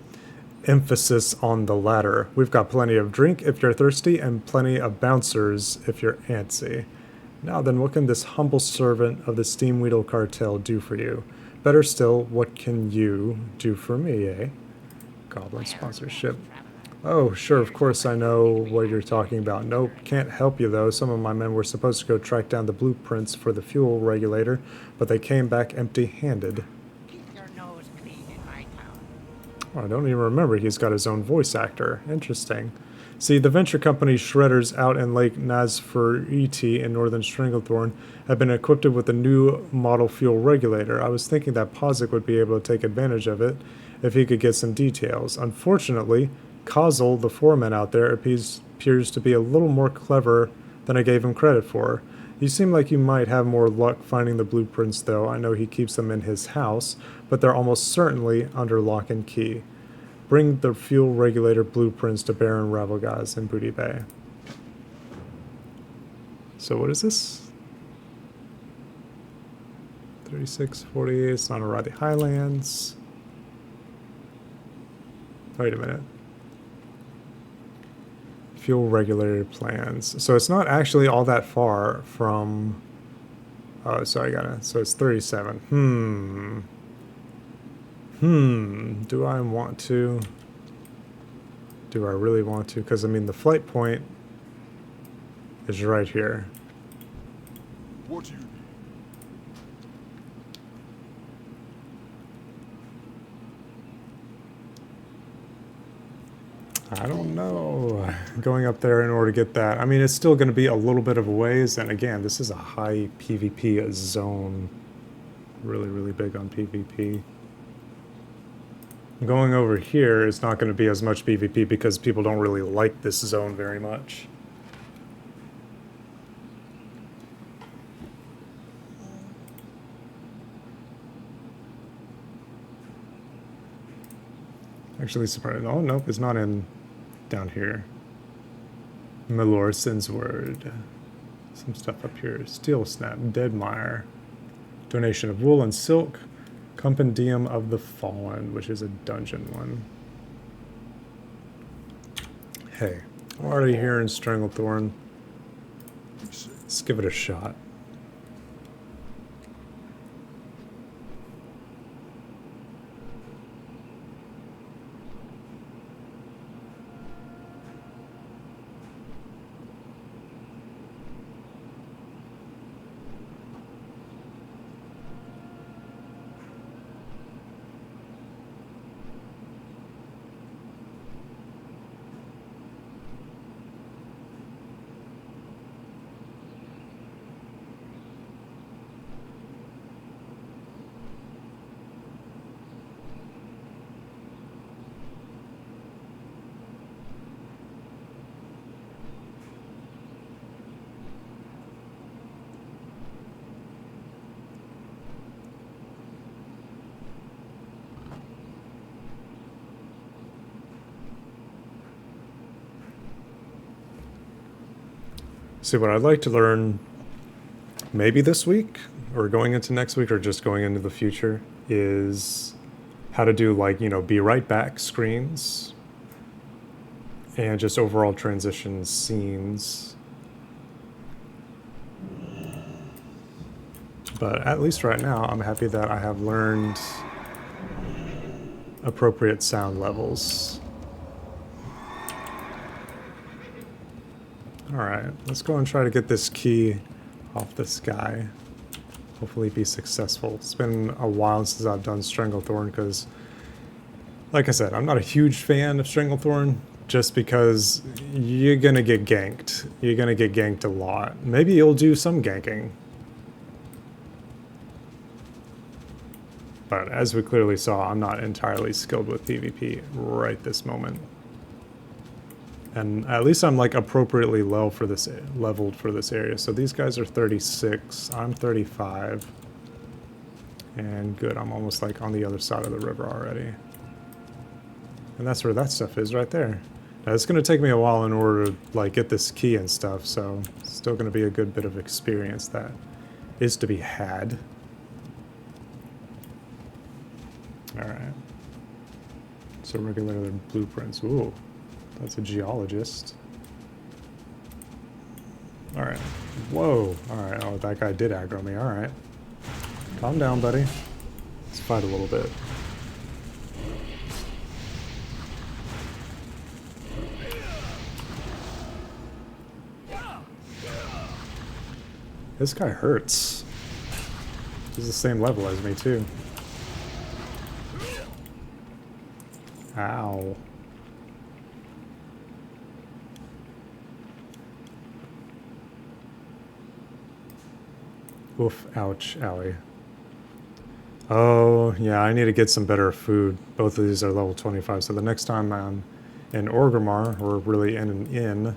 Emphasis on the latter. We've got plenty of drink if you're thirsty and plenty of bouncers if you're antsy. Now then, what can this humble servant of the Steamweedle cartel do for you? Better still, what can you do for me, eh? Goblin sponsorship. Oh, sure, of course I know what you're talking about. Nope, can't help you though. Some of my men were supposed to go track down the blueprints for the fuel regulator, but they came back empty-handed. Keep your nose clean in my town. Oh, I don't even remember he's got his own voice actor. Interesting. See, the venture company Shredders out in Lake Nazferiti in northern Stranglethorn have been equipped with a new model fuel regulator. I was thinking that Pozik would be able to take advantage of it if he could get some details. Unfortunately, Kozel, the foreman out there, appears to be a little more clever than I gave him credit for. You seem like you might have more luck finding the blueprints, though. I know he keeps them in his house, but they're almost certainly under lock and key. Bring the fuel regulator blueprints to Baron Ravagaz in Booty Bay. So what is this? 3648, it's not around the Highlands. Wait a minute. Fuel regulator plans. So it's not actually all that far from... Oh, so I gotta... So it's 37. Do I want to? Do I really want to? Because, I mean, the flight point is right here. What do you need? I don't know. Going up there in order to get that. I mean, it's still going to be a little bit of a ways. And again, this is a high PvP zone. Really, really big on PvP. Going over here is not going to be as much PvP because people don't really like this zone very much. Actually, surprised. Oh, nope, it's not in down here. Melorson's Word. Some stuff up here. Steel Snap, Deadmire. Donation of wool and silk. Compendium of the Fallen, which is a dungeon one. Hey, I'm already here in Stranglethorn. Let's give it a shot. See, what I'd like to learn maybe this week or going into next week or just going into the future is how to do, like, you know, be right back screens and just overall transition scenes. But at least right now, I'm happy that I have learned appropriate sound levels. Alright, let's go and try to get this key off this guy. Hopefully be successful. It's been a while since I've done Stranglethorn because, like I said, I'm not a huge fan of Stranglethorn just because you're gonna get ganked. You're gonna get ganked a lot. Maybe you'll do some ganking. But as we clearly saw, I'm not entirely skilled with PvP right this moment. And at least I'm like appropriately low for this, leveled for this area. So these guys are 36, I'm 35. And good, I'm almost like on the other side of the river already. And that's where that stuff is right there. Now it's gonna take me a while in order to like get this key and stuff, so it's still gonna be a good bit of experience that is to be had. Alright. So regular blueprints, ooh. That's a geologist. Alright. Whoa. Alright. Oh, that guy did aggro me. Alright. Calm down, buddy. Let's fight a little bit. This guy hurts. He's the same level as me, too. Ow. Oof, ouch, owie. Oh, yeah, I need to get some better food. Both of these are level 25, so the next time I'm in Orgrimmar, or really in an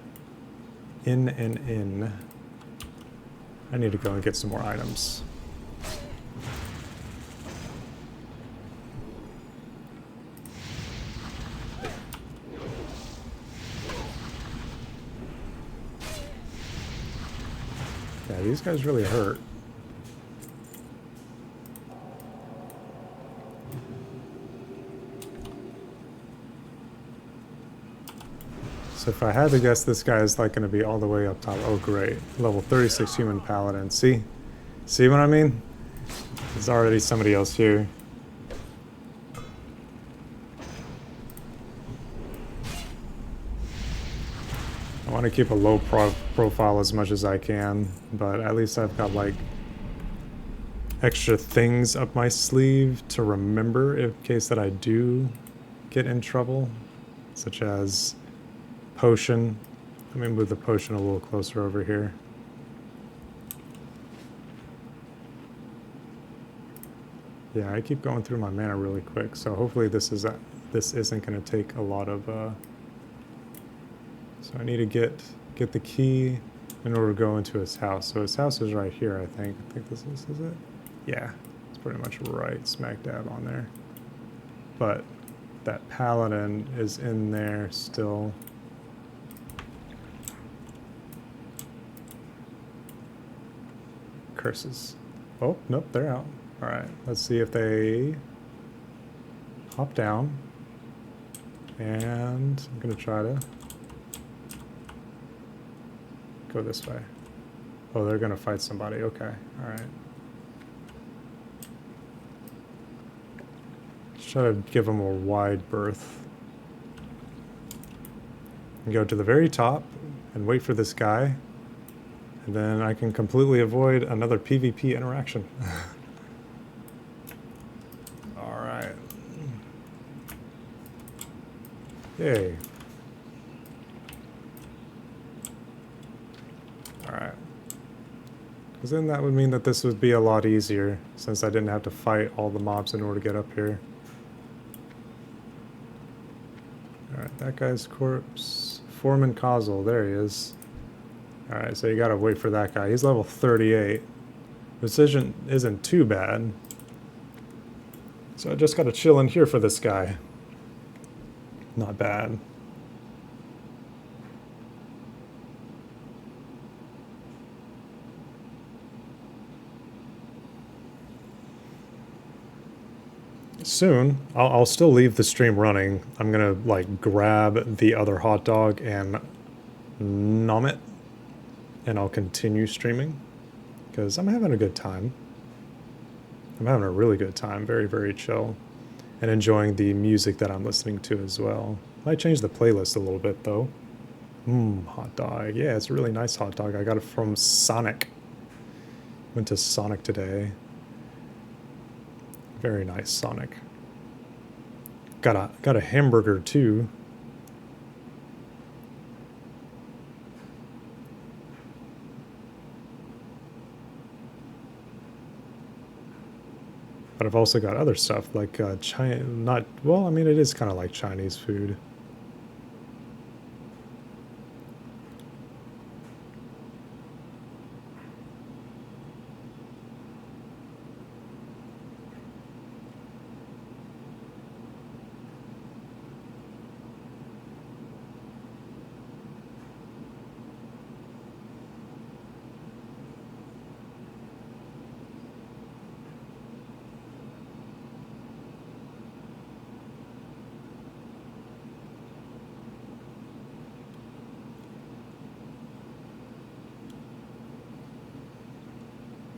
inn, I need to go and get some more items. Yeah, these guys really hurt. So if I had to guess, this guy is like going to be all the way up top. Oh, great. Level 36 human paladin. See? See what I mean? There's already somebody else here. I want to keep a low profile as much as I can, but at least I've got like extra things up my sleeve to remember in case that I do get in trouble, such as potion. Let me move the potion a little closer over here. Yeah, I keep going through my mana really quick, so hopefully this isn't going to take a lot of. So I need to get the key in order to go into his house. So his house is right here, I think. I think this is it. Yeah, it's pretty much right smack dab on there. But that paladin is in there still. Curses. Oh, nope, they're out. Alright, let's see if they hop down. And I'm going to try to go this way. Oh, they're going to fight somebody. Okay, alright. Let's try to give them a wide berth. And go to the very top and wait for this guy. And then I can completely avoid another PvP interaction. Alright. Yay. Alright. Because then that would mean that this would be a lot easier, since I didn't have to fight all the mobs in order to get up here. Alright, that guy's corpse. Foreman Kozul, there he is. Alright, so you gotta wait for that guy. He's level 38. Which isn't too bad. So I just gotta chill in here for this guy. Not bad. Soon, I'll still leave the stream running. I'm gonna like grab the other hot dog and nom it. And I'll continue streaming, because I'm having a good time. I'm having a really good time, very, very chill, and enjoying the music that I'm listening to as well. I changed the playlist a little bit though. Hot dog. Yeah, it's a really nice hot dog. I got it from Sonic. Went to Sonic today. Very nice Sonic. Got a hamburger too. But I've also got other stuff like well, I mean, it is kind of like Chinese food.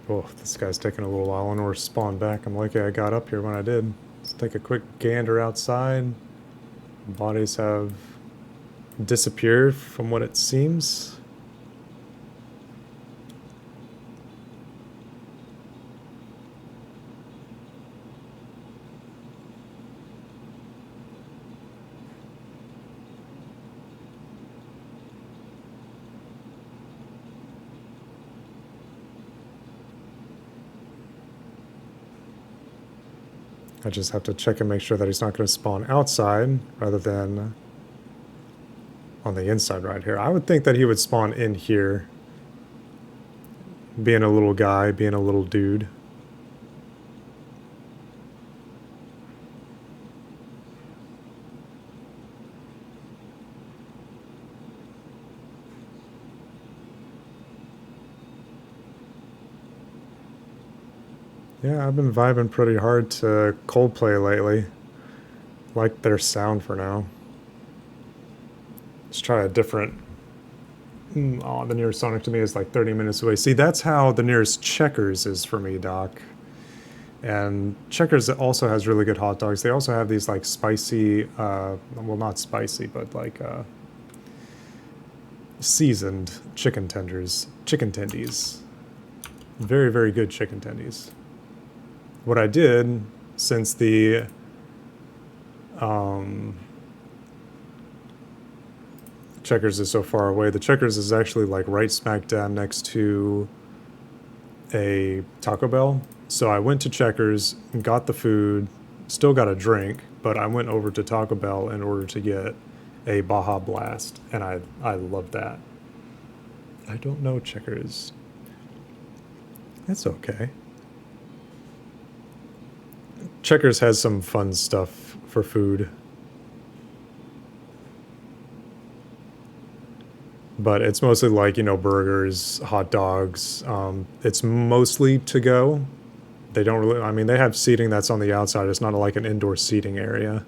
Oh, this guy's taking a little while in order to spawn back. I'm lucky I got up here when I did. Let's take a quick gander outside. Bodies have disappeared from what it seems. I just have to check and make sure that he's not going to spawn outside rather than on the inside right here. I would think that he would spawn in here, being a little guy, being a little dude. Yeah, I've been vibing pretty hard to Coldplay lately. Like their sound for now. Let's try a different... Oh, the nearest Sonic to me is like 30 minutes away. See, that's how the nearest Checkers is for me, Doc. And Checkers also has really good hot dogs. They also have these like spicy, well, not spicy, but like seasoned chicken tenders, chicken tendies. Very, very good chicken tendies. What I did, since the Checkers is so far away, the Checkers is actually like right smack down next to a Taco Bell. So I went to Checkers, got the food, still got a drink, but I went over to Taco Bell in order to get a Baja Blast, and I love that. I don't know Checkers. That's okay. Checkers has some fun stuff for food. But it's mostly like, you know, burgers, hot dogs. It's mostly to go. They don't really, I mean, they have seating that's on the outside. It's not like an indoor seating area.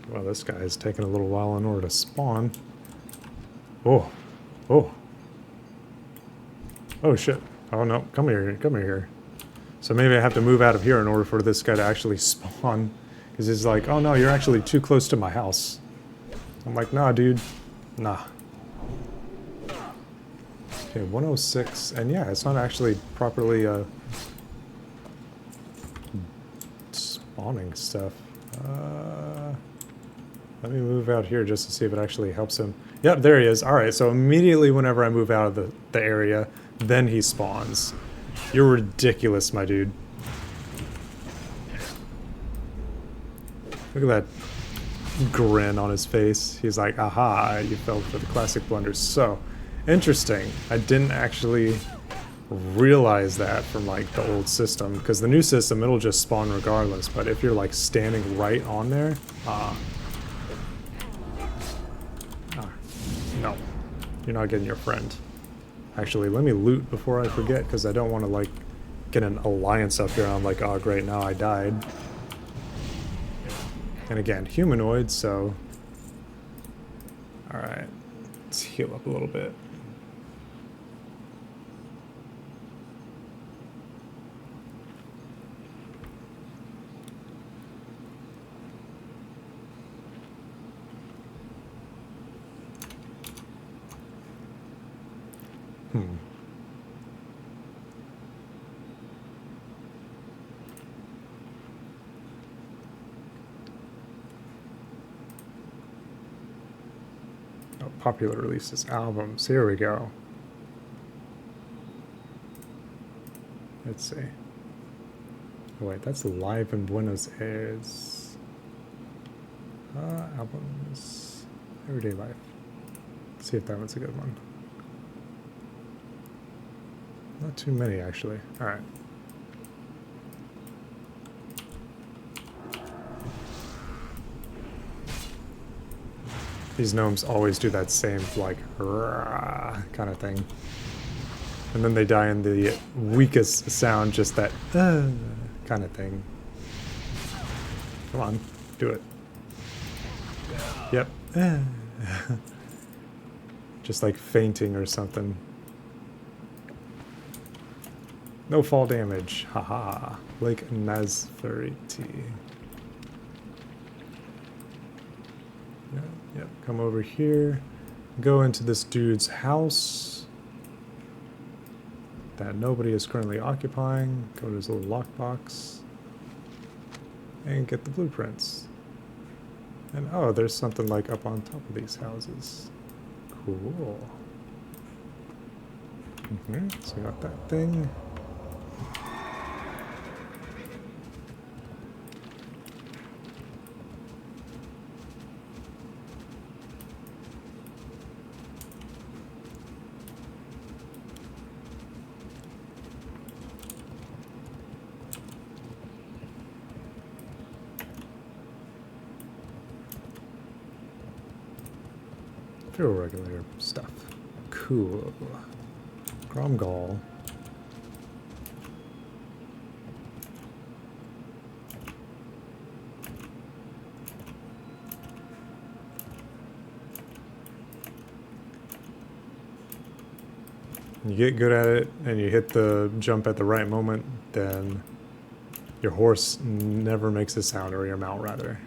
Well, this guy is taking a little while in order to spawn. Oh. Oh. Oh, shit. Oh, no. Come here. Come here. So maybe I have to move out of here in order for this guy to actually spawn. Because he's like, oh, no, you're actually too close to my house. I'm like, nah, dude. Nah. Okay, 106. And yeah, it's not actually properly spawning stuff. Let me move out here just to see if it actually helps him. Yep, there he is. Alright, so immediately whenever I move out of the area, then he spawns. You're ridiculous, my dude. Look at that grin on his face. He's like, aha, you fell for the classic blunders. So, interesting. I didn't actually realize that from like the old system, because the new system, it'll just spawn regardless, but if you're like standing right on there, no, you're not getting your friend. Actually, let me loot before I forget, because I don't want to like get an alliance up here and I'm like, oh great, now I died. And again, humanoid, so alright, let's heal up a little bit. Oh, popular releases, albums. Here we go. Let's see. Oh wait, that's live in Buenos Aires. Albums. Everyday Life. Let's see if that one's a good one. Not too many, actually. Alright. These gnomes always do that same, like, kind of thing. And then they die in the weakest sound, just that, kind of thing. Come on, do it. Yep. Just like fainting or something. No fall damage. Haha. Lake Nazareti. Yep. Come over here. Go into this dude's house that nobody is currently occupying. Go to his little lockbox. And get the blueprints. And oh, there's something like up on top of these houses. Cool. So we got that thing. Fuel regulator stuff. Cool. Gromgall. You get good at it and you hit the jump at the right moment, then your horse never makes a sound, or your mount rather.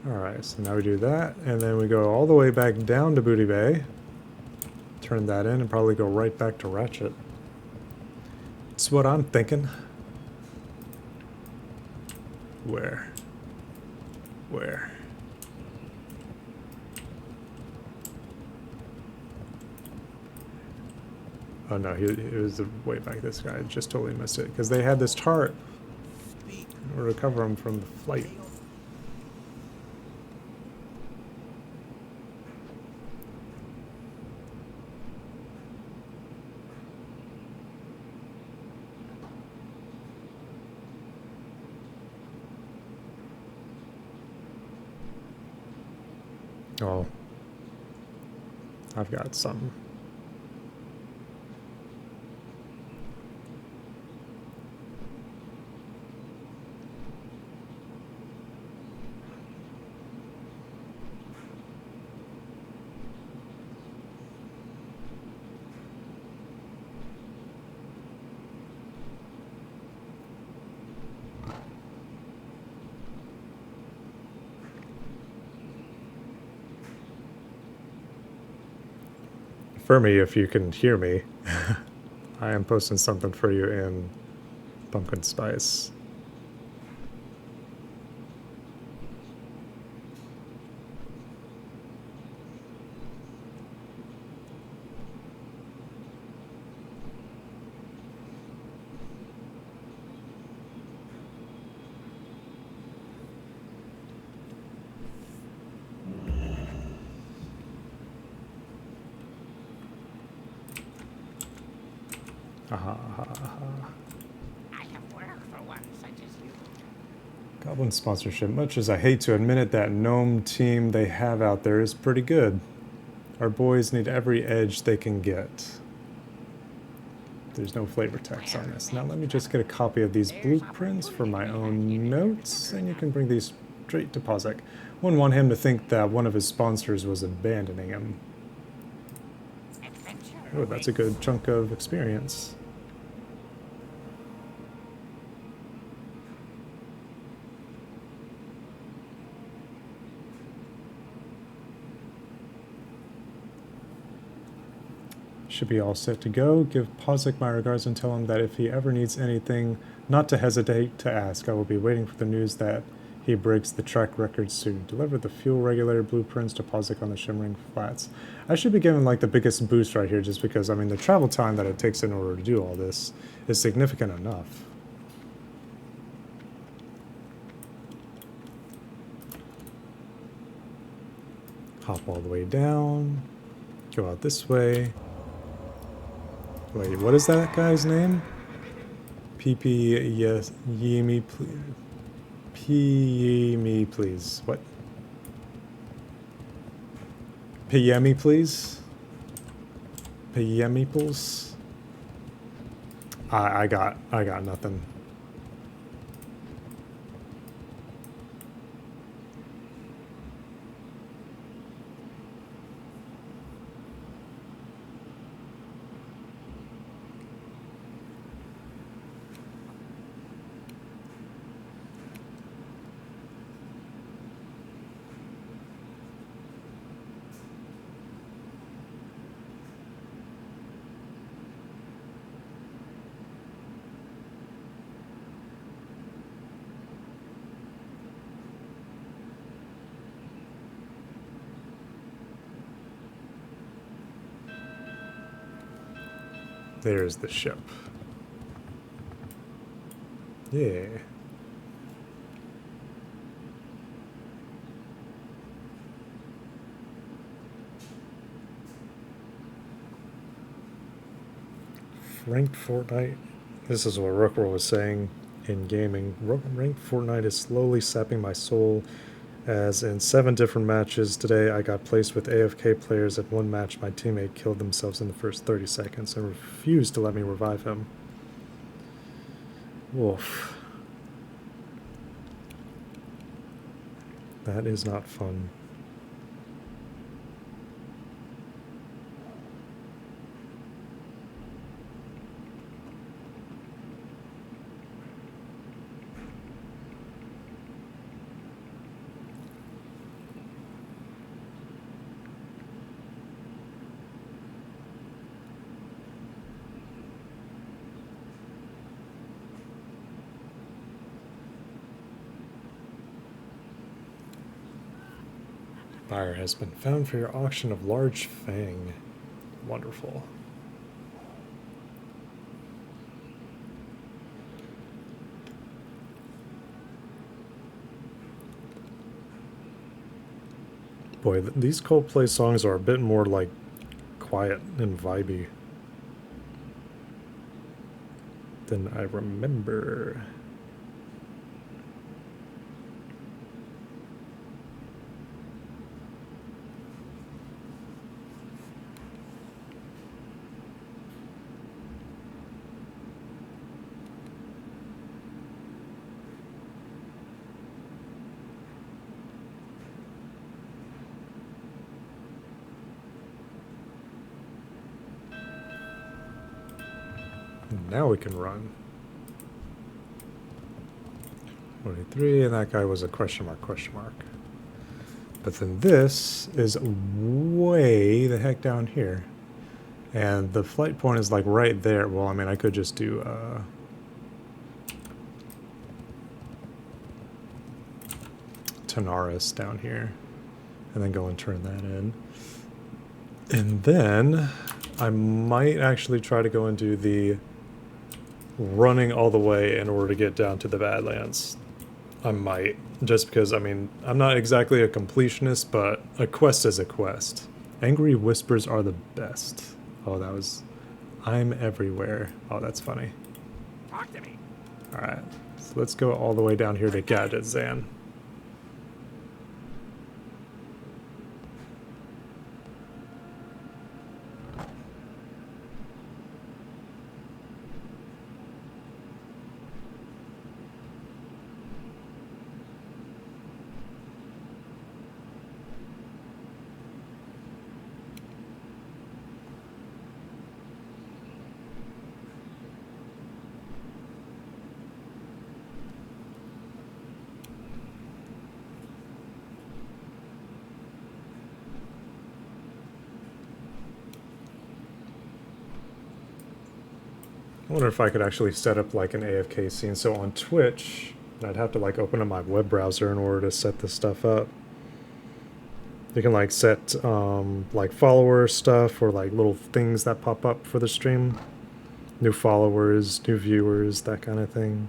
Alright, so now we do that, and then we go all the way back down to Booty Bay. Turn that in and probably go right back to Ratchet. It's what I'm thinking. Where? Where? Oh no, it was the way back. This guy just totally missed it because they had this chart in order to cover him from the flight. Oh, I've got something. For me, if you can hear me, I am posting something for you in Pumpkin Spice. Aha, aha, aha. I have work for one such as you. Goblin sponsorship. Much as I hate to admit it, that gnome team they have out there is pretty good. Our boys need every edge they can get. There's no flavor text on this. Now let me just get a copy of these blueprints for my own notes, and you can bring these straight to Pozek. Wouldn't want him to think that one of his sponsors was abandoning him. Adventure Oh, that's a good chunk of experience. Should be all set to go. Give Pozek my regards and tell him that if he ever needs anything, not to hesitate to ask. I will be waiting for the news that he breaks the track record soon. Deliver the fuel regulator blueprints to Pozek on the Shimmering Flats. I should be giving like the biggest boost right here just because, I mean, the travel time that it takes in order to do all this is significant enough. Hop all the way down. Go out this way. Wait, what is that guy's name? PP, yes, Yemi, please. P please. What? Piyemi, please. Piyemi, please. I got nothing. There's the ship. Yeah. ranked Fortnite, this is what Rookroll was saying in gaming. Ranked Fortnite is slowly sapping my soul, as in 7 different matches today I got placed with AFK players. At one match my teammate killed themselves in the first 30 seconds and refused to let me revive him. Woof. That is not fun. Buyer has been found for your auction of large fang. Wonderful. Boy, these Coldplay songs are a bit more like quiet and vibey than I remember. Now we can run. 23, and that guy was a question mark, question mark. But then this is way the heck down here. And the flight point is like right there. Well, I mean, I could just do Tanaris down here. And then go and turn that in. And then I might actually try to go and do the running all the way in order to get down to the Badlands. I might, just because, I mean, I'm not exactly a completionist, but a quest is a quest. Angry whispers are the best. Oh, that was... I'm everywhere. Oh, that's funny. Talk to me. Alright, so let's go all the way down here to Gadget Zan. I wonder if I could actually set up like an AFK scene. So on Twitch, I'd have to like open up my web browser in order to set this stuff up. You can like set like follower stuff or like little things that pop up for the stream. New followers, new viewers, that kind of thing.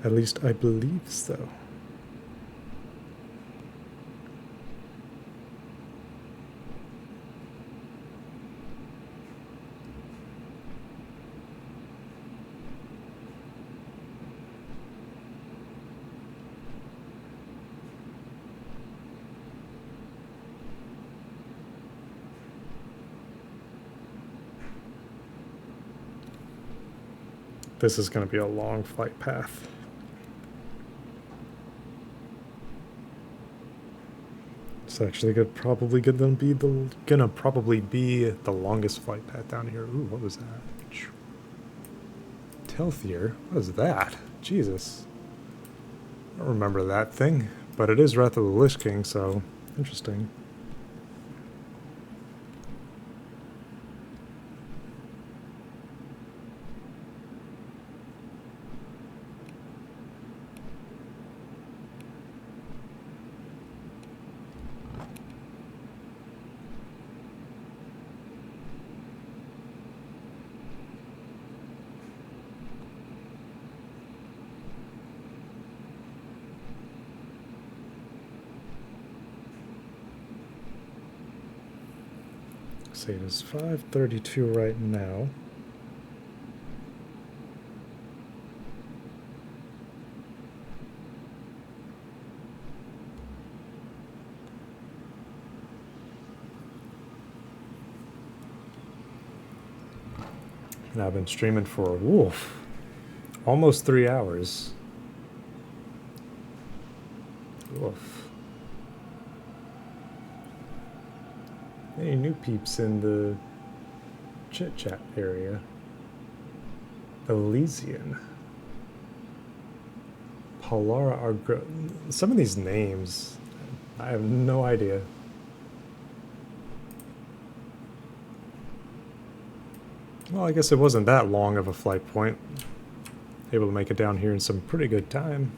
At least I believe so. This is going to be a long flight path. It's actually probably gonna be the longest flight path down here. Ooh, what was that? Telthier? What is that? Jesus. I don't remember that thing, but it is Wrath of the Lich King, so interesting. See, it is 5:32 right now. And I've been streaming for, woof, almost 3 hours. Woof. Any new peeps in the chit chat area? Elysian. Polara Argro. Some of these names, I have no idea. Well, I guess it wasn't that long of a flight point. Able to make it down here in some pretty good time.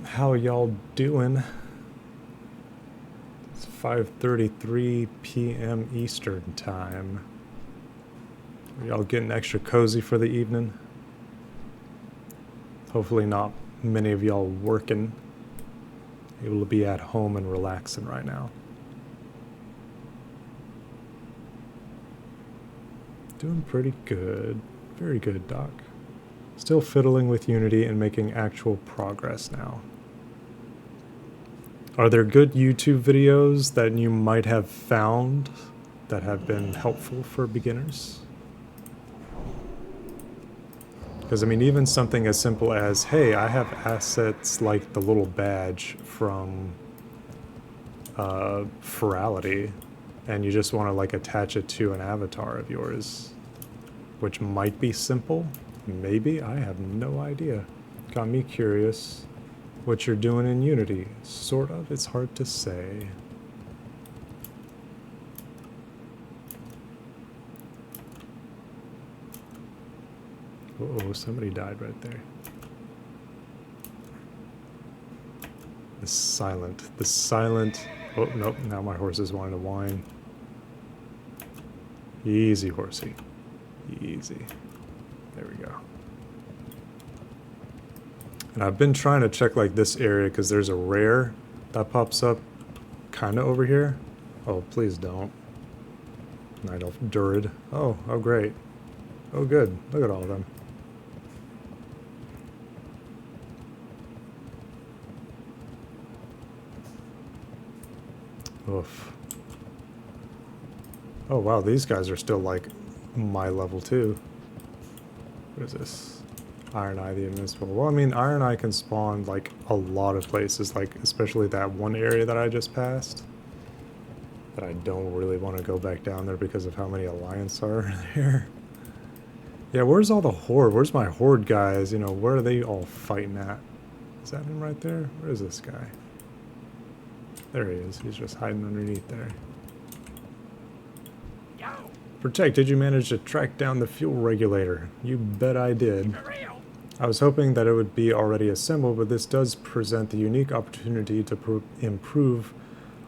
How y'all doing? It's 5:33 p.m. Eastern time. Are y'all getting extra cozy for the evening? Hopefully not many of y'all working. Able to be at home and relaxing right now. Doing pretty good. Very good, Doc. Still fiddling with Unity and making actual progress now. Are there good YouTube videos that you might have found that have been helpful for beginners? Because, I mean, even something as simple as, hey, I have assets like the little badge from Ferality, and you just want to, like, attach it to an avatar of yours, which might be simple. Maybe. I have no idea. Got me curious. What you're doing in Unity. Sort of. It's hard to say. Uh-oh, somebody died right there. The silent. The silent... Oh, nope. Now my horse is wanting to whine. Easy, horsey. Easy. There we go. And I've been trying to check like this area because there's a rare that pops up kind of over here. Oh, please don't. Night Elf Durid. Oh great. Oh good. Look at all of them. Oof. Oh wow, these guys are still like my level too. What is this? Iron Eye the Invincible. Well, I mean, Iron Eye can spawn like a lot of places, like especially that one area that I just passed. That I don't really want to go back down there because of how many Alliance are there. Yeah, where's all the Horde? Where's my Horde guys? You know, where are they all fighting at? Is that him right there? Where is this guy? There he is. He's just hiding underneath there. Protect, did you manage to track down the fuel regulator? You bet I did. I was hoping that it would be already assembled, but this does present the unique opportunity to improve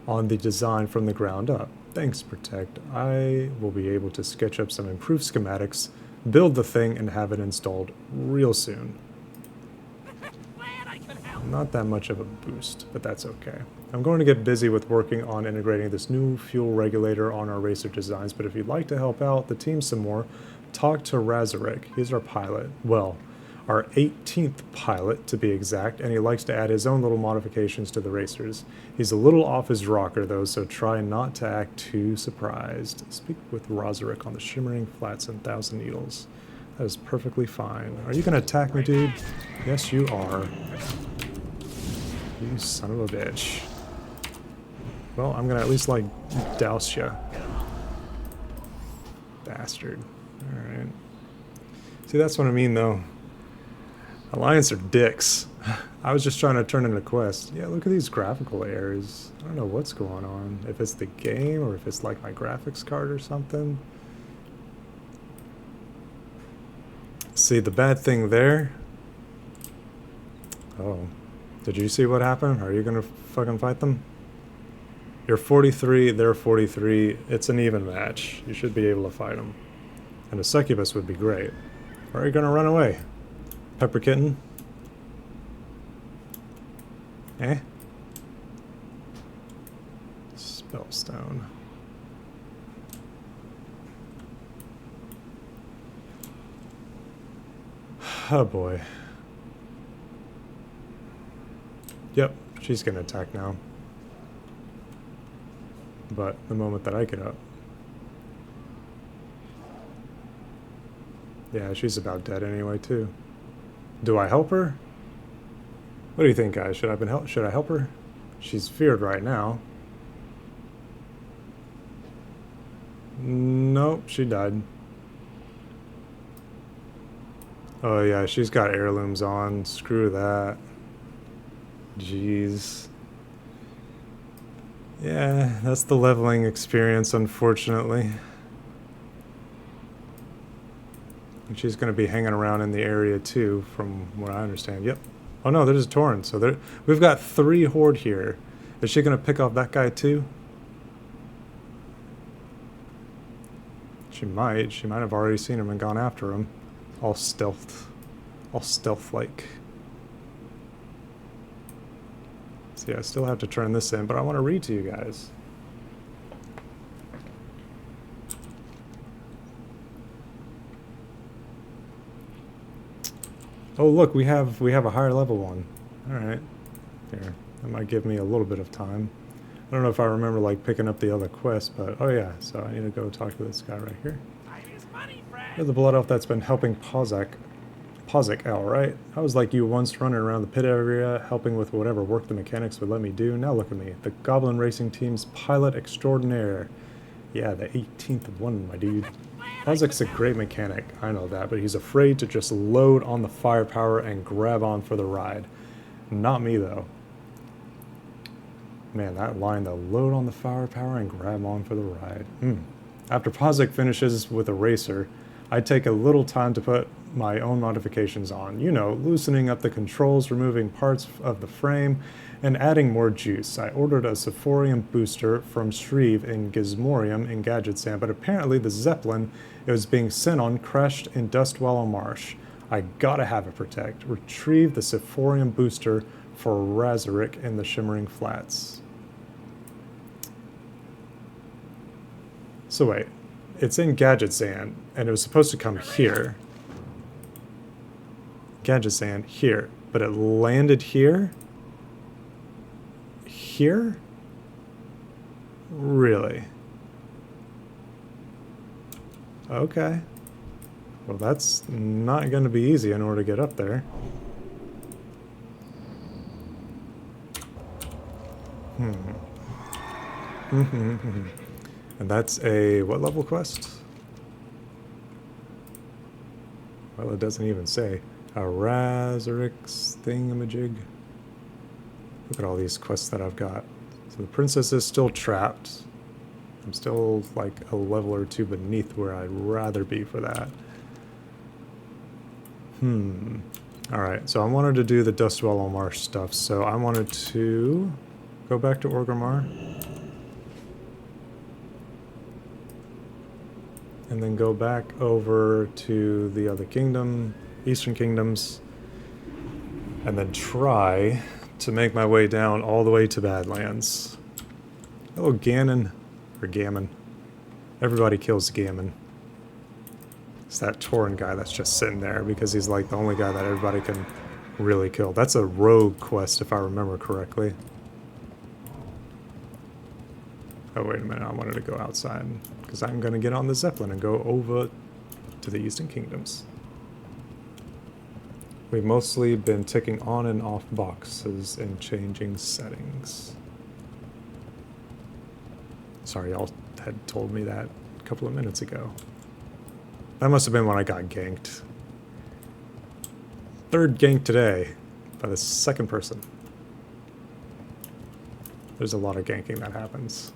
on the design from the ground up. Thanks, Protect. I will be able to sketch up some improved schematics, build the thing, and have it installed real soon. Not that much of a boost, but that's okay. I'm going to get busy with working on integrating this new fuel regulator on our racer designs, but if you'd like to help out the team some more, talk to Razorek. He's our pilot. Well, our 18th pilot, to be exact, and he likes to add his own little modifications to the racers. He's a little off his rocker, though, so try not to act too surprised. Speak with Razorek on the Shimmering Flats and Thousand Needles. That is perfectly fine. Are you going to attack me, dude? Yes, you are. You son of a bitch. Well, I'm gonna at least, like, douse ya. Bastard. Alright. See, that's what I mean, though. Alliance are dicks. I was just trying to turn in a quest. Yeah, look at these graphical errors. I don't know what's going on. If it's the game, or if it's, like, my graphics card or something. See, the bad thing there... Oh. Did you see what happened? Are you gonna fucking fight them? You're 43, they're 43. It's an even match. You should be able to fight them. And a succubus would be great. Or are you gonna run away? Pepper Kitten? Eh? Spellstone. Oh boy. Yep, she's gonna attack now. But the moment that I get up... Yeah, she's about dead anyway, too. Do I help her? What do you think, guys? Should I help her? She's feared right now. Nope, she died. Oh yeah, she's got heirlooms on. Screw that. Jeez. Yeah, that's the leveling experience, unfortunately. And she's going to be hanging around in the area too, from what I understand. Yep. Oh no, there's a Tauren. So we've got 3 Horde here. Is she going to pick off that guy too? She might. She might have already seen him and gone after him. All stealth. All stealth-like. So yeah, I still have to turn this in, but I want to read to you guys. Oh look, we have a higher level one. Alright. Here. That might give me a little bit of time. I don't know if I remember like picking up the other quest, but oh yeah, so I need to go talk to this guy right here. You're the blood elf that's been helping Pozak L, right? I was like you once, running around the pit area, helping with whatever work the mechanics would let me do. Now look at me, the Goblin Racing Team's pilot extraordinaire. Yeah, the 18th one, my dude. Pozak's a great mechanic, I know that, but he's afraid to just load on the firepower and grab on for the ride. Not me, though. Man, that line, the load on the firepower and grab on for the ride. After Pozak finishes with a racer, I take a little time to put my own modifications on. You know, loosening up the controls, removing parts of the frame, and adding more juice. I ordered a Sephorium booster from Shreve in Gizmorium in Gadgetzan, but apparently the Zeppelin it was being sent on crashed in Dustwallow Marsh. I gotta have it protect. Retrieve the Sephorium booster for Razorek in the Shimmering Flats. So wait, it's in Gadgetzan, and it was supposed to come here. Gadgetzan, here. But it landed here? Here? Really? Okay. Well, that's not going to be easy in order to get up there. And that's a what level quest? Well, it doesn't even say. A Razorix thingamajig. Look at all these quests that I've got. So the princess is still trapped. I'm still like a level or 2 beneath where I'd rather be for that. Alright, so I wanted to do the Dustwallow Marsh stuff, so I wanted to go back to Orgrimmar. And then go back over to the other kingdom, Eastern Kingdoms, and then try to make my way down all the way to Badlands. Hello, Ganon. Or Gammon. Everybody kills Gammon. It's that Tauren guy that's just sitting there because he's like the only guy that everybody can really kill. That's a rogue quest if I remember correctly. Oh, wait a minute. I wanted to go outside because I'm going to get on the Zeppelin and go over to the Eastern Kingdoms. We've mostly been ticking on and off boxes and changing settings. Sorry, y'all had told me that a couple of minutes ago. That must have been when I got ganked. 3rd gank today by the 2nd person. There's a lot of ganking that happens.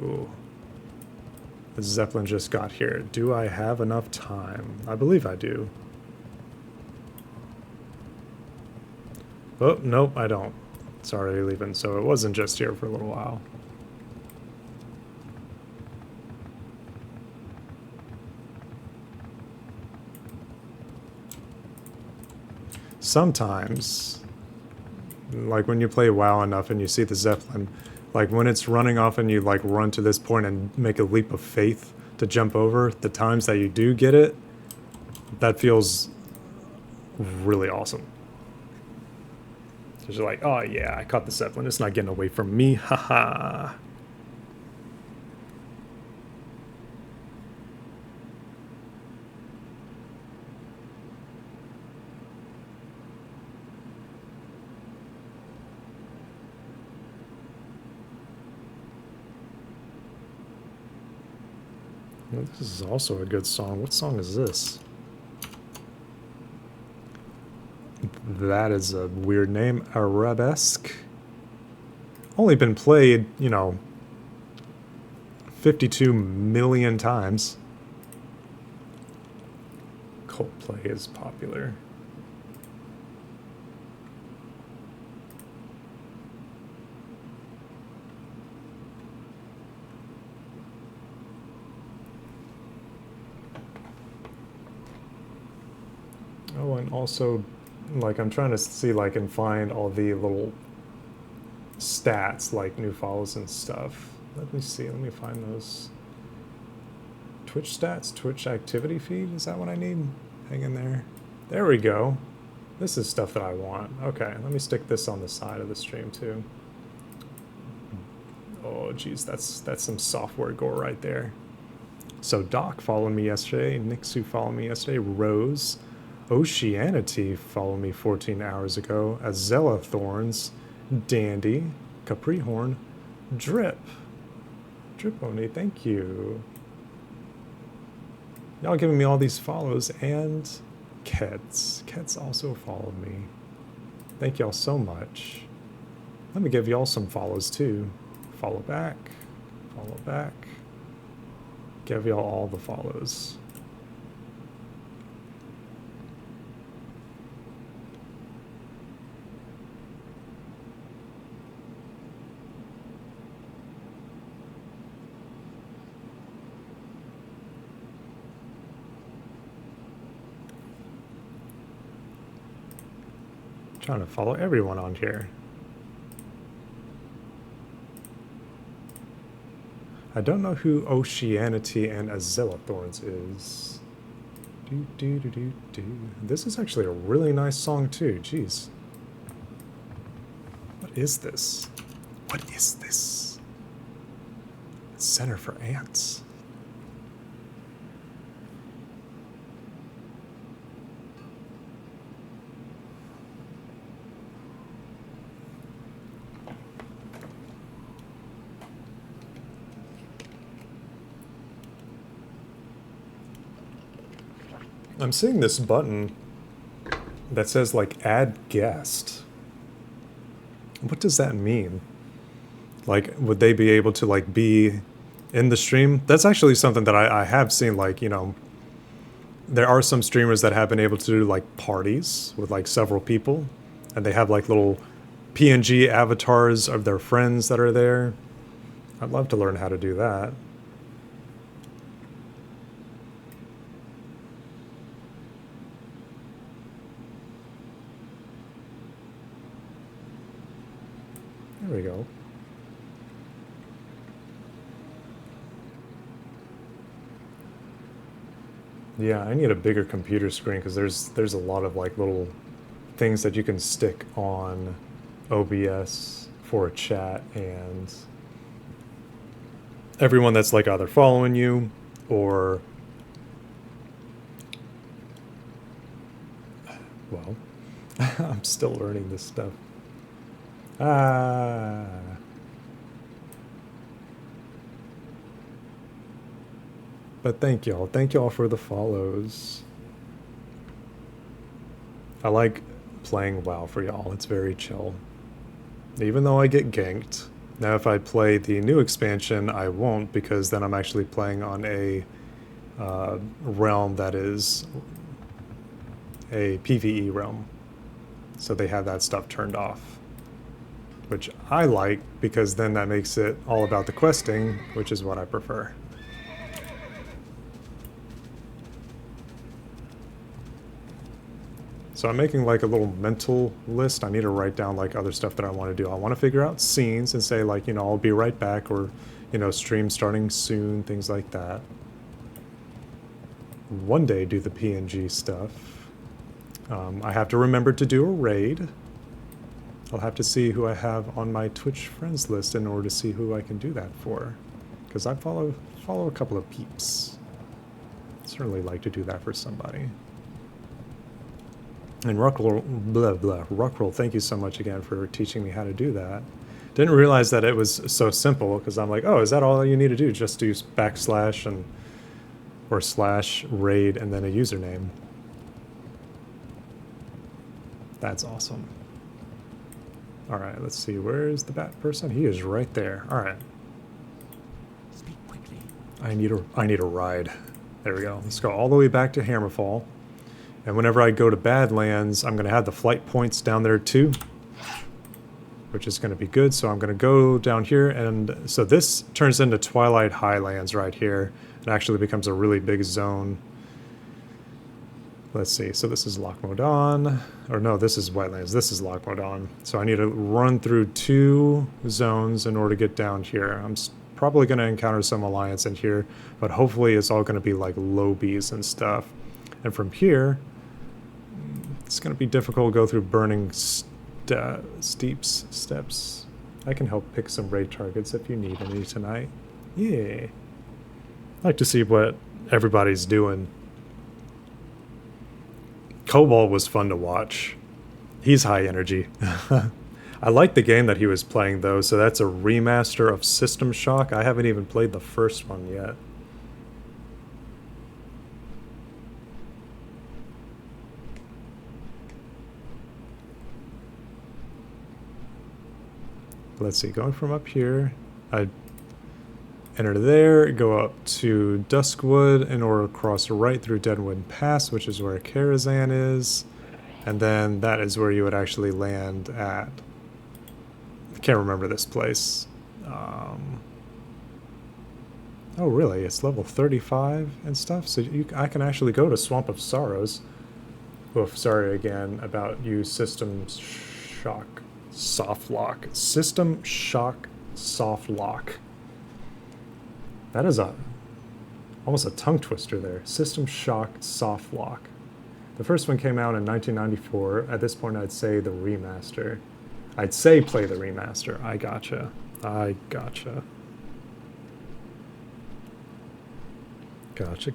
Ooh. The Zeppelin just got here. Do I have enough time? I believe I do. Oh, nope, I don't. It's already leaving, so it wasn't just here for a little while. Sometimes Like when you play WoW enough and you see the Zeppelin, like when it's running off and you like run to this point and make a leap of faith to jump over, the times that you do get it, that feels really awesome. Because you're like, oh yeah, I caught the Zeppelin. It's not getting away from me. Haha. This is also a good song. What song is this? That is a weird name. Arabesque. Only been played, you know, 52 million times. Coldplay is popular. Oh, and also, like, I'm trying to see, like, and find all the little stats, like new follows and stuff. Let me see, let me find those. Twitch stats, Twitch activity feed, is that what I need? Hang in there. There we go. This is stuff that I want. Okay, let me stick this on the side of the stream too. Oh, geez, that's some software gore right there. So Doc followed me yesterday, Nixu followed me yesterday, Rose, Oceanity followed me 14 hours ago, Azella Thorns, Dandy, Caprihorn, Drip. Driponi, thank you. Y'all giving me all these follows, and Kets. Kets also followed me. Thank y'all so much. Let me give y'all some follows too. Follow back, follow back. Give y'all all the follows. Trying to follow everyone on here. I don't know who Oceanity and Azella Thorns is. This is actually a really nice song too. Jeez. What is this? What is this? Center for Ants. I'm seeing this button that says like add guest. What does that mean? Like, would they be able to like be in the stream? That's actually something that I have seen, like, you know, there are some streamers that have been able to do like parties with like several people, and they have like little PNG avatars of their friends that are there. I'd love to learn how to do that. There we go. Yeah, I need a bigger computer screen because there's a lot of like little things that you can stick on OBS for a chat, and everyone that's like either following you or, well, I'm still learning this stuff. Ah. But thank y'all. Thank y'all for the follows. I like playing WoW for y'all. It's very chill. Even though I get ganked. Now if I play the new expansion, I won't, because then I'm actually playing on a realm that is a PvE realm. So they have that stuff turned off. Which I like, because then that makes it all about the questing, which is what I prefer. So I'm making like a little mental list. I need to write down like other stuff that I want to do. I want to figure out scenes and say like, you know, I'll be right back, or, you know, stream starting soon, things like that. One day do the PNG stuff. I have to remember to do a raid. I'll have to see who I have on my Twitch friends list in order to see who I can do that for. Because I follow a couple of peeps. Certainly like to do that for somebody. And Rockroll, thank you so much again for teaching me how to do that. Didn't realize that it was so simple, because I'm like, oh, is that all you need to do? Just do backslash and or slash raid and then a username. That's awesome. All right, let's see. Where is the bat person? He is right there. All right. Speak quickly. I need a ride. There we go. Let's go all the way back to Hammerfall. And whenever I go to Badlands, I'm going to have the flight points down there too, which is going to be good. So I'm going to go down here, and so this turns into Twilight Highlands right here. It actually becomes a really big zone. Let's see. So this is Loch Modan, or no, this is Wetlands. This is Loch Modan. So I need to run through 2 zones in order to get down here. I'm probably going to encounter some Alliance in here, but hopefully it's all going to be like lobies and stuff. And from here, it's going to be difficult to go through burning steps. I can help pick some raid targets if you need any tonight. Yeah. I like to see what everybody's doing. Cobalt was fun to watch. He's high energy. I like the game that he was playing though, so that's a remaster of System Shock. I haven't even played the first one yet. Let's see, going from up here, I enter there, go up to Duskwood in order to cross right through Deadwood Pass, which is where Karazhan is, and then that is where you would actually land at. I can't remember this place. Oh really, it's level 35 and stuff, so I can actually go to Swamp of Sorrows. Oof, sorry again about you, System Shock Soft Lock. System Shock Soft Lock. That is almost a tongue twister there. System Shock Soft Lock. The first one came out in 1994. At this point, I'd say the remaster. I'd say play the remaster. I gotcha. I gotcha. Gotcha.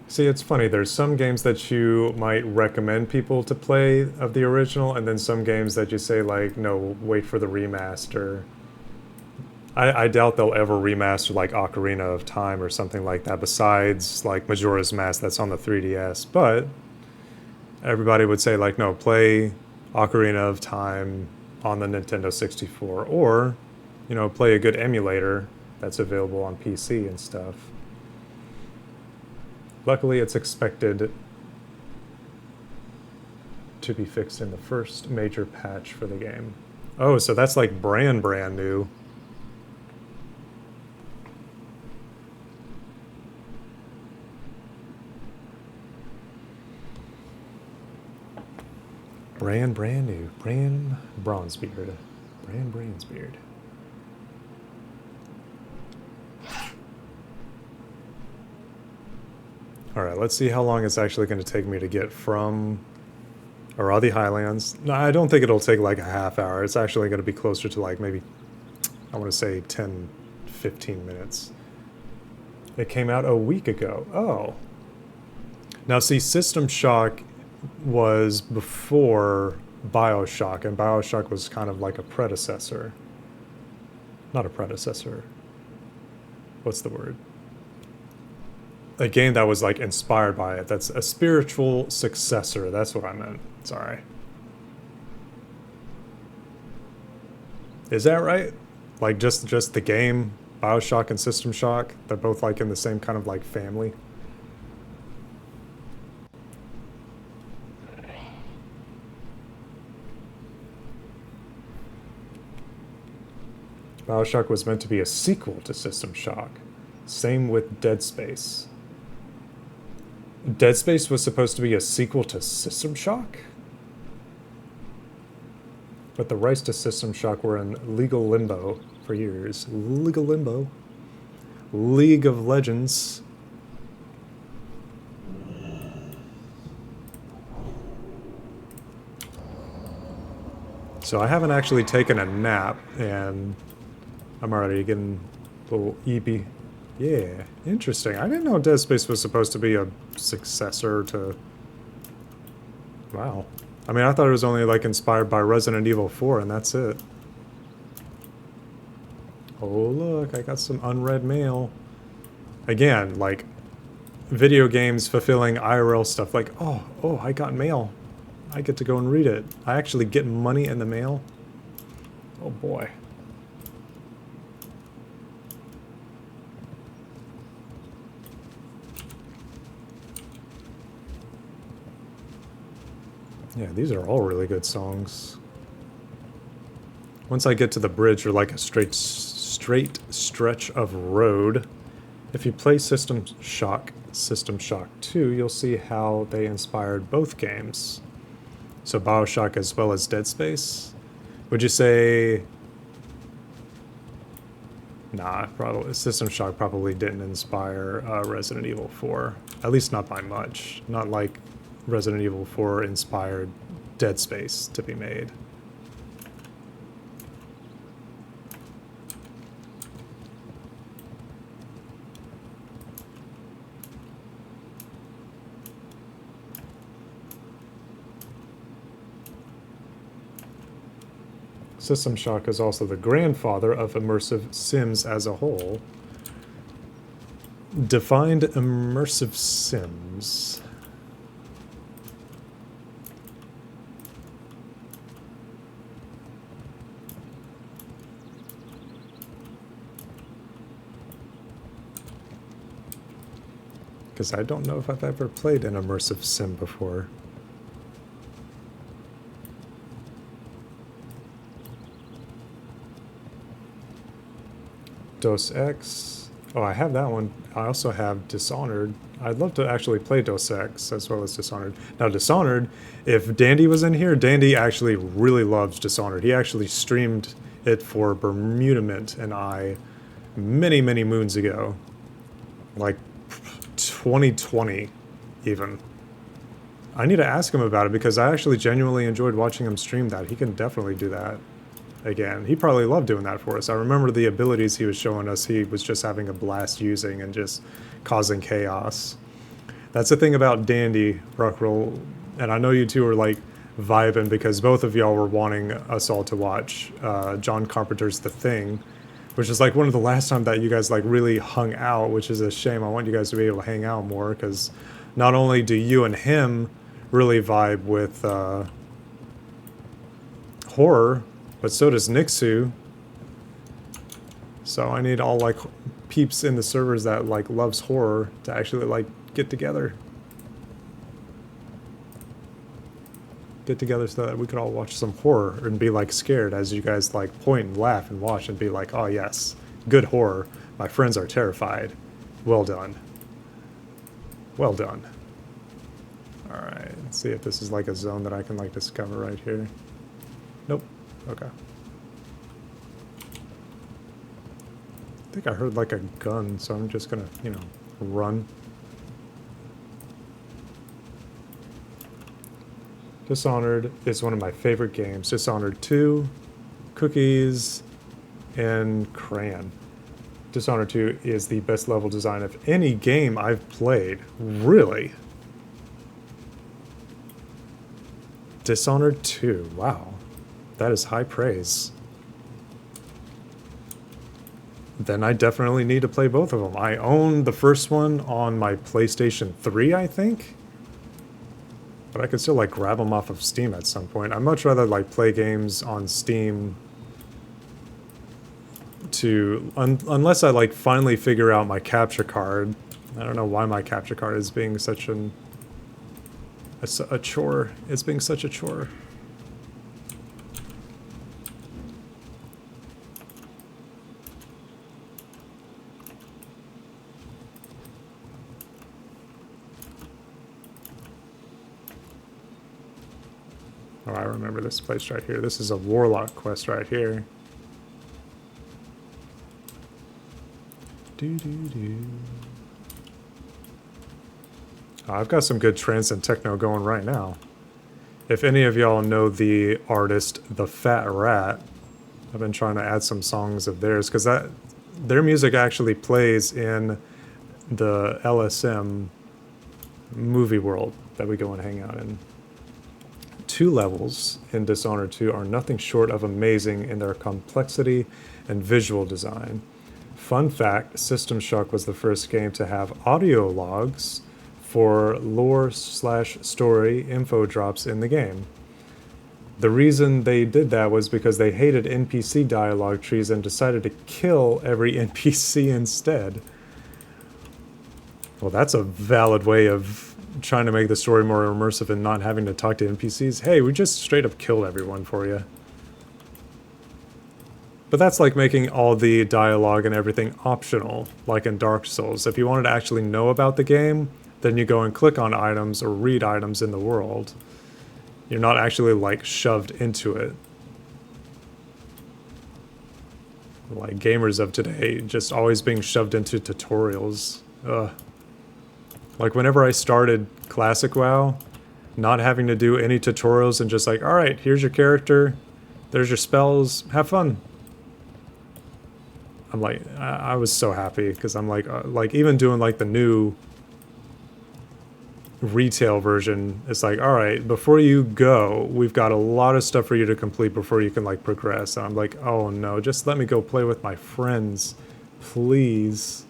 See, it's funny, there's some games that you might recommend people to play of the original, and then some games that you say, like, no, wait for the remaster. I doubt they'll ever remaster, like, Ocarina of Time or something like that, besides, like, Majora's Mask that's on the 3DS, but everybody would say, like, no, play Ocarina of Time on the Nintendo 64, or, you know, play a good emulator that's available on PC and stuff. Luckily, it's expected to be fixed in the first major patch for the game. Oh, so that's like brand new. Brand new. Brand Bronzebeard. Brand Bronzebeard. Alright, let's see how long it's actually going to take me to get from Arathi Highlands. No, I don't think it'll take like a half hour. It's actually going to be closer to like maybe, I want to say 10, 15 minutes. It came out a week ago. Oh. Now see, System Shock was before BioShock, and BioShock was kind of like a predecessor. Not a predecessor. What's the word? A game that was like inspired by it. That's a spiritual successor. That's what I meant. Sorry. Is that right? Like just the game, BioShock and System Shock, they're both like in the same kind of like family. BioShock was meant to be a sequel to System Shock. Same with Dead Space. Dead Space was supposed to be a sequel to System Shock? But the rights to System Shock were in legal limbo for years. Legal limbo. League of Legends. So I haven't actually taken a nap, and I'm already getting a little eepy. Yeah, interesting. I didn't know Dead Space was supposed to be a successor to... Wow. I mean, I thought it was only, like, inspired by Resident Evil 4, and that's it. Oh, look, I got some unread mail. Again, like, video games fulfilling IRL stuff. Like, oh, I got mail. I get to go and read it. I actually get money in the mail. Oh, boy. Yeah, these are all really good songs. Once I get to the bridge, or like a straight stretch of road, if you play System Shock 2, you'll see how they inspired both games. So BioShock as well as Dead Space. Would you say... Nah, probably System Shock probably didn't inspire Resident Evil 4. At least not by much. Not like Resident Evil 4 inspired Dead Space to be made. System Shock is also the grandfather of immersive sims as a whole. Defined immersive sims. Because I don't know if I've ever played an immersive sim before. Deus Ex. Oh, I have that one. I also have Dishonored. I'd love to actually play Deus Ex as well as Dishonored. Now, Dishonored, if Dandy was in here, Dandy actually really loves Dishonored. He actually streamed it for Bermuda Mint and I many, many moons ago. Like 2020, even. I need to ask him about it because I actually genuinely enjoyed watching him stream that. He can definitely do that again. He probably loved doing that for us. I remember the abilities he was showing us. He was just having a blast using and just causing chaos. That's the thing about Dandy, Ruckroll, and I know you two are like vibing because both of y'all were wanting us all to watch John Carpenter's The Thing, which is like one of the last time that you guys like really hung out, which is a shame. I want you guys to be able to hang out more because not only do you and him really vibe with horror, but so does Nixu. So I need all like peeps in the servers that like loves horror to actually like get together. Get together so that we could all watch some horror and be like scared as you guys like point and laugh and watch and be like, oh yes, good horror. My friends are terrified. Well done. Well done. Alright, let's see if this is like a zone that I can like discover right here. Nope. Okay. I think I heard like a gun, so I'm just gonna, you know, run. Dishonored is one of my favorite games. Dishonored 2, Cookies, and Crayon. Dishonored 2 is the best level design of any game I've played. Really? Dishonored 2. Wow. That is high praise. Then I definitely need to play both of them. I own the first one on my PlayStation 3, I think. But I could still, like, grab them off of Steam at some point. I'd much rather, like, play games on Steam to... unless I, like, finally figure out my capture card. I don't know why my capture card is being such a chore. It's being such a chore. Oh, I remember this place right here. This is a warlock quest right here. Oh, I've got some good trance and techno going right now. If any of y'all know the artist The Fat Rat, I've been trying to add some songs of theirs because their music actually plays in the LSM movie world that we go and hang out in. 2 levels in Dishonored 2 are nothing short of amazing in their complexity and visual design. Fun fact, System Shock was the first game to have audio logs for lore/story info drops in the game. The reason they did that was because they hated NPC dialogue trees and decided to kill every NPC instead. Well, that's a valid way of trying to make the story more immersive and not having to talk to NPCs. Hey, we just straight up killed everyone for you. But that's like making all the dialogue and everything optional, like in Dark Souls. If you wanted to actually know about the game, then you go and click on items or read items in the world. You're not actually like shoved into it. Like gamers of today, just always being shoved into tutorials. Ugh. Like whenever I started Classic WoW, not having to do any tutorials and just like, alright, here's your character, there's your spells, have fun. I'm like, I was so happy because I'm like even doing like the new retail version, it's like, alright, before you go, we've got a lot of stuff for you to complete before you can like progress. And I'm like, oh no, just let me go play with my friends, please.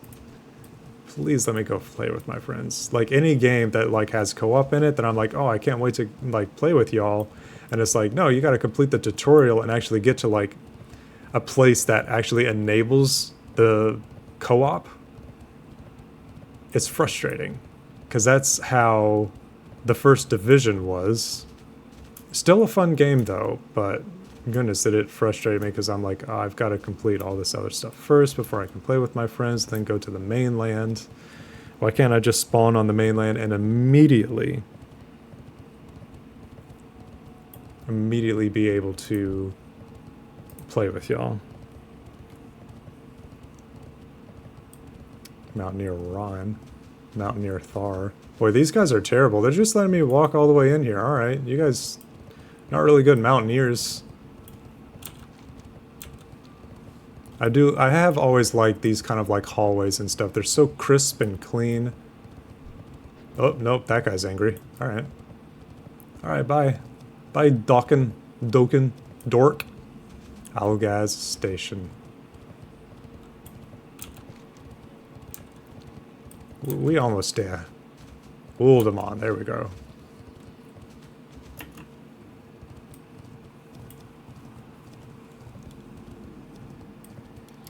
Please let me go play with my friends. Like any game that like has co-op in it, then I'm like, oh, I can't wait to like play with y'all. And it's like, no, you got to complete the tutorial and actually get to like a place that actually enables the co-op. It's frustrating because that's how the first Division was. Still a fun game though, but goodness, did it frustrate me because I'm like, oh, I've got to complete all this other stuff first before I can play with my friends, then go to the mainland. Why can't I just spawn on the mainland and immediately be able to play with y'all? Mountaineer Ron, Mountaineer Thar. Boy, these guys are terrible. They're just letting me walk all the way in here. All right, you guys not really good mountaineers. I have always liked these kind of like hallways and stuff. They're so crisp and clean. Oh, nope, that guy's angry. Alright. Alright, bye. Bye, Dokken. Dork. Algaz Station. We almost there. Uldaman, there we go.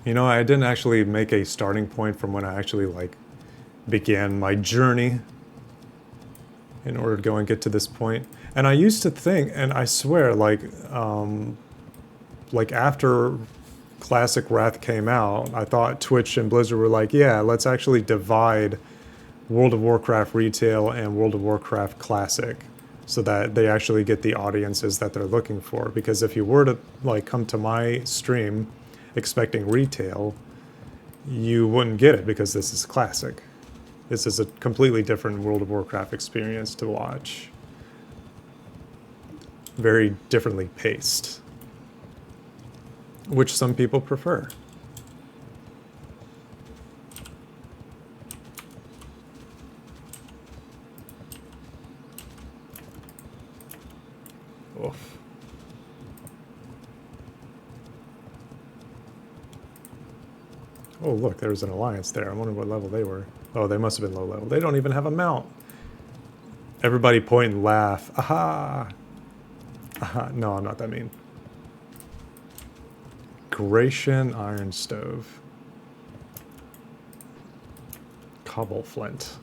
You know, I didn't actually make a starting point from when I actually, like, began my journey in order to go and get to this point. And I used to think, and I swear, like after Classic Wrath came out, I thought Twitch and Blizzard were like, yeah, let's actually divide World of Warcraft Retail and World of Warcraft Classic so that they actually get the audiences that they're looking for. Because if you were to, like, come to my stream expecting retail, you wouldn't get it because this is Classic. This is a completely different World of Warcraft experience to watch. Very differently paced. Which some people prefer. Oh, look, there's an alliance there. I wonder what level they were. Oh, they must have been low level. They don't even have a mount. Everybody point and laugh. Aha! Aha. No, I'm not that mean. Gratian Iron Stove. Cobble Flint.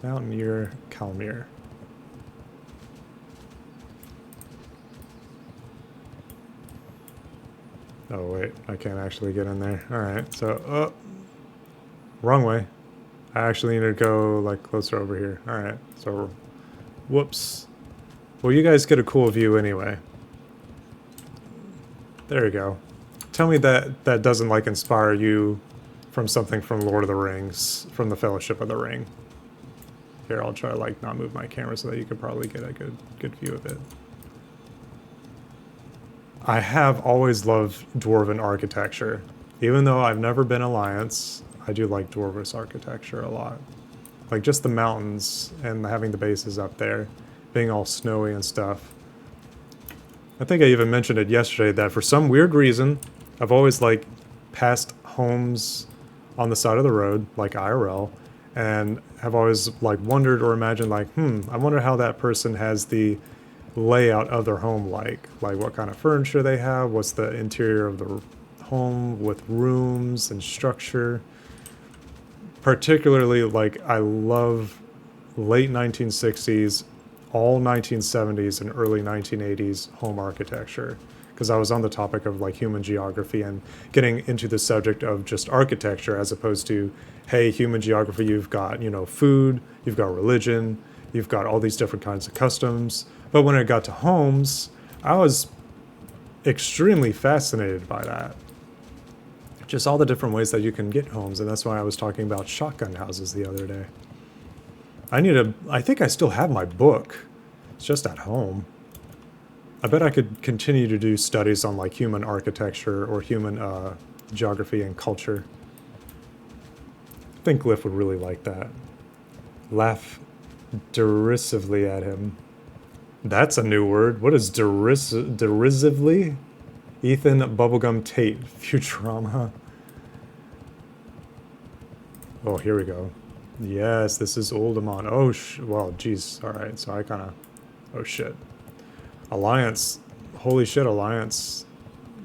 Mountaineer Calmere. Oh wait, I can't actually get in there. Alright, so, wrong way. I actually need to go, like, closer over here. Alright, so, whoops. Well, you guys get a cool view anyway. There you go. Tell me that that doesn't, like, inspire you from something from Lord of the Rings, from the Fellowship of the Ring. Here, I'll try to, like, not move my camera so that you could probably get a good view of it. I have always loved Dwarven architecture. Even though I've never been Alliance, I do like Dwarvish architecture a lot. Like just the mountains and having the bases up there, being all snowy and stuff. I think I even mentioned it yesterday that for some weird reason, I've always like passed homes on the side of the road, like IRL, and have always like wondered or imagined like, I wonder how that person has the layout of their home like what kind of furniture they have, what's the interior of the home with rooms and structure. Particularly, like, I love late 1960s, all 1970s and early 1980s home architecture, because I was on the topic of like human geography and getting into the subject of just architecture as opposed to, hey, human geography, you've got, you know, food, you've got religion, you've got all these different kinds of customs. But when it got to homes, I was extremely fascinated by that. Just all the different ways that you can get homes, and that's why I was talking about shotgun houses the other day. I think I still have my book. It's just at home. I bet I could continue to do studies on like human architecture or human geography and culture. I think Glyph would really like that. Laugh derisively at him. That's a new word. What is derisively? Ethan Bubblegum Tate, Futurama. Oh, here we go. Yes, this is Oldemon. Oh, well, geez. All right, so I kind of... Oh, shit. Alliance. Holy shit, Alliance.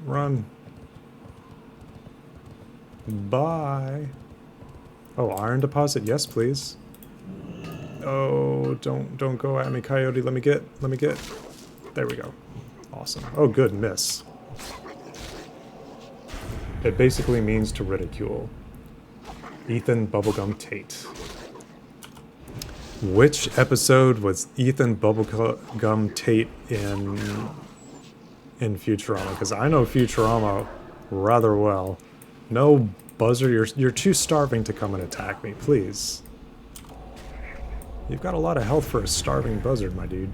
Run. Bye. Oh, iron deposit? Yes, please. Oh, don't go at me, Coyote. Let me get. There we go. Awesome. Oh, good, miss. It basically means to ridicule. Ethan Bubblegum Tate. Which episode was Ethan Bubblegum Tate in Futurama? Because I know Futurama rather well. No, Buzzer, you're too starving to come and attack me, please. You've got a lot of health for a starving buzzard, my dude.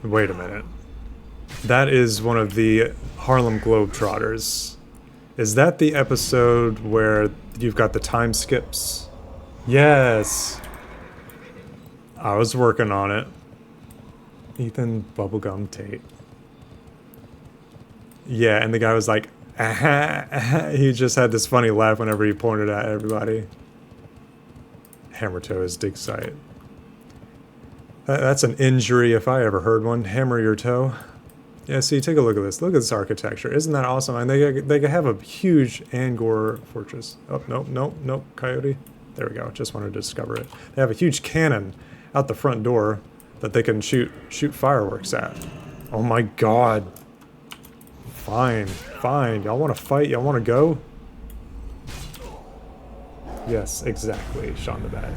Wait a minute. That is one of the Harlem Globetrotters. Is that the episode where you've got the time skips? Yes! I was working on it. Ethan Bubblegum Tate. Yeah, and the guy was like, he just had this funny laugh whenever he pointed at everybody. Hammer toe is dig site. That's an injury if I ever heard one. Hammer your toe. Yeah, see, take a look at this. Look at this architecture. Isn't that awesome? And they have a huge Angkor fortress. Oh, nope, Coyote. There we go. Just wanted to discover it. They have a huge cannon out the front door that they can shoot fireworks at. Oh my god. Fine. Y'all want to fight? Y'all want to go? Yes, exactly. Sean the Bad.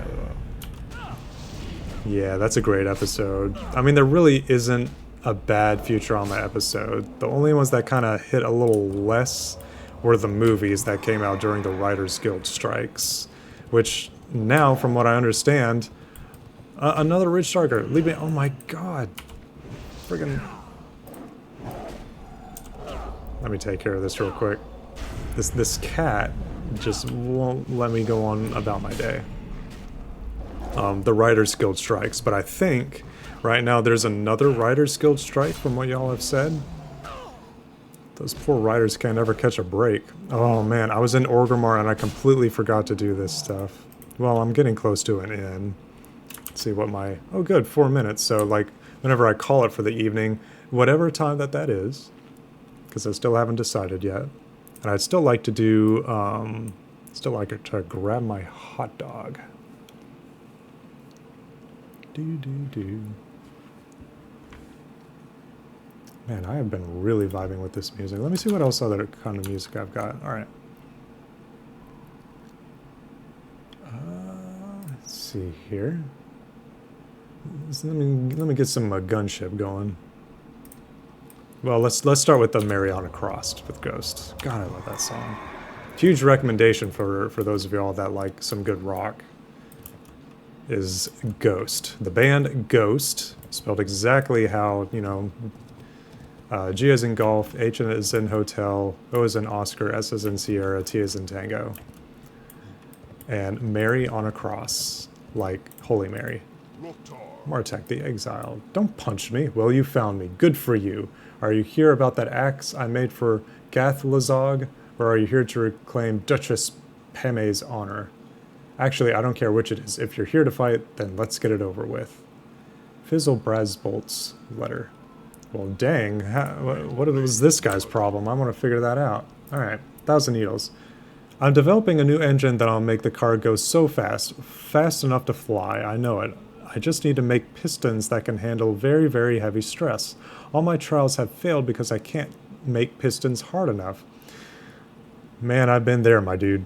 Yeah, that's a great episode. I mean, there really isn't a bad Futurama episode. The only ones that kind of hit a little less were the movies that came out during the Writers Guild strikes, which now, from what I understand, another Ridge Striker. Leave me. Oh my god. Friggin'. Let me take care of this real quick. This cat just won't let me go on about my day. the Writers Guild strikes. But I think right now there's another Writers Guild strike from what y'all have said. Those poor writers can't ever catch a break. Oh man, I was in Orgrimmar and I completely forgot to do this stuff. Well, I'm getting close to an end. Let's see what my... Oh good, 4 minutes. So like, whenever I call it for the evening, whatever time that is, because I still haven't decided yet. And I'd still like to do... still like to grab my hot dog. Do. Man, I have been really vibing with this music. Let me see what else other kind of music I've got. All right. Let's see here. Let me get some gunship going. Well, let's start with the Mariana Crossed with Ghost. God, I love that song. Huge recommendation for those of y'all that like some good rock is Ghost. The band Ghost, spelled exactly how, you know, G as in golf, H as in hotel, O as in Oscar, S as in Sierra, T as in Tango. And Mary on a cross, like Holy Mary. Loktar. Martek the Exiled. Don't punch me. Well, you found me. Good for you. Are you here about that axe I made for Gathlazog? Or are you here to reclaim Duchess Peme's honor? Actually, I don't care which it is. If you're here to fight, then let's get it over with. Fizzle Brazbolt's letter. Well, dang. What was this guy's problem? I want to figure that out. Alright. 1,000 Needles. I'm developing a new engine that'll make the car go so fast. Fast enough to fly. I know it. I just need to make pistons that can handle very, very heavy stress. All my trials have failed because I can't make pistons hard enough. Man, I've been there, my dude.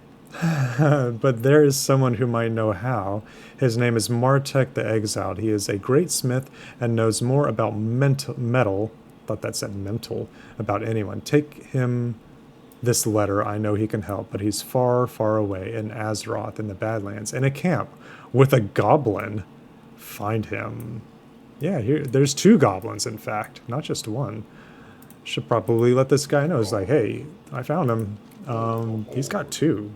But there is someone who might know how. His name is Martek the Exiled. He is a great smith and knows more about metal, thought that said mental, about anyone. Take him this letter. I know he can help, but he's far, far away in Azeroth in the Badlands, in a camp with a goblin. Find him. Yeah, there's 2 goblins, in fact, not just one. Should probably let this guy know. It's like, hey, I found him. He's got 2.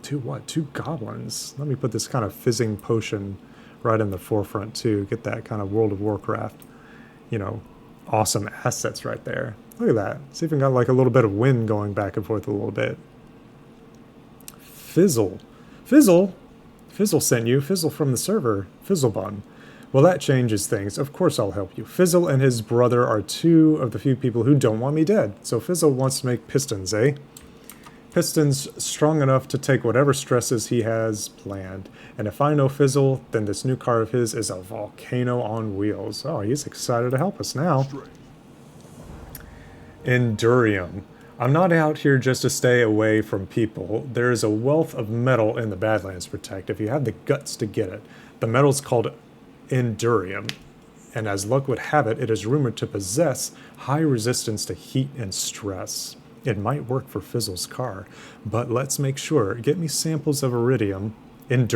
2 what? 2 goblins. Let me put this kind of fizzing potion right in the forefront too. Get that kind of World of Warcraft, you know, awesome assets right there. Look at that. It's even got like a little bit of wind going back and forth a little bit. Fizzle. Fizzle? Fizzle sent you. Fizzle from the server. Fizzlebun. Well, that changes things. Of course I'll help you. Fizzle and his brother are 2 of the few people who don't want me dead. So Fizzle wants to make pistons, eh? Pistons strong enough to take whatever stresses he has planned. And if I know Fizzle, then this new car of his is a volcano on wheels. Oh, he's excited to help us now. Strength. Endurium. I'm not out here just to stay away from people. There is a wealth of metal in the Badlands to protect if you have the guts to get it. The metal's called Endurium, and as luck would have it, it is rumored to possess high resistance to heat and stress. It might work for Fizzle's car, but let's make sure. Get me samples of Iridium, and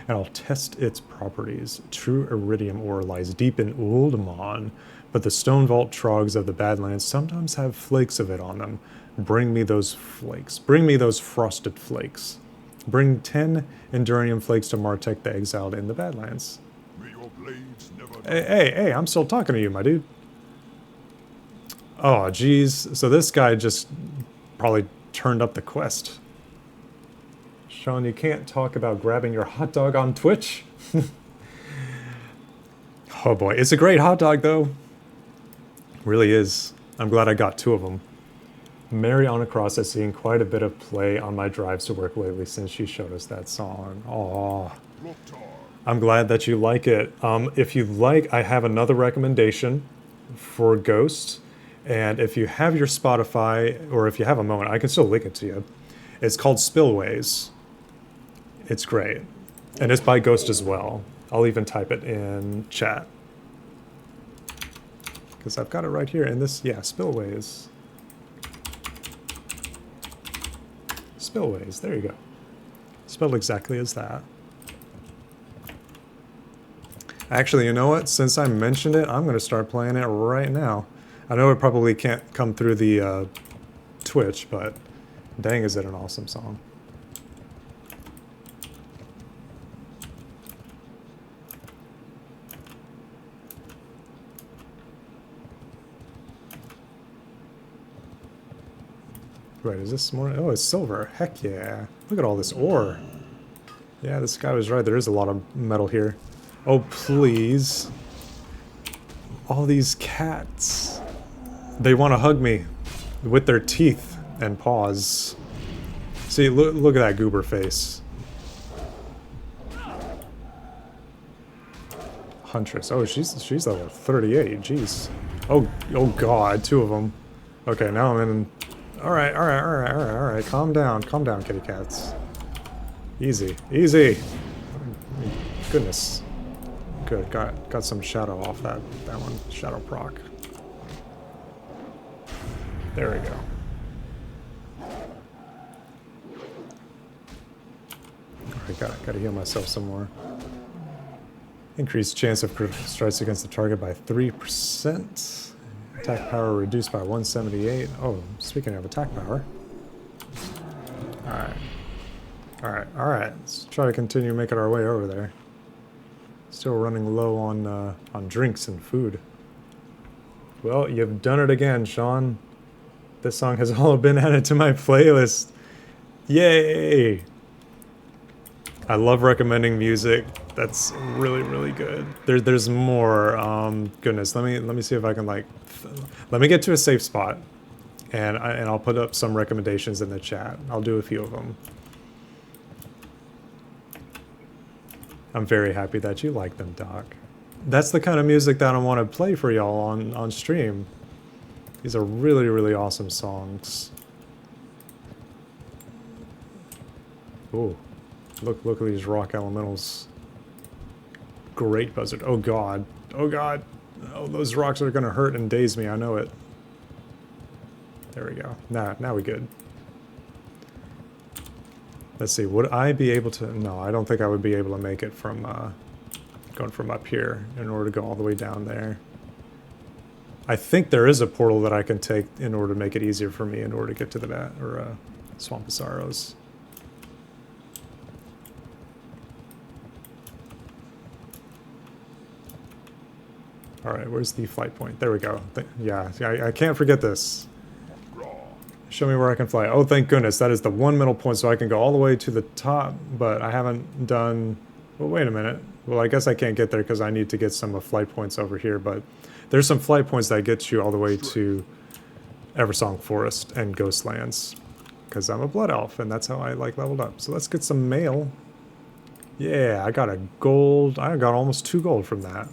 I'll test its properties. True Iridium ore lies deep in Uldamon, but the stone vault trogs of the Badlands sometimes have flakes of it on them. Bring me those flakes. Bring me those frosted flakes. Bring 10 Endurium flakes to Martek the Exiled in the Badlands. May your blades never Hey, I'm still talking to you, my dude. Oh, geez. So this guy just probably turned up the quest. Sean, you can't talk about grabbing your hot dog on Twitch? Oh boy, it's a great hot dog though. Really is. I'm glad I got 2 of them. Mary on a Cross has seen quite a bit of play on my drives to work lately since she showed us that song. Aww. Loktar. I'm glad that you like it. If you like, I have another recommendation for Ghost. And if you have your Spotify, or if you have a moment, I can still link it to you. It's called Spillways. It's great. And it's by Ghost as well. I'll even type it in chat. Because I've got it right here in this, yeah, Spillways. Spillways, there you go. Spelled exactly as that. Actually, you know what? Since I mentioned it, I'm going to start playing it right now. I know it probably can't come through the Twitch, but dang is it an awesome song. Wait, is this more? Oh, it's silver. Heck yeah. Look at all this ore. Yeah, this guy was right. There is a lot of metal here. Oh, please. All these cats. They want to hug me with their teeth and paws. See, look at that goober face. Huntress. Oh, she's level 38. Jeez. Oh God, 2 of them. Okay, now I'm in. All right. Calm down, kitty cats. Easy. Goodness. Good. Got some shadow off that one. Shadow proc. There we go. Alright, gotta heal myself some more. Increased chance of critical strikes against the target by 3%. Attack power reduced by 178. Oh, speaking of attack power. Alright. Let's try to continue making our way over there. Still running low on drinks and food. Well, you've done it again, Sean. This song has all been added to my playlist. Yay! I love recommending music. That's really good. There's more. Goodness, let me see if I can let me get to a safe spot, and I'll put up some recommendations in the chat. I'll do a few of them. I'm very happy that you like them, Doc. That's the kind of music that I want to play for y'all on stream. These are really awesome songs. Ooh, look at these rock elementals. Great buzzard. Oh God. Oh, those rocks are gonna hurt and daze me. I know it. There we go. Now we good. Let's see. Would I be able to? No, I don't think I would be able to make it from going from up here in order to go all the way down there. I think there is a portal that I can take in order to make it easier for me in order to get to the Swamp of Sorrows. Alright, where's the flight point? There we go. Yeah, I can't forget this. Show me where I can fly. Oh, thank goodness. That is the one middle point, so I can go all the way to the top, but I haven't done... Well, wait a minute. Well, I guess I can't get there because I need to get some flight points over here, but there's some flight points that get you all the way to Eversong Forest and Ghostlands, because I'm a blood elf, and that's how I leveled up. So let's get some mail. Yeah, I got a gold. I got almost 2 gold from that.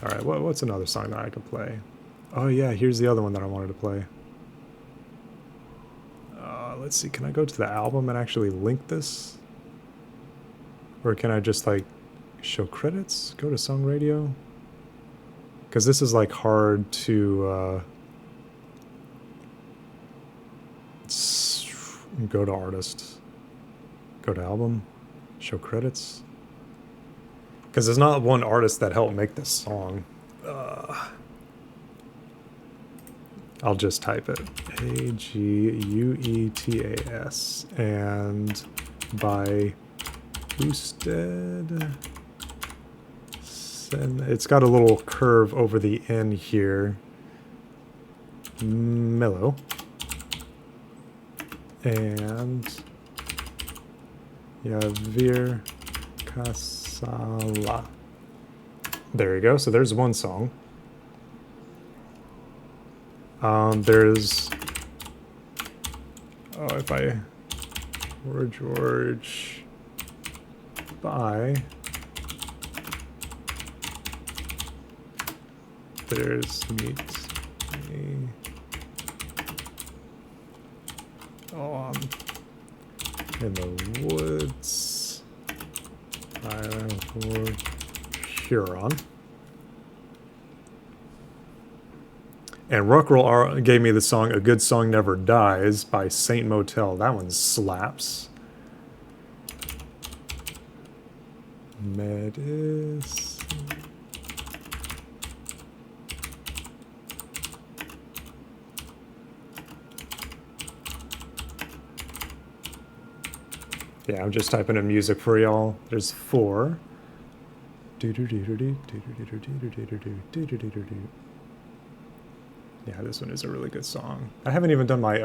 Alright, what's another song that I could play? Oh yeah, here's the other one that I wanted to play. Let's see, can I go to the album and actually link this? Or can I just show credits? Go to Song Radio? Because this is hard to go to artist. Go to album. Show credits. Because there's not one artist that helped make this song. I'll just type it. Aguetas. And by Boosted. It's got a little curve over the N here. Mellow. And Javier Casala. There you go. So there's one song. There's... Oh, if I... George... By... There's Meet Me... Oh, in the woods... Huron. And Ruckroll gave me the song A Good Song Never Dies by Saint Motel. That one slaps. Medicine. Yeah, I'm just typing in music for y'all. There's 4. Yeah, this one is a really good song. I haven't even done my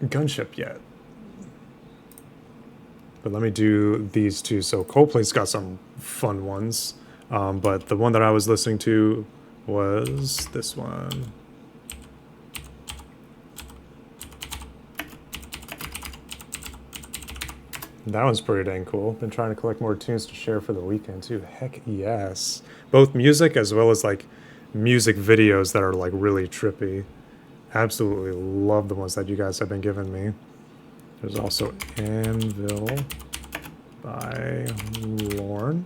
Gunship yet. But let me do these two. So Coldplay's got some fun ones. But the one that I was listening to was this one. That one's pretty dang cool. Been trying to collect more tunes to share for the weekend too. Heck yes. Both music as well as like music videos that are like really trippy. Absolutely love the ones that you guys have been giving me. There's also Anvil by Lorne.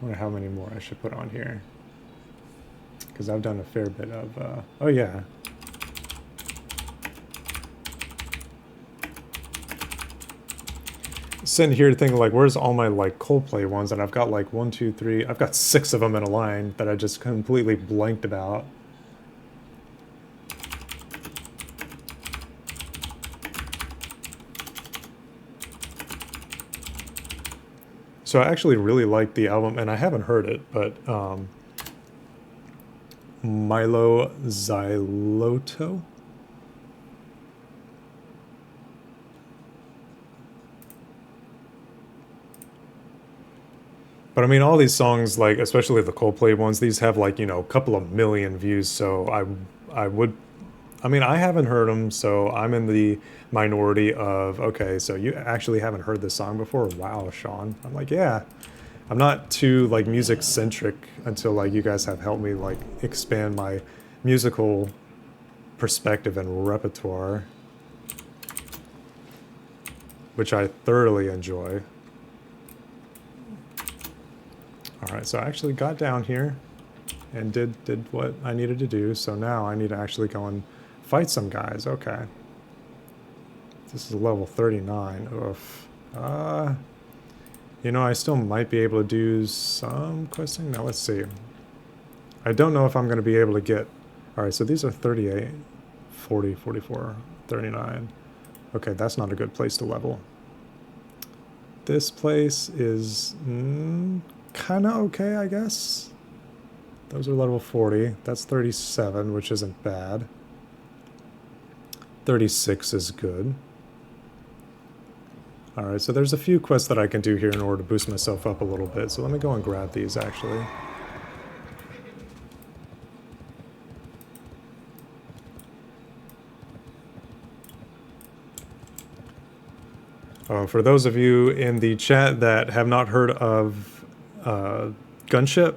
I wonder how many more I should put on here. Because I've done a fair bit of, oh yeah. Sitting here thinking like, where's all my like Coldplay ones? And I've got like 1, 2, 3, I've got 6 of them in a line that I just completely blanked about. So I actually really like the album, and I haven't heard it, but Milo Xyloto. But I mean, all these songs, like especially the Coldplay ones, these have like, you know, a couple of million views. So I mean, I haven't heard them, so I'm in the minority of, okay, so you actually haven't heard this song before? Wow, Sean. I'm like, yeah. I'm not too like music centric until like you guys have helped me like expand my musical perspective and repertoire, which I thoroughly enjoy. All right, so I actually got down here and did what I needed to do. So now I need to actually go and fight some guys. Okay. This is level 39. Oof. You know, I still might be able to do some questing. Now let's see. I don't know if I'm going to be able to get... Alright, so these are 38, 40, 44, 39. Okay, that's not a good place to level. This place is kind of okay, I guess. Those are level 40. That's 37, which isn't bad. 36 is good. Alright, so there's a few quests that I can do here in order to boost myself up a little bit. So let me go and grab these, actually. For those of you in the chat that have not heard of Gunship,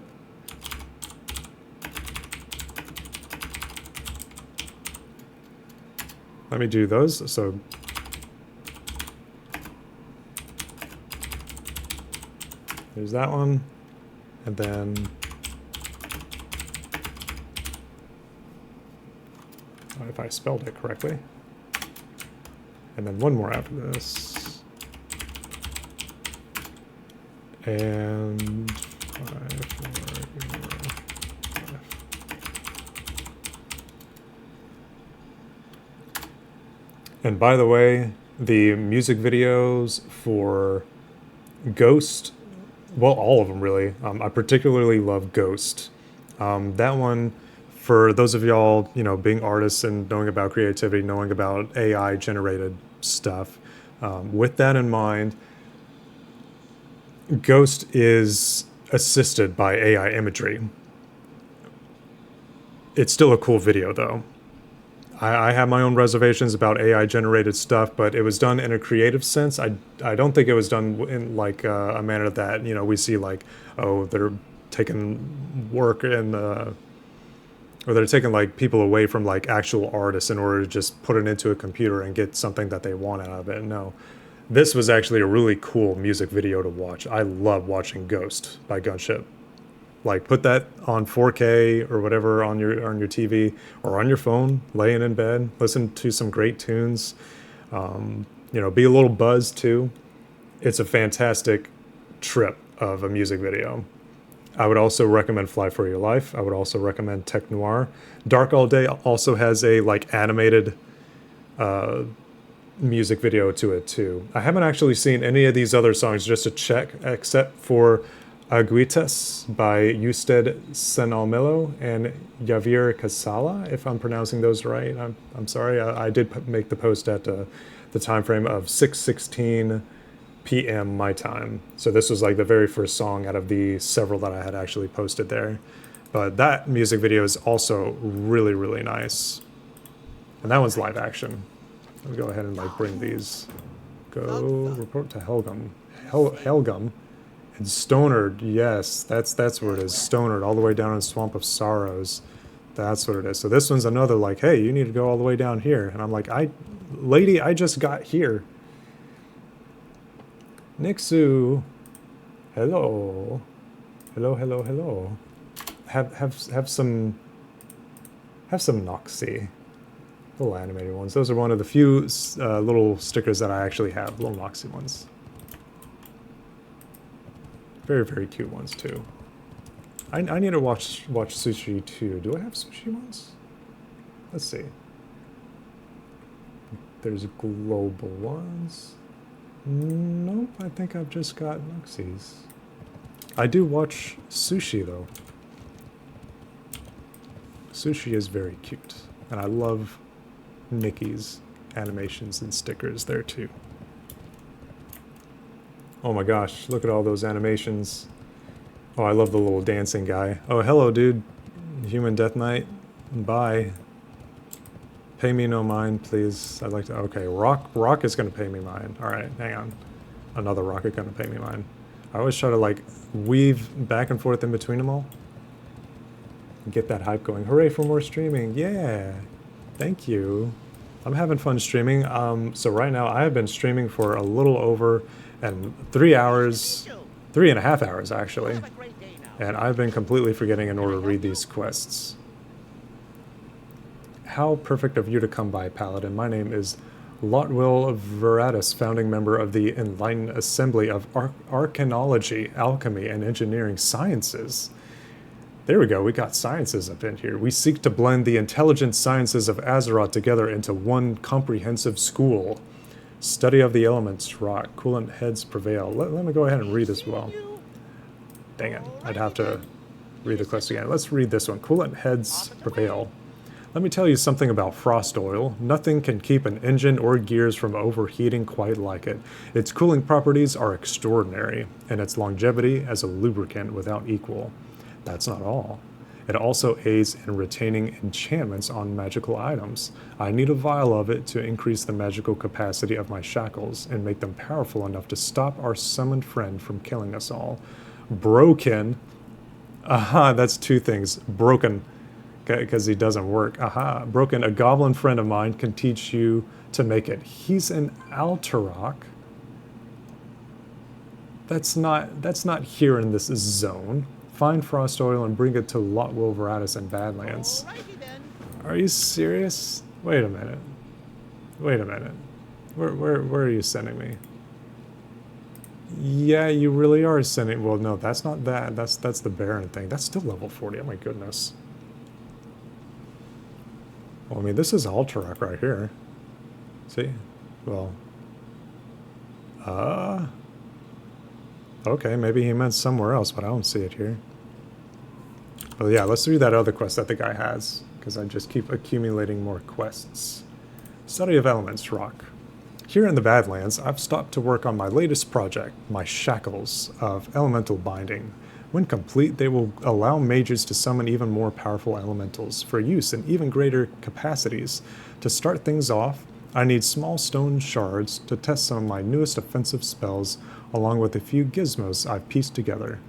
let me do those. So there's that one, and then if I spelled it correctly, and then one more after this. And 5, 4, 5. And by the way, the music videos for Ghost, well, all of them really. I particularly love Ghost. That one, for those of y'all, you know, being artists and knowing about creativity, knowing about AI generated stuff, with that in mind, Ghost is assisted by AI imagery. It's still a cool video, though. I have my own reservations about AI generated stuff, but it was done in a creative sense. I don't think it was done in like a manner that, you know, we see like, oh, they're taking work and or they're taking like people away from like actual artists in order to just put it into a computer and get something that they want out of it. No. This was actually a really cool music video to watch. I love watching Ghost by Gunship. Like, put that on 4K or whatever on your TV or on your phone, laying in bed, listen to some great tunes. You know, be a little buzzed too. It's a fantastic trip of a music video. I would also recommend Fly for Your Life. I would also recommend Tech Noir. Dark All Day also has a like animated music video to it too. I haven't actually seen any of these other songs just to check, except for Aguitas by Usted Senalmelo and Javier Casala, if I'm pronouncing those right. I'm sorry. I did make the post at the time frame of 6:16 p.m. my time. So this was like the very first song out of the several that I had actually posted there. But that music video is also really, really nice. And that one's live action. Let me go ahead and like bring these. Go report to Helgum. Helgum. And Stonard, yes, that's where it is. Stonard, all the way down in Swamp of Sorrows. That's what it is. So this one's another like, hey, you need to go all the way down here. And I'm like, lady, I just got here. Nixu, hello, hello. Have some Noxie. Little animated ones. Those are one of the few little stickers that I actually have. Little Noxie ones. Very, very cute ones too. I need to watch Sushi too. Do I have Sushi ones? Let's see. There's global ones. Nope, I think I've just got Noxies. I do watch Sushi though. Sushi is very cute, and I love Nikki's animations and stickers there too. Oh my gosh, look at all those animations. Oh, I love the little dancing guy. Oh, hello, dude. Human Death Knight. Bye. Pay me no mind, please. I'd like to... Okay, Rock is going to pay me mine. Alright, hang on. Another Rocket going to pay me mine. I always try to, like, weave back and forth in between them all. Get that hype going. Hooray for more streaming. Yeah. Thank you. I'm having fun streaming. So right now, I have been streaming for a little over... and 3 hours, 3.5 hours actually, and I've been completely forgetting in order to read these quests. How perfect of you to come by, Paladin. My name is Lotwil Veratus, founding member of the Enlightened Assembly of Arcanology, Alchemy, and Engineering Sciences. There we go, we got sciences up in here. We seek to blend the intelligent sciences of Azeroth together into one comprehensive school. Study of the elements, rock, coolant heads prevail. Let me go ahead and read as well. Dang it, I'd have to read the quest again. Let's read this one. Coolant heads prevail. Let me tell you something about frost oil. Nothing can keep an engine or gears from overheating quite like it. Its cooling properties are extraordinary, and its longevity as a lubricant without equal. That's not all. It also aids in retaining enchantments on magical items. I need a vial of it to increase the magical capacity of my shackles and make them powerful enough to stop our summoned friend from killing us all. Broken. Aha, that's two things. Broken, because he doesn't work. Aha, Broken, a goblin friend of mine can teach you to make it. He's an Alterok. That's not here in this zone. Find frost oil and bring it to Lotwil Veratus and Badlands. Are you serious? Wait a minute. Wait a minute. Where are you sending me? Yeah, you really are sending... Well, no, that's not that. That's the Baron thing. That's still level 40. Oh my goodness. Well, I mean, this is Alterok right here. See? Well... Okay, maybe he meant somewhere else, but I don't see it here. But yeah, let's do that other quest that the guy has, because I just keep accumulating more quests. Study of Elements, Rock. Here in the Badlands, I've stopped to work on my latest project, my Shackles of Elemental Binding. When complete, they will allow mages to summon even more powerful elementals for use in even greater capacities. To start things off, I need small stone shards to test some of my newest offensive spells, along with a few gizmos I've pieced together.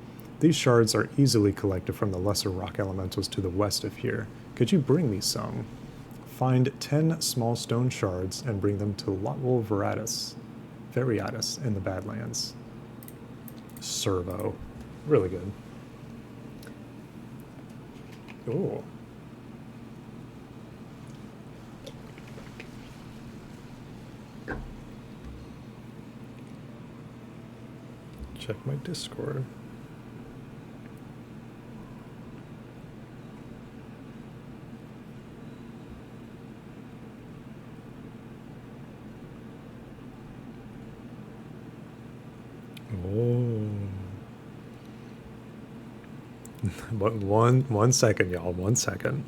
These shards are easily collected from the lesser rock elementals to the west of here. Could you bring me some? Find 10 small stone shards and bring them to Lotwil Veriatus in the Badlands. Servo. Really good. Ooh. Check my Discord. Oh. But one second, y'all. 1 second.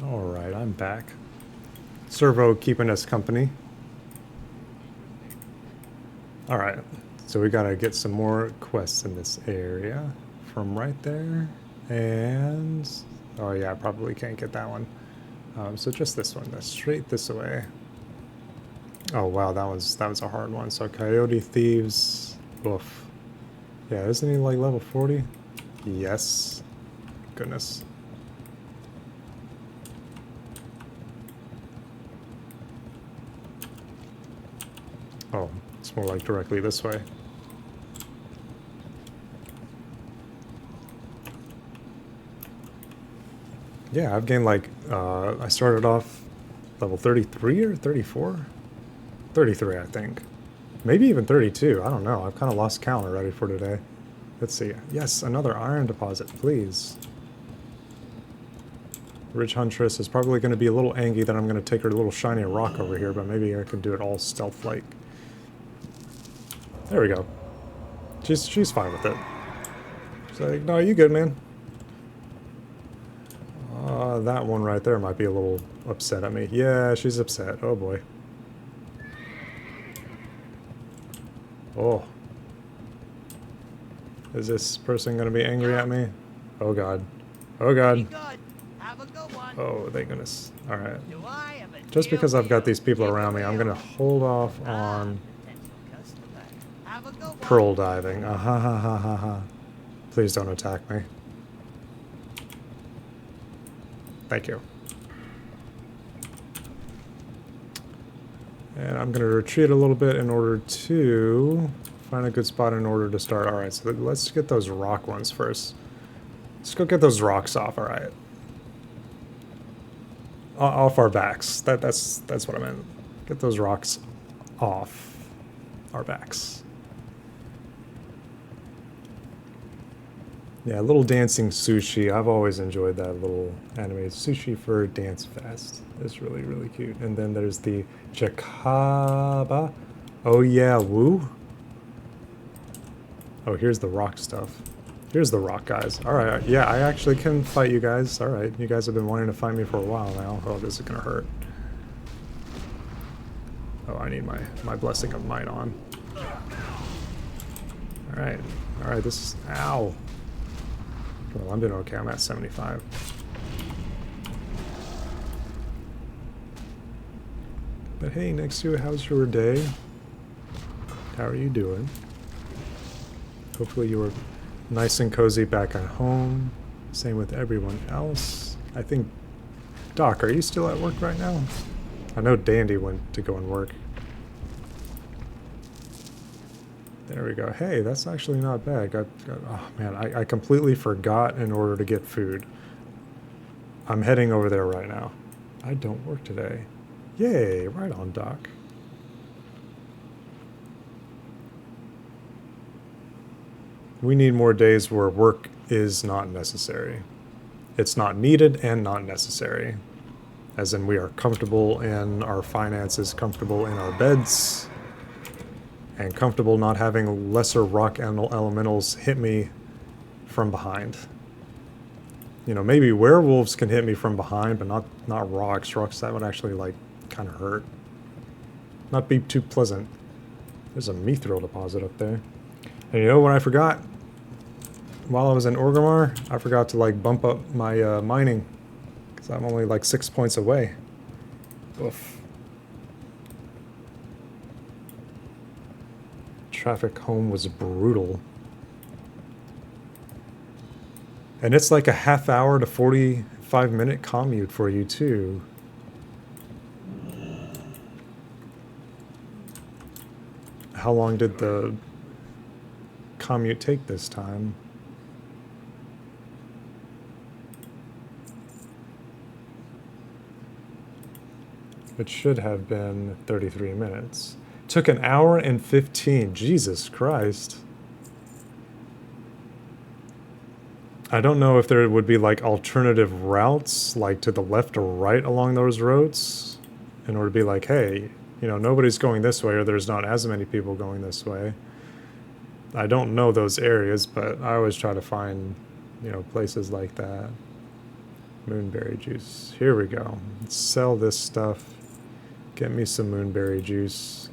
Alright, I'm back. Servo keeping us company. Alright, so we gotta get some more quests in this area from right there. And... oh yeah, I probably can't get that one. So just this one, that's straight this way. Oh wow, that was a hard one. So Coyote Thieves, oof. Yeah, isn't he like level 40? Yes. Goodness. Oh, it's more like directly this way. Yeah, I've gained like, I started off level 33 or 34? 33, I think. Maybe even 32, I don't know. I've kind of lost count already for today. Let's see. Yes, another iron deposit, please. Ridge Huntress is probably going to be a little angry that I'm going to take her little shiny rock over here, but maybe I can do it all stealth-like. There we go. She's fine with it. She's like, no, you good, man. That one right there might be a little upset at me. Yeah, she's upset. Oh, boy. Oh. Is this person going to be angry at me? Oh, God. Oh, God. Oh, thank goodness. Alright. Just because I've got these people around me, I'm going to hold off on pearl diving. Ah ha ha ha ha ha. Please don't attack me. Thank you. And I'm going to retreat a little bit in order to find a good spot in order to start. Alright, so let's get those rock ones first. Let's go get those rocks off, alright. Off our backs. That's what I meant. Get those rocks off. our backs. Yeah, little dancing sushi. I've always enjoyed that little animated sushi for Dance Fest. It's really, really cute. And then there's the Jakaba. Oh yeah, woo. Oh, here's the rock stuff. Here's the rock guys. Alright, yeah, I actually can fight you guys. Alright, you guys have been wanting to fight me for a while now. Oh, this is gonna hurt. Oh, I need my Blessing of Might on. Alright, alright, this is... Ow! Well, I'm doing okay. I'm at 75. But hey, next to you, how's your day? How are you doing? Hopefully you were nice and cozy back at home. Same with everyone else. I think... Doc, are you still at work right now? I know Dandy went to go and work. There we go. Hey, that's actually not bad. Oh man, I completely forgot in order to get food. I'm heading over there right now. I don't work today. Yay, right on, Doc. We need more days where work is not necessary. It's not needed and not necessary. As in we are comfortable in our finances, comfortable in our beds, and comfortable not having lesser rock elementals hit me from behind. You know, maybe werewolves can hit me from behind, but not rocks. Rocks, that would actually, like, kind of hurt. Not be too pleasant. There's a mithril deposit up there. And you know what I forgot? While I was in Orgrimmar, I forgot to, like, bump up my mining. Because I'm only, like, 6 points away. Oof. Traffic home was brutal. And it's like a half hour to 45-minute commute for you too. How long did the commute take this time? It should have been 33 minutes. Took an hour and 15. Jesus Christ. I don't know if there would be like alternative routes, like to the left or right along those roads, in order to be like, hey, you know, nobody's going this way, or there's not as many people going this way. I don't know those areas, but I always try to find, you know, places like that. Moonberry juice. Here we go. Let's sell this stuff. Get me some moonberry juice.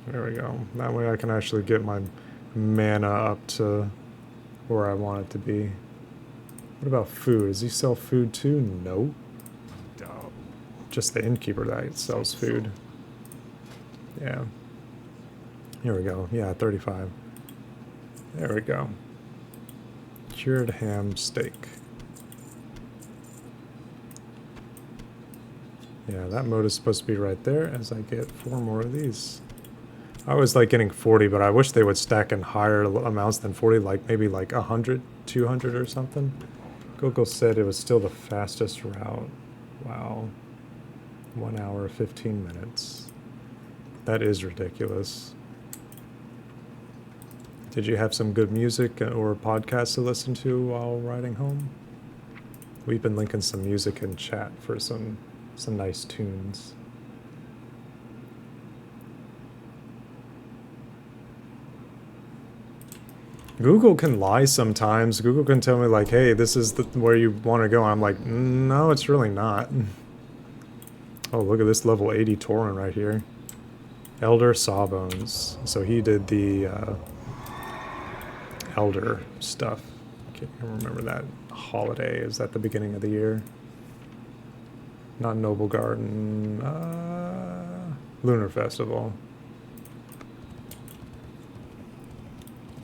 There we go. That way I can actually get my mana up to where I want it to be. What about food? Does he sell food too? No. Just the innkeeper that sells food. Yeah. Here we go. Yeah, 35. There we go. Cured ham steak. Yeah, that mode is supposed to be right there as I get 4 more of these. I always like getting 40, but I wish they would stack in higher amounts than 40, like maybe like 100, 200 or something. Google said it was still the fastest route. Wow. 1 hour, 15 minutes. That is ridiculous. Did you have some good music or podcasts to listen to while riding home? We've been linking some music in chat for some nice tunes. Google can lie sometimes. Google can tell me like, hey, this is where you want to go. I'm like, no, it's really not. Oh, look at this level 80 Tauren right here. Elder Sawbones. So he did the Elder stuff. Can't remember that holiday. Is that the beginning of the year? Not Noble Garden. Lunar Festival.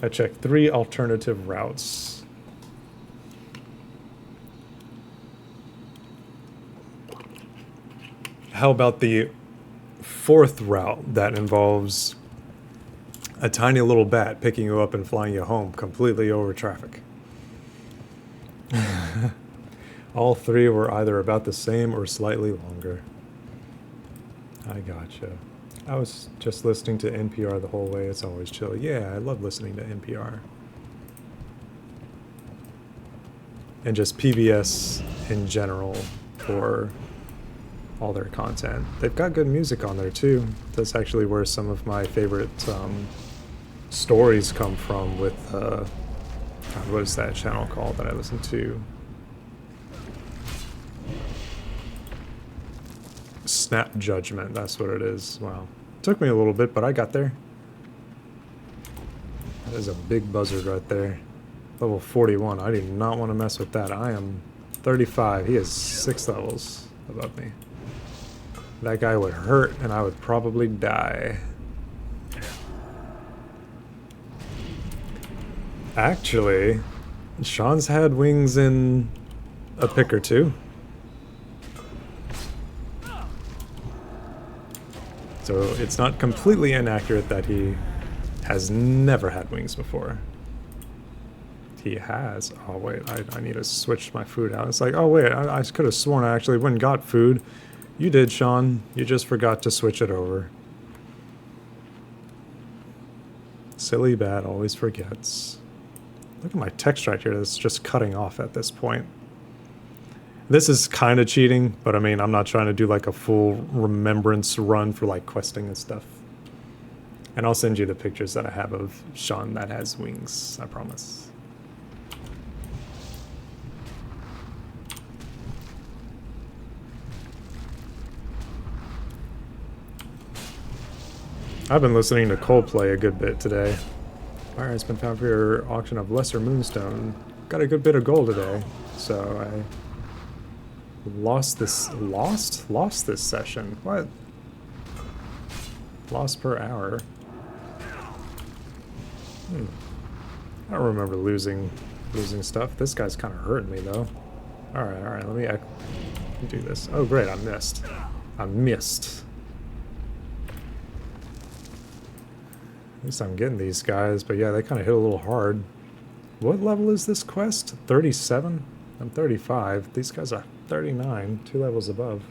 I checked 3 alternative routes. How about the 4th route that involves a tiny little bat picking you up and flying you home completely over traffic? All three were either about the same or slightly longer. I gotcha. I was just listening to NPR the whole way. It's always chill. Yeah, I love listening to NPR. And just PBS in general for all their content. They've got good music on there too. That's actually where some of my favorite stories come from with, what is that channel called that I listen to? Snap Judgment, that's what it is. Wow. Took me a little bit, but I got there. That is a big buzzard right there. Level 41. I do not want to mess with that. I am 35. He is 6 levels above me. That guy would hurt, and I would probably die. Actually, Sean's had wings in a pick or two. So it's not completely inaccurate that he has never had wings before. He has. Oh wait, I need to switch my food out. It's like, oh wait, I could have sworn I actually went and got food. You did, Sean. You just forgot to switch it over. Silly Bat always forgets. Look at my text right here that's just cutting off at this point. This is kind of cheating, but I mean, I'm not trying to do like a full remembrance run for like questing and stuff. And I'll send you the pictures that I have of Sean that has wings, I promise. I've been listening to Coldplay a good bit today. Fire has been found for your auction of Lesser Moonstone. Got a good bit of gold today, so I lost this session. What? Lost per hour. I don't remember losing stuff. This guy's kind of hurting me though. All right. Let me do this. Oh great, I missed. I missed. At least I'm getting these guys, but yeah, they kind of hit a little hard. What level is this quest? 37? I'm 35. These guys are 39, 2 levels above.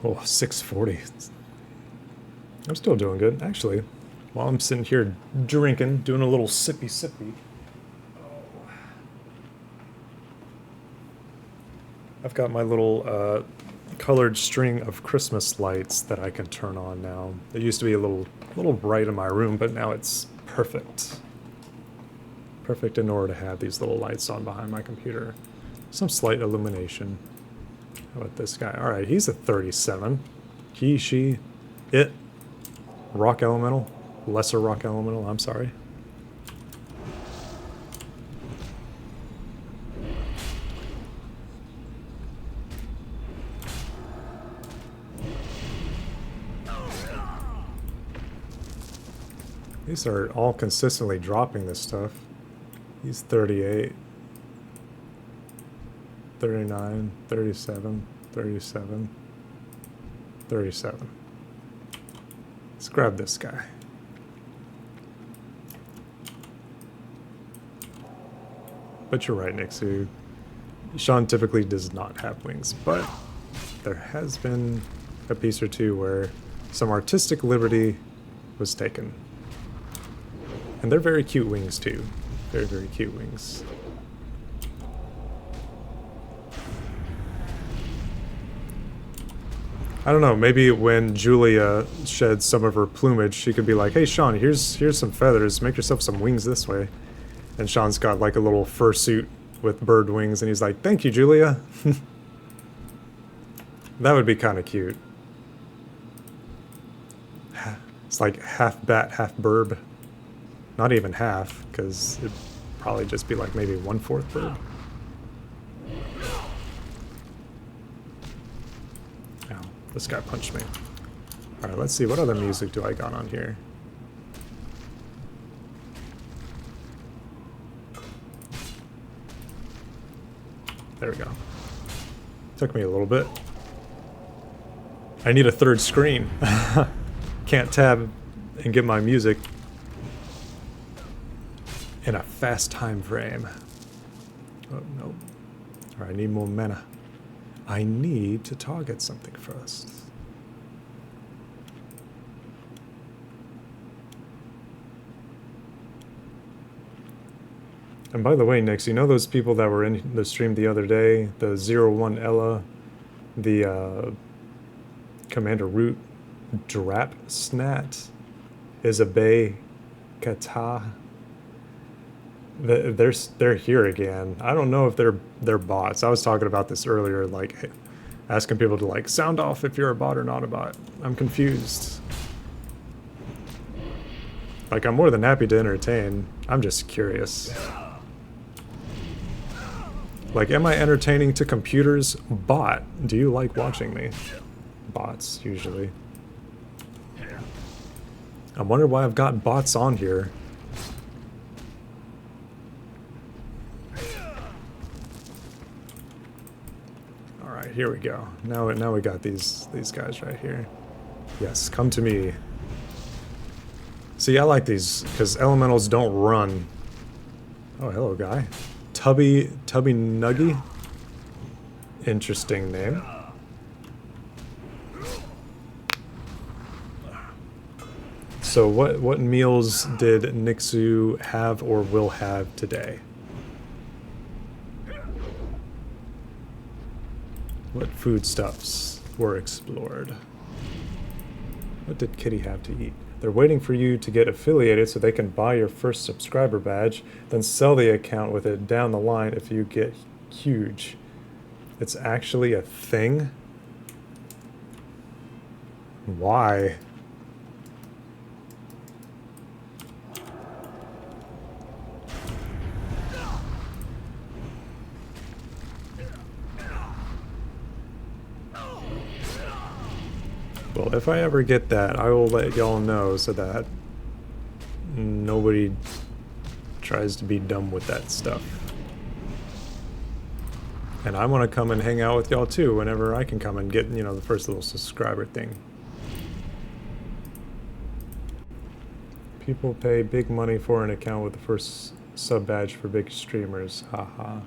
Oh, 640. I'm still doing good, actually. While I'm sitting here drinking, doing a little sippy. I've got my little colored string of Christmas lights that I can turn on now. It used to be a little bright in my room, but now it's perfect. Perfect in order to have these little lights on behind my computer. Some slight illumination. How about this guy? Alright, he's a 37. He, she, it. Rock Elemental. Lesser Rock Elemental, I'm sorry. These are all consistently dropping this stuff. He's 38. 39, 37, 37, 37. Let's grab this guy. But you're right, Nixu. Sean typically does not have wings, but there has been a piece or two where some artistic liberty was taken. And they're very cute wings too. Very, very cute wings. I don't know, maybe when Julia sheds some of her plumage, she could be like, hey Sean, here's some feathers, make yourself some wings this way. And Sean's got like a little fursuit with bird wings, and he's like, thank you, Julia. That would be kind of cute. It's like half bat, half burb. Not even half, because it'd probably just be like maybe 1/4 burb. Ow, this guy punched me. Alright, let's see, what other music do I got on here? There we go. Took me a little bit. I need a third screen. can't tab and get my music in a fast time frame. Oh, no. Alright, I need more mana. I need to target something first. And by the way, Nix, you know those people that were in the stream the other day? The 01 Ella, the Commander Root, Drap Snat, Isabay, Kata. They're here again. I don't know if they're bots. I was talking about this earlier, like asking people to like sound off if you're a bot or not a bot. I'm confused. Like, I'm more than happy to entertain. I'm just curious. Like, am I entertaining to computers? Bot, do you like watching me? Bots, usually. I wonder why I've got bots on here. Alright, here we go. Now we got these guys right here. Yes, come to me. See, I like these, because elementals don't run. Oh, hello, guy. Tubby Nuggy? Interesting name. So what meals did Nixu have or will have today? What foodstuffs were explored? What did Kitty have to eat? They're waiting for you to get affiliated so they can buy your first subscriber badge, then sell the account with it down the line if you get huge. It's actually a thing? Why? Well, if I ever get that, I will let y'all know so that nobody tries to be dumb with that stuff. And I want to come and hang out with y'all too whenever I can come and get, you know, the first little subscriber thing. People pay big money for an account with the first sub badge for big streamers. Haha.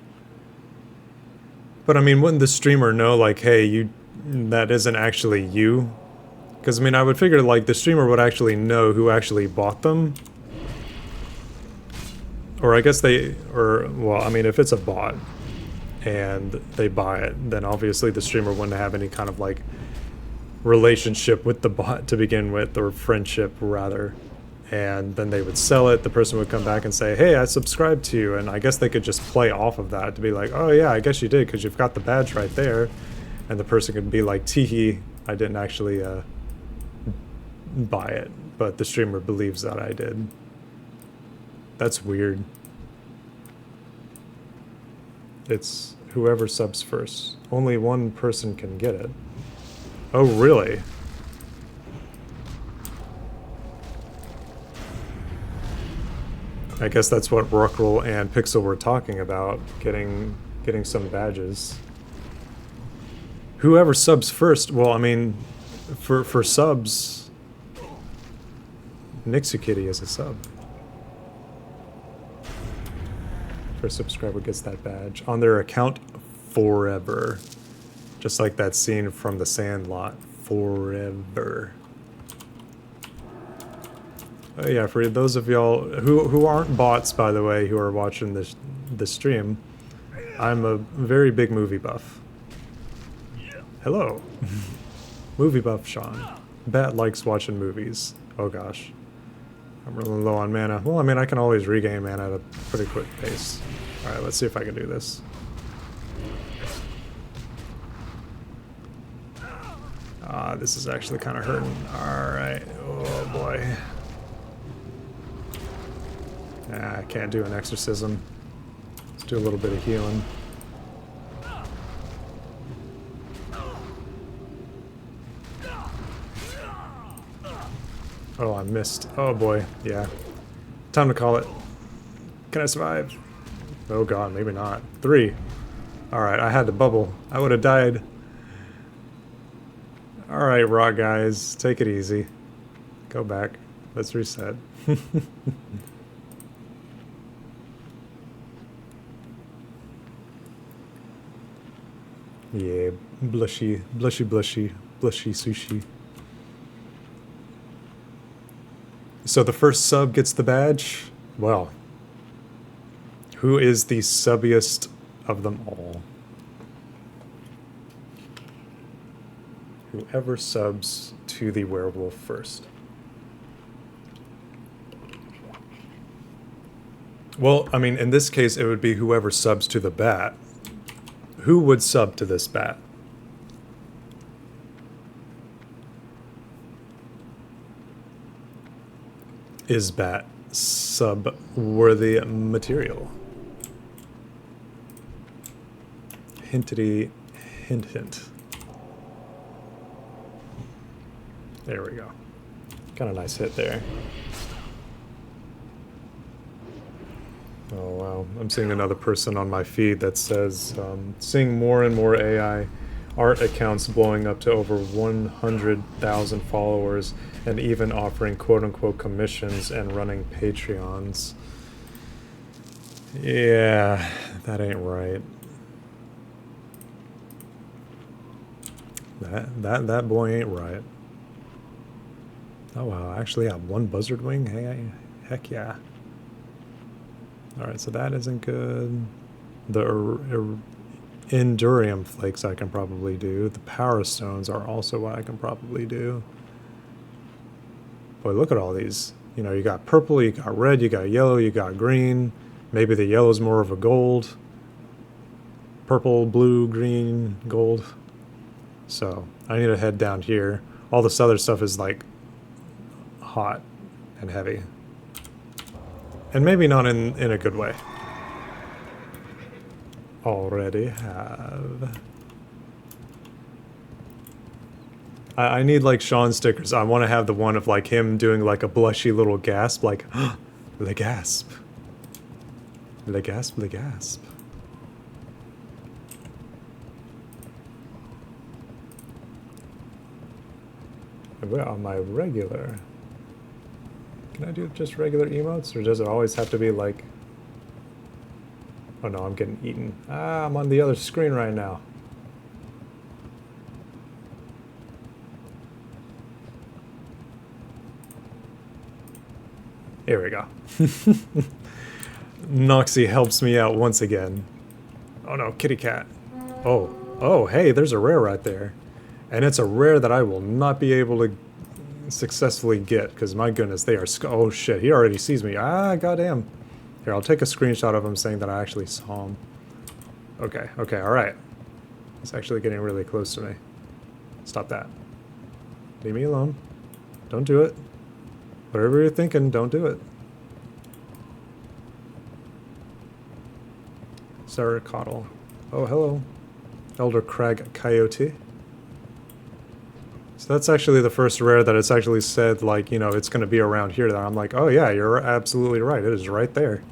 But I mean, wouldn't the streamer know, like, hey, that isn't actually you? Because, I mean, I would figure, like, the streamer would actually know who actually bought them. Or I guess well, I mean, if it's a bot and they buy it, then obviously the streamer wouldn't have any kind of, like, relationship with the bot to begin with, or friendship, rather. And then they would sell it, the person would come back and say, hey, I subscribed to you, and I guess they could just play off of that to be like, oh yeah, I guess you did, because you've got the badge right there. And the person could be like, teehee, I didn't actually, buy it, but the streamer believes that I did. That's weird. It's whoever subs first. Only one person can get it. Oh, really? I guess that's what Rockroll and Pixel were talking about, getting some badges. Whoever subs first, well, I mean, for subs, Nixukitty is a sub. First subscriber gets that badge on their account forever. Just like that scene from The Sandlot. Forever. Oh yeah, for those of y'all who aren't bots, by the way, who are watching this stream, I'm a very big movie buff. Hello. Movie buff Sean. Bat likes watching movies. Oh gosh. I'm really low on mana. Well, I mean, I can always regain mana at a pretty quick pace. Alright, let's see if I can do this. Ah, this is actually kind of hurting. Alright. Oh boy. Ah, I can't do an exorcism. Let's do a little bit of healing. Oh, I missed. Oh boy, yeah. Time to call it. Can I survive? Oh god, maybe not. 3. Alright, I had to bubble. I would have died. Alright, raw guys, take it easy. Go back. Let's reset. Yeah, blushy, blushy, blushy, blushy sushi. So the first sub gets the badge? Well, who is the subbiest of them all? Whoever subs to the werewolf first. Well, I mean, in this case, it would be whoever subs to the bat. Who would sub to this bat? Is bat sub-worthy material? Hintity, hint, hint. There we go. Got a nice hit there. Oh wow, I'm seeing another person on my feed that says, seeing more and more AI art accounts blowing up to over 100,000 followers and even offering quote-unquote commissions and running Patreons. Yeah, that ain't right. That boy ain't right. Oh wow, I actually have one buzzard wing? Hey, heck yeah. Alright, so that isn't good. The Endurium flakes I can probably do. The Power Stones are also what I can probably do. Boy, look at all these. You know, you got purple, you got red, you got yellow, you got green. Maybe the yellow's more of a gold. Purple, blue, green, gold. So, I need to head down here. All this other stuff is like hot and heavy. And maybe not in a good way. Already have. I need like Sean stickers. I want to have the one of like him doing like a blushy little gasp, like, le gasp. Le gasp, le gasp. Well, on my regular. Can I do just regular emotes, or does it always have to be like... Oh no, I'm getting eaten. Ah, I'm on the other screen right now. Here we go. Noxy helps me out once again. Oh no, kitty cat. Oh, hey, there's a rare right there. And it's a rare that I will not be able to successfully get, because my goodness, they are oh shit, he already sees me. Ah, goddamn. Here, I'll take a screenshot of him saying that I actually saw him. Okay, alright. He's actually getting really close to me. Stop that. Leave me alone. Don't do it. Whatever you're thinking, don't do it. Sarah Cottle. Oh, hello. Elder Crag Coyote. So that's actually the first rare that it's actually said, like, you know, it's going to be around here. That I'm like, oh yeah, you're absolutely right. It is right there.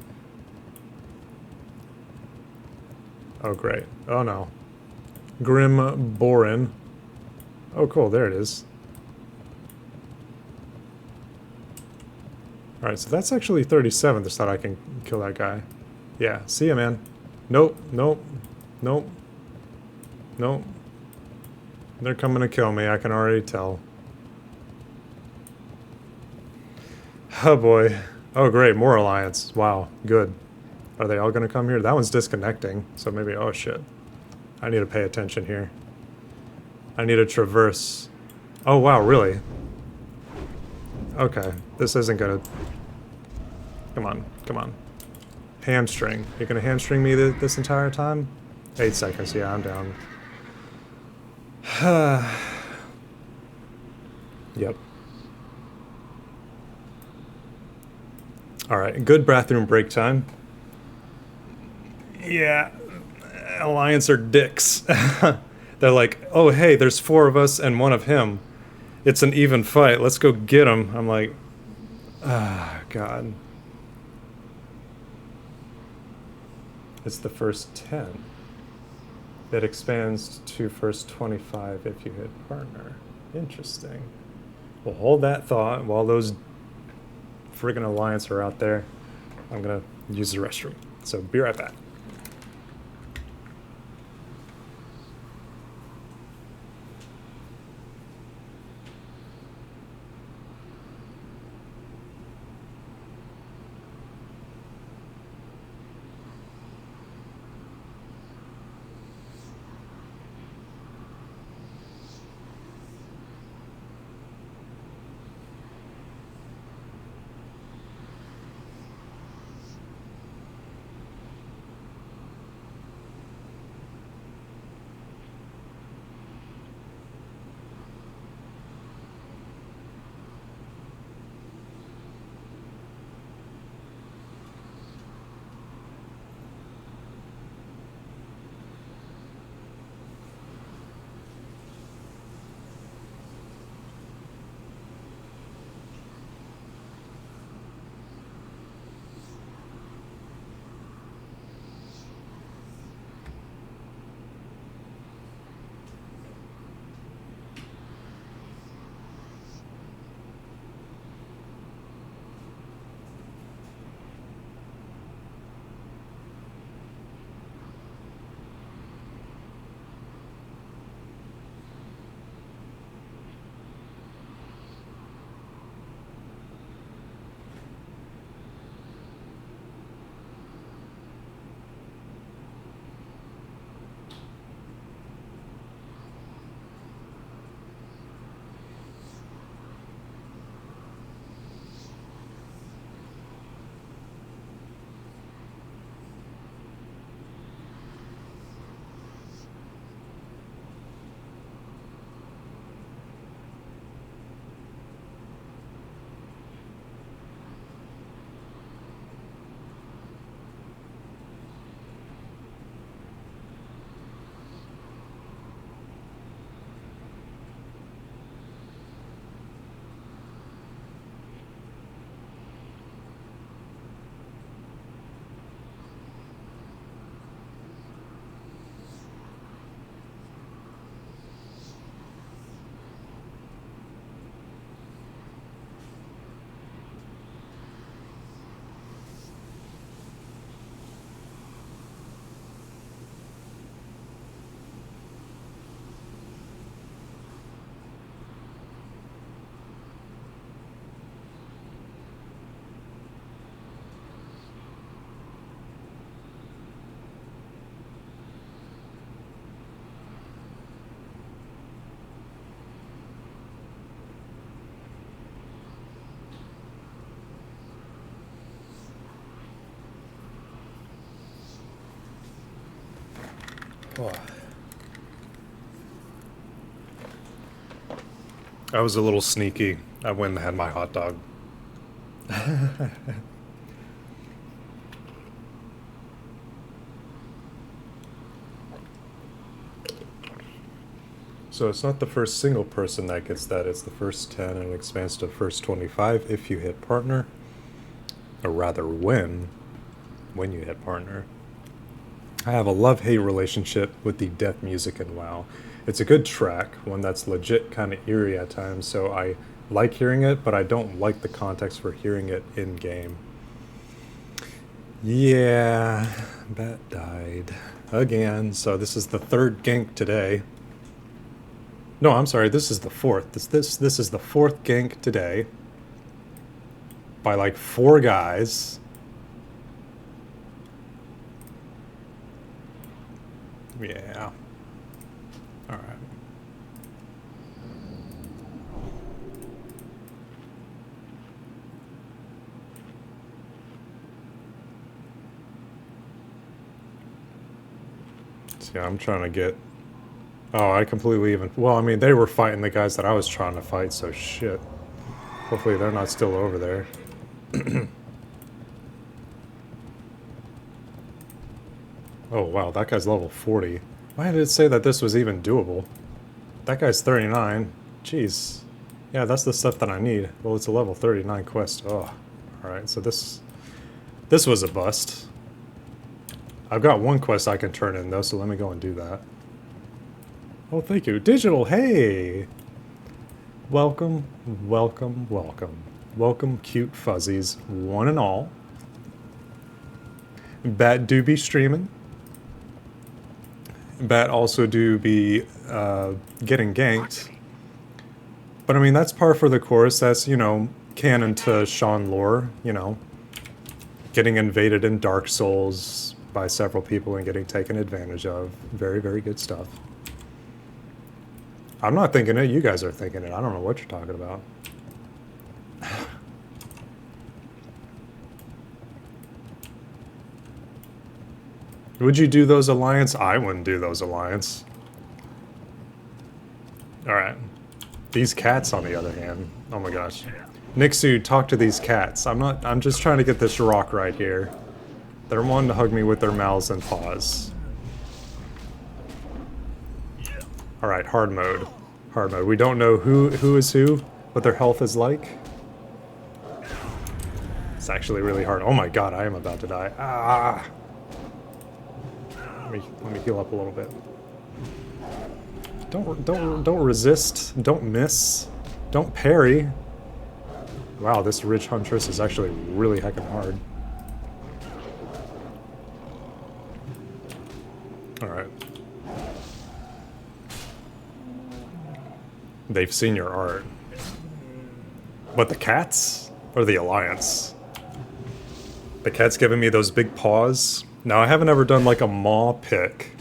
Oh, great. Oh, no. Grim Borin. Oh, cool. There it is. Alright, so that's actually 37. Just thought I can kill that guy. Yeah, see ya, man. Nope. They're coming to kill me, I can already tell. Oh boy. Oh great, more alliance. Wow, good. Are they all gonna come here? That one's disconnecting, so maybe, oh shit. I need to pay attention here. I need to traverse. Oh wow, really? Okay, this isn't gonna... Come on. Hamstring. You're gonna hamstring me this entire time? 8 seconds, yeah, I'm down. Yep. Alright, good bathroom break time. Yeah, Alliance are dicks. They're like, oh hey, there's 4 of us and 1 of him. It's an even fight, let's go get him. I'm like, ah, God. It's the first 10. It expands to first 25 if you hit partner. Interesting. Well, hold that thought while those friggin' Alliance are out there. I'm gonna use the restroom. So be right back. Oh. I was a little sneaky. I went and had my hot dog. So it's not the first single person that gets that, it's the first 10 and it expands to first 25 if you hit partner. Or rather when you hit partner. I have a love-hate relationship with the death music in WoW. It's a good track, one that's legit kind of eerie at times, so I like hearing it, but I don't like the context for hearing it in-game. Yeah, Bat died again, so this is the third gank today. No, I'm sorry, this is the fourth. This is the fourth gank today by like 4 guys. Yeah. All right. See, I'm trying to get... Oh, I completely even... Well, I mean, they were fighting the guys that I was trying to fight, so shit. Hopefully they're not still over there. Oh, wow, that guy's level 40. Why did it say that this was even doable? That guy's 39. Jeez. Yeah, that's the stuff that I need. Well, it's a level 39 quest. Oh, alright, so this was a bust. I've got one quest I can turn in, though, so let me go and do that. Oh, thank you. Digital, hey! Welcome, welcome, welcome. Welcome, cute fuzzies, one and all. Bat do be streaming. Bat also do be getting ganked. But I mean, that's par for the course. That's, you know, canon to Sean lore, you know. Getting invaded in Dark Souls by several people and getting taken advantage of. Very, very good stuff. I'm not thinking it, you guys are thinking it. I don't know what you're talking about. Would you do those alliance? I wouldn't do those alliance. Alright. These cats, on the other hand. Oh my gosh. Nixu, talk to these cats. I'm just trying to get this rock right here. They're wanting to hug me with their mouths and paws. Alright, hard mode. Hard mode. We don't know who is who, what their health is like. It's actually really hard. Oh my god, I am about to die. Ah! Let me heal up a little bit. Don't resist. Don't miss. Don't parry. Wow, this Ridge Huntress is actually really heckin' hard. Alright. They've seen your art. But the cats? Or the Alliance? The cat's giving me those big paws. Now, I haven't ever done like a maw pick.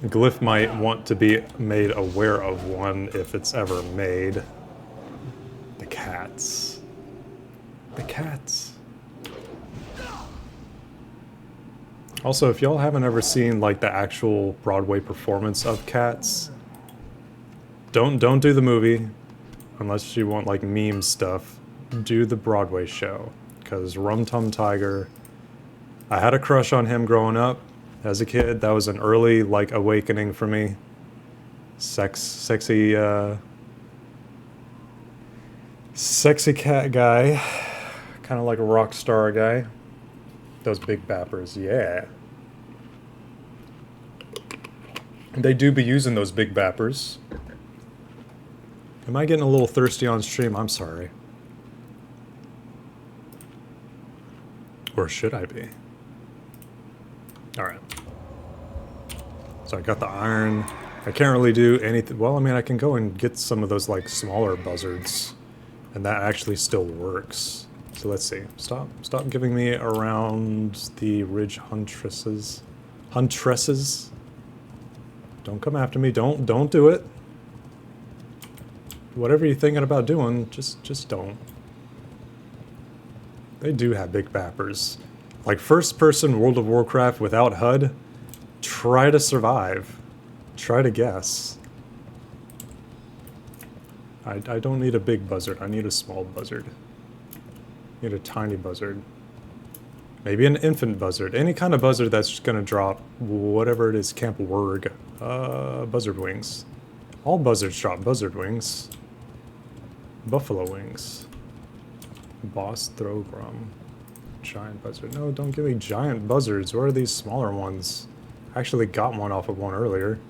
Glyph might want to be made aware of one if it's ever made. The cats. The cats. Also, if y'all haven't ever seen like the actual Broadway performance of Cats, don't do the movie unless you want like meme stuff. Do the Broadway show, because Rum Tum Tiger, I had a crush on him growing up as a kid. That was an early like awakening for me. Sexy cat guy, kind of like a rock star guy. Those big bappers, yeah. They do be using those big bappers. Am I getting a little thirsty on stream? I'm sorry. Or should I be? Alright. So I got the iron. I can't really do anything. Well, I mean, I can go and get some of those, like, smaller buzzards. And that actually still works. So let's see. Stop giving me around the Ridge Huntresses. Huntresses? Don't come after me. Don't do it. Whatever you're thinking about doing, just don't. They do have big bappers. Like first-person World of Warcraft without HUD, try to survive. Try to guess. I don't need a big buzzard. I need a small buzzard. I need a tiny buzzard. Maybe an infant buzzard. Any kind of buzzard that's just gonna drop whatever it is. Camp Wurg. Buzzard wings. All buzzards drop buzzard wings. Buffalo wings. Boss Throgrum. Giant buzzard. No, don't give me giant buzzards. Where are these smaller ones? I actually got one off of one earlier.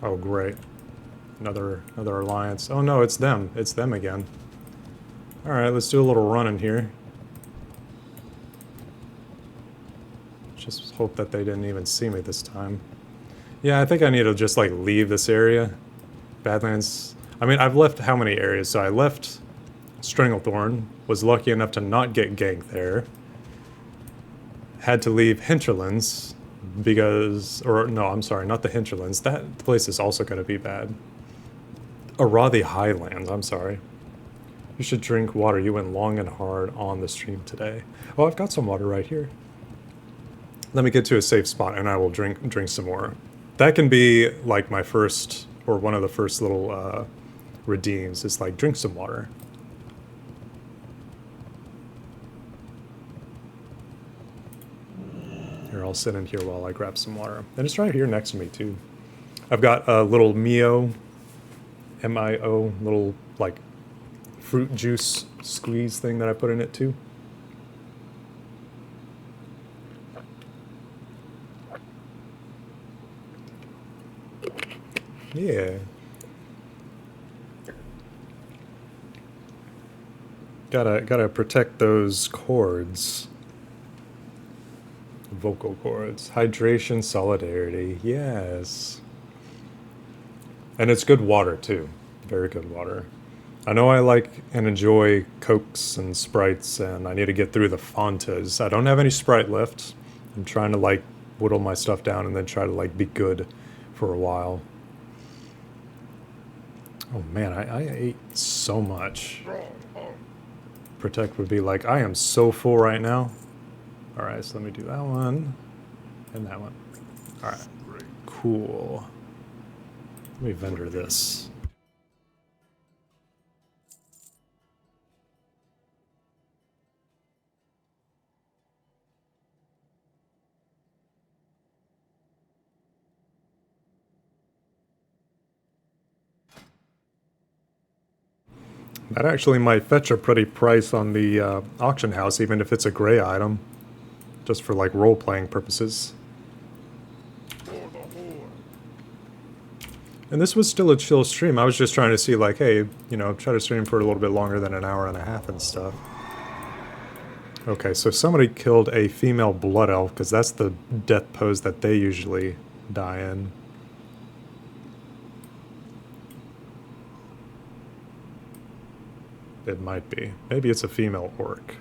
Oh, great. Another alliance. Oh no, it's them. It's them again. Alright, let's do a little run in here. Just hope that they didn't even see me this time. Yeah, I think I need to just like leave this area. Badlands. I mean, I've left how many areas? So I left Stranglethorn, was lucky enough to not get ganked there. Had to leave Hinterlands because, or no, I'm sorry, not the Hinterlands. That place is also going to be bad. Arathi Highlands, I'm sorry. You should drink water. You went long and hard on the stream today. Oh, I've got some water right here. Let me get to a safe spot and I will drink some more. That can be like my first, or one of the first little redeems. It's like, drink some water. Here, I'll sit in here while I grab some water. And it's right here next to me too. I've got a little Mio, M-I-O, little like fruit juice squeeze thing that I put in it too. Yeah. Gotta protect those cords. Vocal cords. Hydration, solidarity. Yes. And it's good water, too. Very good water. I know I like and enjoy Cokes and Sprites, and I need to get through the Fantas. I don't have any Sprite left. I'm trying to, like, whittle my stuff down and then try to, like, be good for a while. Oh, man, I ate so much. Protect would be like, I am so full right now. Alright, so let me do that one. And that one. Alright. Cool. Let me vendor this. That actually might fetch a pretty price on the auction house, even if it's a gray item. Just for, like, role-playing purposes. For the Horde. And this was still a chill stream. I was just trying to see, like, hey, you know, try to stream for a little bit longer than an hour and a half and stuff. Okay, so somebody killed a female blood elf, because that's the death pose that they usually die in. It might be. Maybe it's a female orc.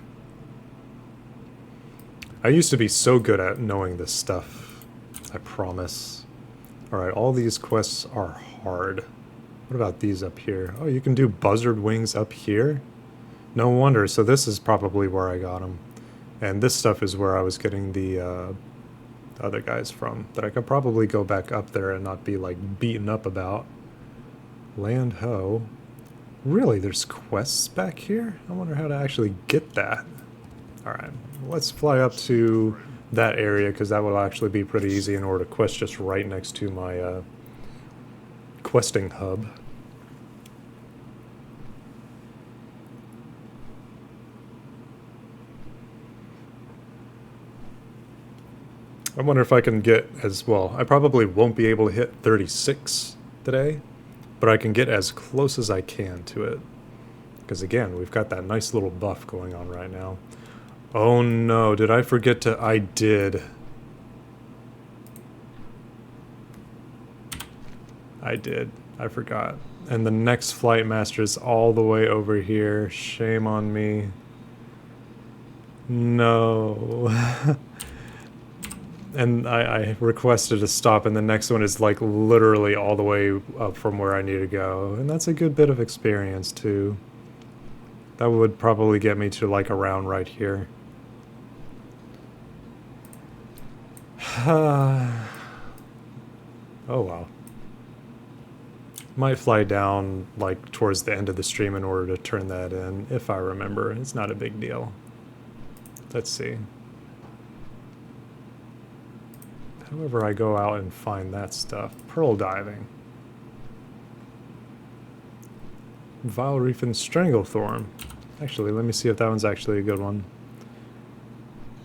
I used to be so good at knowing this stuff. I promise. Alright, all these quests are hard. What about these up here? Oh, you can do buzzard wings up here? No wonder. So this is probably where I got them. And this stuff is where I was getting the other guys from. That I could probably go back up there and not be, like, beaten up about. Land Ho. Really, there's quests back here? I wonder how to actually get that. Alright, let's fly up to that area, because that will actually be pretty easy in order to quest just right next to my questing hub. I wonder if I can get as well. I probably won't be able to hit 36 today, but I can get as close as I can to it. Because again, we've got that nice little buff going on right now. Oh no, did I forget to... I did. I did. I forgot. And the next flight master is all the way over here. Shame on me. No. And I requested a stop, and the next one is like literally all the way up from where I need to go. And that's a good bit of experience too. That would probably get me to like around right here. Oh wow. Might fly down like towards the end of the stream in order to turn that in, if I remember. It's not a big deal. Let's see. However I go out and find that stuff. Pearl diving. Vile Reef and Stranglethorn. Actually, let me see if that one's actually a good one.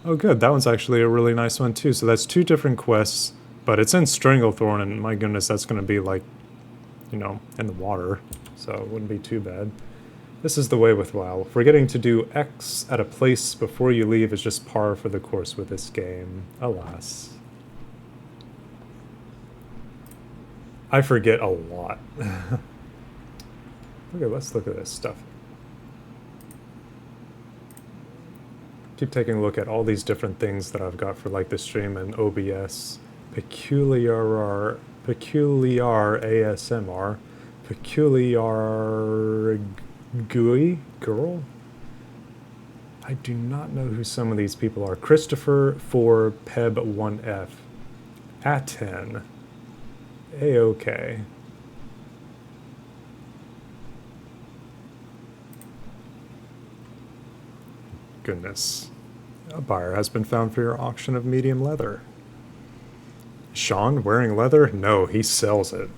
Oh good, that one's actually a really nice one too. So that's two different quests, but it's in Stranglethorn, and my goodness, that's going to be like, you know, in the water. So it wouldn't be too bad. This is the way with WoW. Forgetting to do X at a place before you leave is just par for the course with this game. Alas. I forget a lot. Okay, let's look at this stuff. Keep taking a look at all these different things that I've got for like the stream and OBS. Peculiar ASMR. Peculiar GUI girl. I do not know who some of these people are. Christopher 4 Peb 1F. Aten. A-OK. Goodness. A buyer has been found for your auction of medium leather. Sean wearing leather? No, he sells it.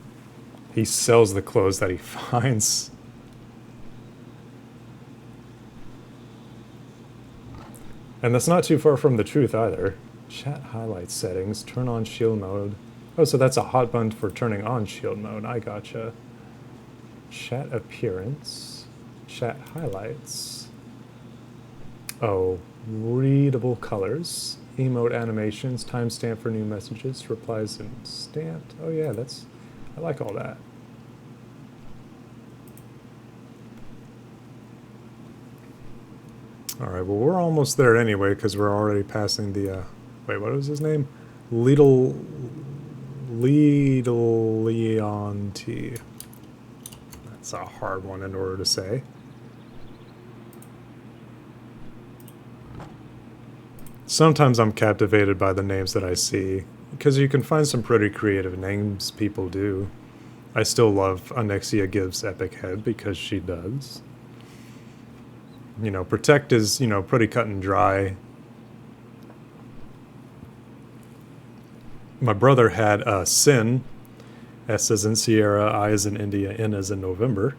He sells the clothes that he finds. And that's not too far from the truth either. Chat highlight settings, turn on shield mode. Oh, so that's a hot button for turning on shield mode. I gotcha. Chat appearance. Chat highlights. Oh, readable colors. Emote animations. Timestamp for new messages. Replies and stamped. Oh yeah, that's... I like all that. Alright, well we're almost there anyway, because we're already passing the, wait, what was his name? Leonti. That's a hard one in order to say. Sometimes I'm captivated by the names that I see, because you can find some pretty creative names people do. I still love Anexia Gives Epic Head because she does. You know, Protect is, you know, pretty cut and dry. My brother had Sin, S as in Sierra, I as in India, N as in November.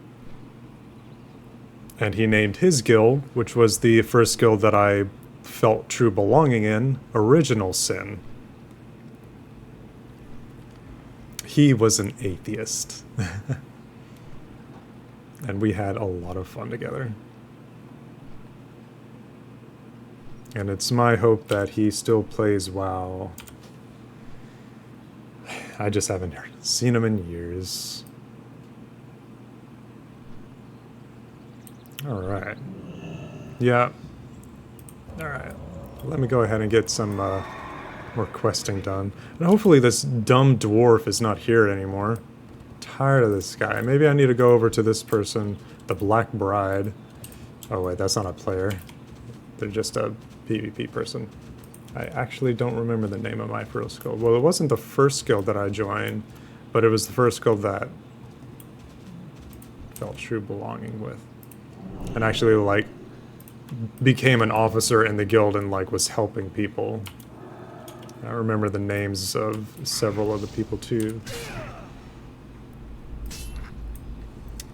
And he named his guild, which was the first guild that I felt true belonging in, Original Sin. He was an atheist. And we had a lot of fun together. And it's my hope that he still plays WoW. I just haven't seen him in years. Alright. Yeah. Alright. Let me go ahead and get some more questing done. And hopefully this dumb dwarf is not here anymore. Tired of this guy. Maybe I need to go over to this person, the Black Bride. Oh wait, that's not a player. They're just a PvP person. I actually don't remember the name of my first guild. Well, it wasn't the first guild that I joined, but it was the first guild that felt true belonging with. And actually, like, became an officer in the guild and, like, was helping people. I remember the names of several of the people, too.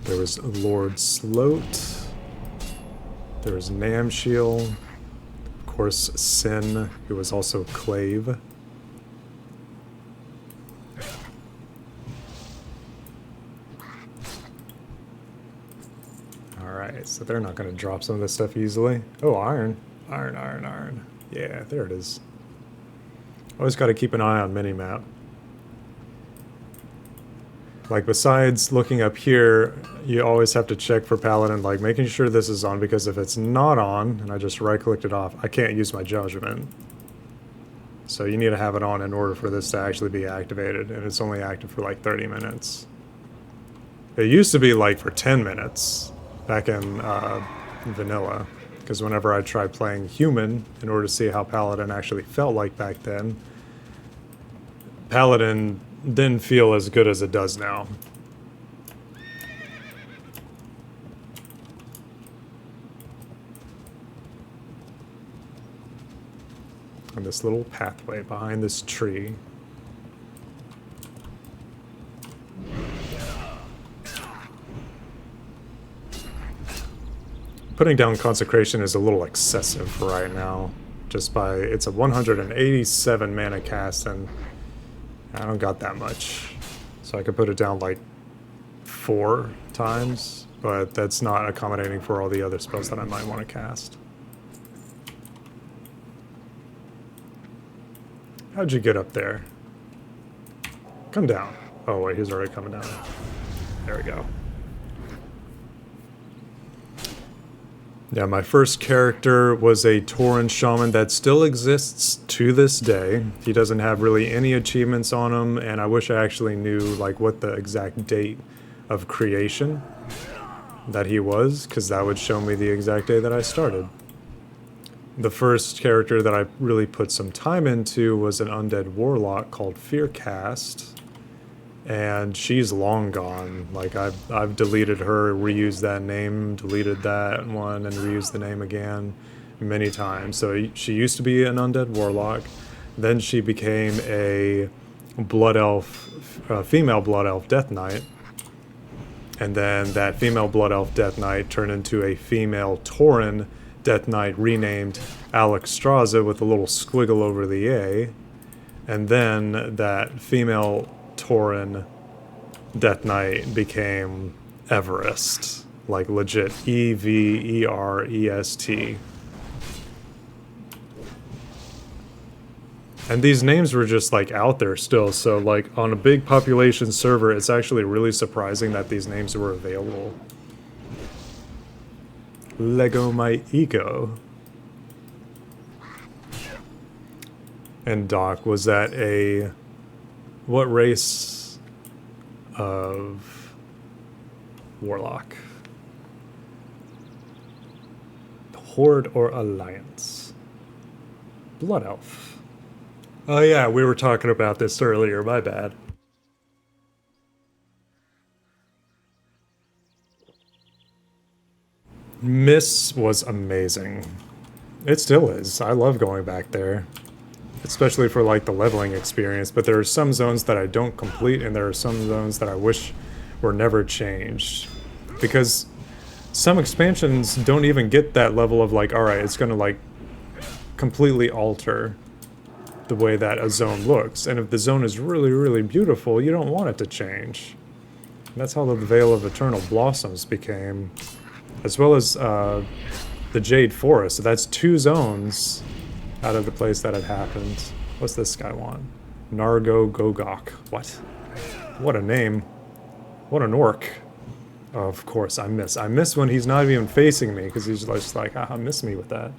There was Lord Sloat. There was Namshiel. Of course, Sin, who was also Clave. Alright, so they're not going to drop some of this stuff easily. Oh, iron. Iron, iron, iron. Yeah, there it is. Always got to keep an eye on minimap. Like, besides looking up here, you always have to check for Paladin, like, making sure this is on, because if it's not on, and I just right-clicked it off, I can't use my judgment. So you need to have it on in order for this to actually be activated, and it's only active for, like, 30 minutes. It used to be, like, for 10 minutes, back in vanilla, because whenever I tried playing human, in order to see how Paladin actually felt like back then, Paladin didn't feel as good as it does now. And this little pathway behind this tree. Putting down Consecration is a little excessive right now. Just by, it's a 187 mana cast, and I don't got that much. So I could put it down like 4 times, but that's not accommodating for all the other spells that I might want to cast. How'd you get up there? Come down. Oh wait, he's already coming down. There we go. Yeah, my first character was a Tauren Shaman that still exists to this day. He doesn't have really any achievements on him, and I wish I actually knew like what the exact date of creation that he was, because that would show me the exact day that I started. The first character that I really put some time into was an undead warlock called Fearcast. And she's long gone. Like, I've deleted her, reused that name, deleted that one, and reused the name again many times. So she used to be an undead warlock. Then she became a blood elf, female blood elf death knight. And then that female blood elf death knight turned into a female Tauren death knight renamed Alexstrasza with a little squiggle over the A. And then that female Tauren Death Knight became Everest. Like legit Everest. And these names were just like out there still, so like on a big population server, it's actually really surprising that these names were available. Lego my ego. And Doc, was that a... what race of Warlock? Horde or Alliance? Blood Elf. Oh yeah, we were talking about this earlier, my bad. Miss was amazing. It still is. I love going back there. Especially for like the leveling experience, but there are some zones that I don't complete and there are some zones that I wish were never changed. Because some expansions don't even get that level of like, alright, it's gonna like completely alter the way that a zone looks. And if the zone is really, really beautiful, you don't want it to change. And that's how the Vale of Eternal Blossoms became. As well as the Jade Forest. So that's 2 zones out of the place that had happened. What's this guy want? Nargo Gogok. What? What a name. What an orc. Oh, of course, I miss. I miss when he's not even facing me, because he's just like, haha, miss me with that.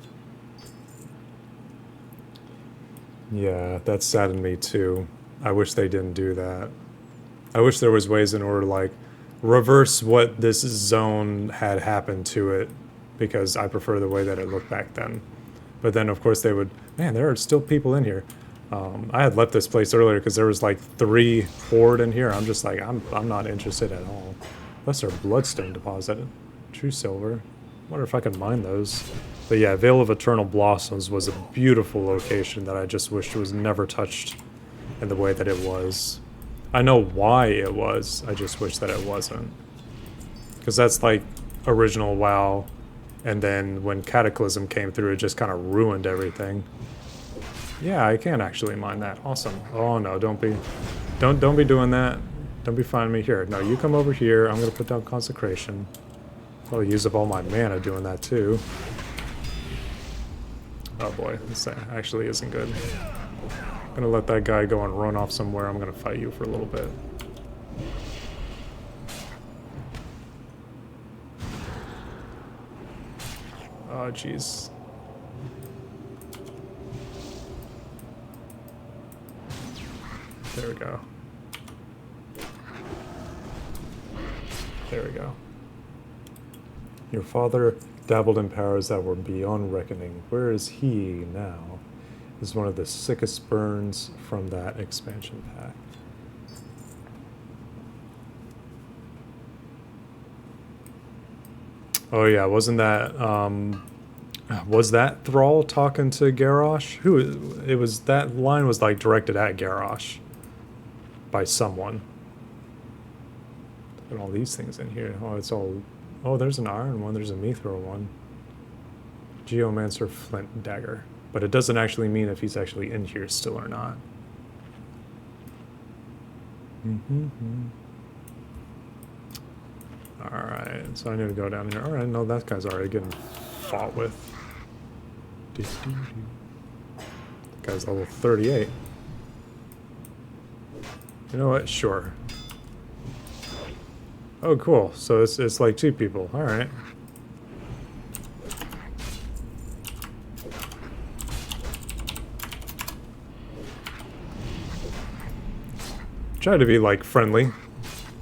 Yeah, that saddened me too. I wish they didn't do that. I wish there was ways in order to like reverse what this zone had happened to it, because I prefer the way that it looked back then. But then of course they would, man, there are still people in here. I had left this place earlier because there was like 3 horde in here. I'm just like, I'm not interested at all. Lesser Bloodstone deposit. True silver. Wonder if I can mine those. But yeah, Vale of Eternal Blossoms was a beautiful location that I just wished was never touched in the way that it was. I know why it was, I just wish that it wasn't. Because that's like original WoW, and then when Cataclysm came through, it just kind of ruined everything. Yeah, I can actually mine that. Awesome. Oh no, don't be doing that. Don't be finding me here. No, you come over here. I'm gonna put down Consecration. I'll use up all my mana doing that too. Oh boy, this actually isn't good. I'm gonna let that guy go and run off somewhere. I'm gonna fight you for a little bit. Oh jeez. There we go. There we go. Your father dabbled in powers that were beyond reckoning. Where is he now? Is one of the sickest burns from that expansion pack. Oh yeah, wasn't that was that Thrall talking to Garrosh? Who it was? That line was like directed at Garrosh by someone. Look at all these things in here. Oh, it's all. Oh, there's an iron one. There's a Mithril one. Geomancer Flint Dagger. But it doesn't actually mean if he's actually in here still or not. Alright, so I need to go down here. Alright, no, that guy's already getting fought with. That guy's level 38. You know what? Sure. Oh, cool. So it's like 2 people. Alright. Try to be like friendly.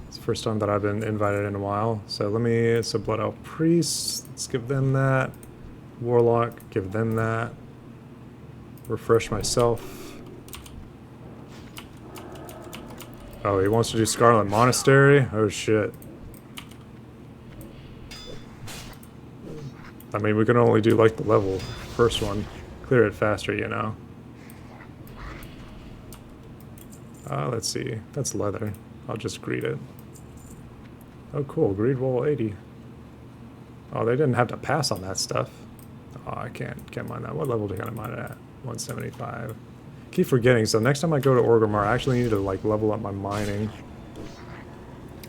It's the first time that I've been invited in a while. So let me, it's a Blood Elf Priest. Let's give them that. Warlock, give them that. Refresh myself. Oh, he wants to do Scarlet Monastery? Oh shit. I mean, we can only do like the level first one. Clear it faster, you know. Let's see. That's leather. I'll just greet it. Oh, cool. Greed roll 80. Oh, they didn't have to pass on that stuff. Oh, I can't mine that. What level can I mine it at? 175. Keep forgetting. So next time I go to Orgrimmar, I actually need to like level up my mining.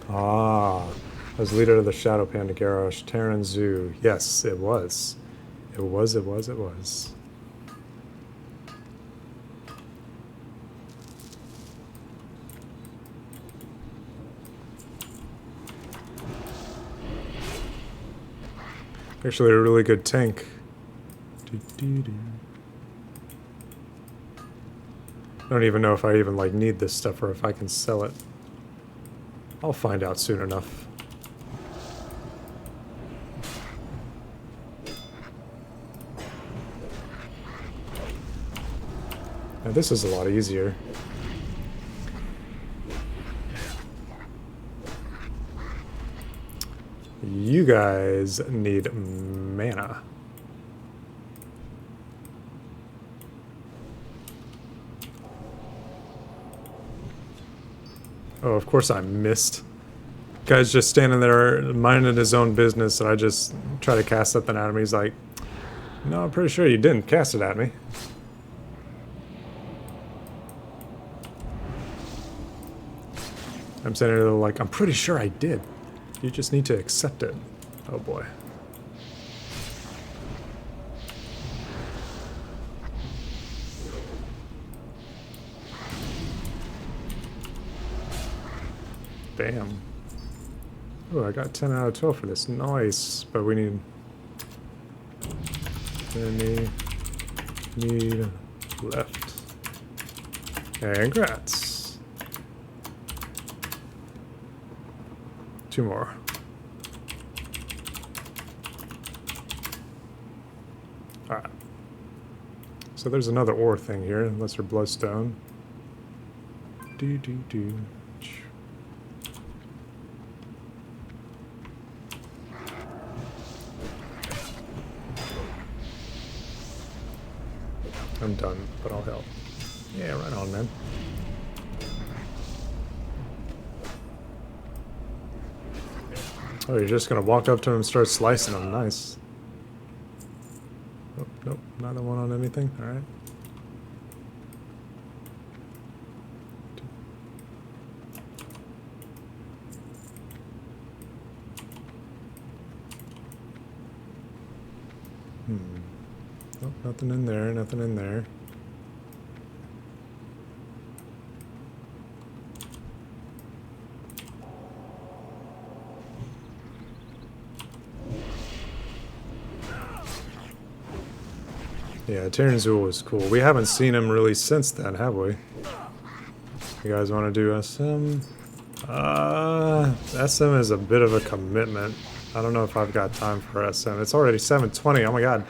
Ah, as leader of the Shadow Panda Garrosh, Terran Zoo. Yes, it was. It was. Actually, a really good tank. I don't even know if I even like need this stuff or if I can sell it. I'll find out soon enough. Now this is a lot easier. You guys need mana. Oh, of course I missed. Guy's just standing there minding his own business, and I just try to cast something at him. He's like, no, I'm pretty sure you didn't cast it at me. I'm sitting there like, I'm pretty sure I did. You just need to accept it. Oh boy. Damn. Oh, I got 10 out of 12 for this. Nice. But we need... Need left. And congrats. 2 more. Alright. So there's another ore thing here. Lesser bloodstone. Do. I'm done, but I'll help. Yeah, right on, man. Oh, you're just gonna walk up to him and start slicing him. Nice. Oh, nope, neither one on anything. Alright. Nope, nothing in there, nothing in there. Yeah, Terran Zoo was cool. We haven't seen him really since then, have we? You guys want to do SM? SM is a bit of a commitment. I don't know if I've got time for SM. It's already 7:20. Oh my god.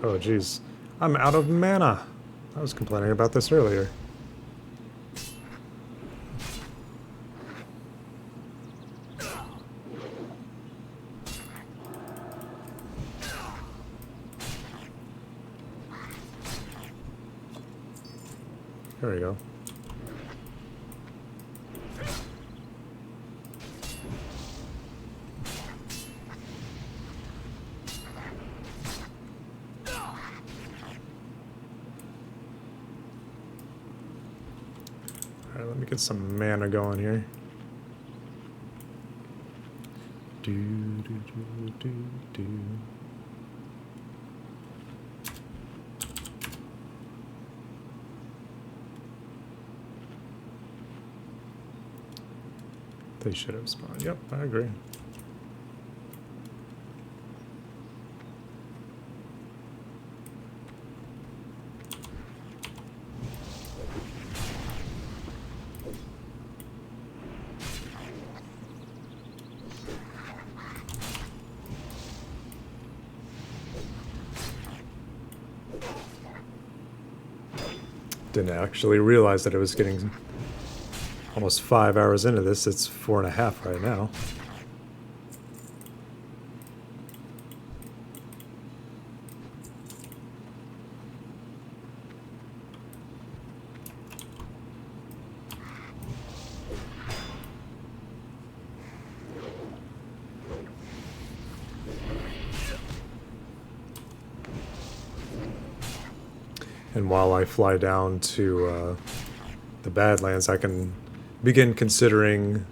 Oh, jeez. I'm out of mana. I was complaining about this earlier. There we go. Alright, let me get some mana going here. Do. They should have spawned. Yep, I agree. Didn't actually realize that it was getting almost 5 hours into this. It's 4.5 right now. And while I fly down to the Badlands, I can begin considering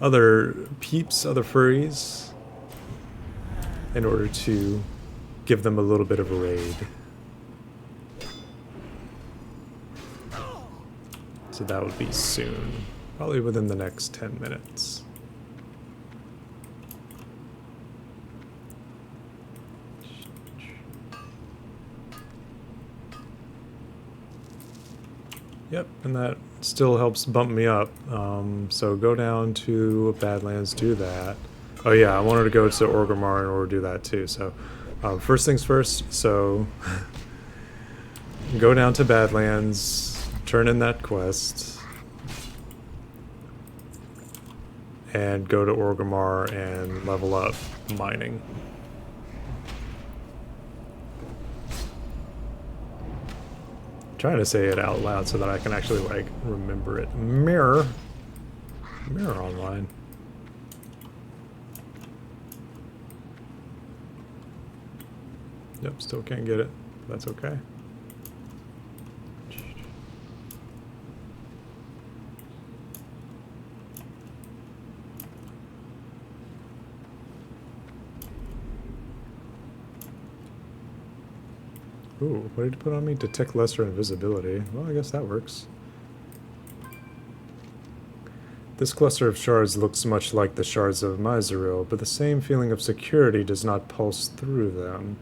other peeps, other furries, in order to give them a little bit of a raid. So that would be soon, probably within the next 10 minutes. Yep, and that still helps bump me up. So go down to Badlands, do that. Oh yeah, I wanted to go to Orgrimmar in order to do that too. So first things first, so go down to Badlands, turn in that quest, and go to Orgrimmar and level up mining. Trying to say it out loud so that I can actually like remember it. Mirror online. Yep, still can't get it. That's okay. Ooh, what did you put on me? Detect lesser invisibility. Well, I guess that works. This cluster of shards looks much like the shards of Myzeril, but the same feeling of security does not pulse through them.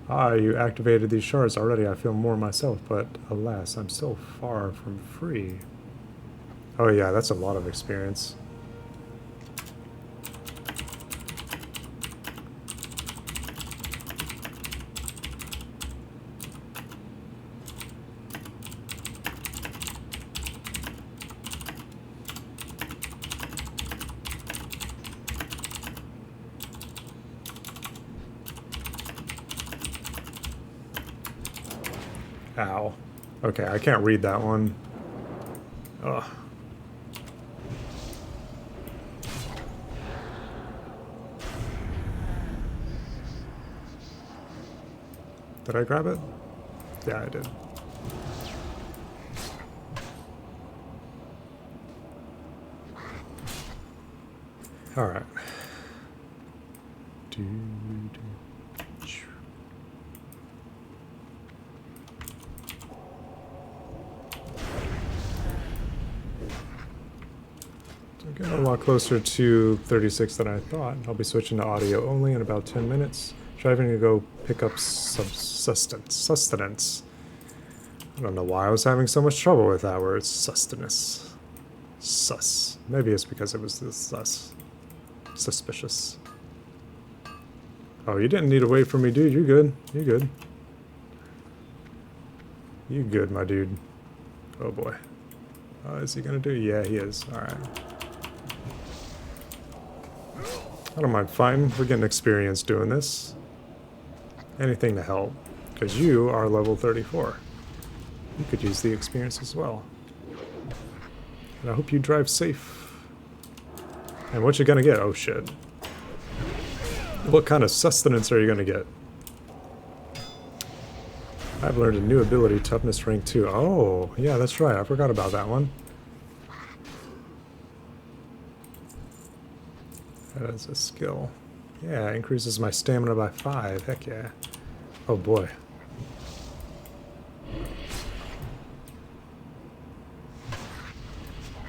Ah, you activated these shards already. I feel more myself, but alas, I'm still far from free. Oh yeah, that's a lot of experience. Ow. Okay, I can't read that one. Ugh. Did I grab it? Yeah, I did. All right. Getting a lot closer to 36 than I thought. I'll be switching to audio only in about 10 minutes. Driving to go pick up sustenance. I don't know why I was having so much trouble with that word, sustenance. Sus. Maybe it's because it was this sus. Suspicious. Oh, you didn't need to wait for me, dude. You're good. You're good. You good, my dude. Oh boy. Is he gonna do? Yeah, he is. Alright. I don't mind fighting. We're getting experience doing this. Anything to help. Because you are level 34. You could use the experience as well. And I hope you drive safe. And what you gonna get? Oh shit. What kind of sustenance are you gonna get? I've learned a new ability, toughness rank 2. Oh, yeah, that's right. I forgot about that one. That is a skill. Yeah, increases my stamina by 5. Heck yeah. Oh boy.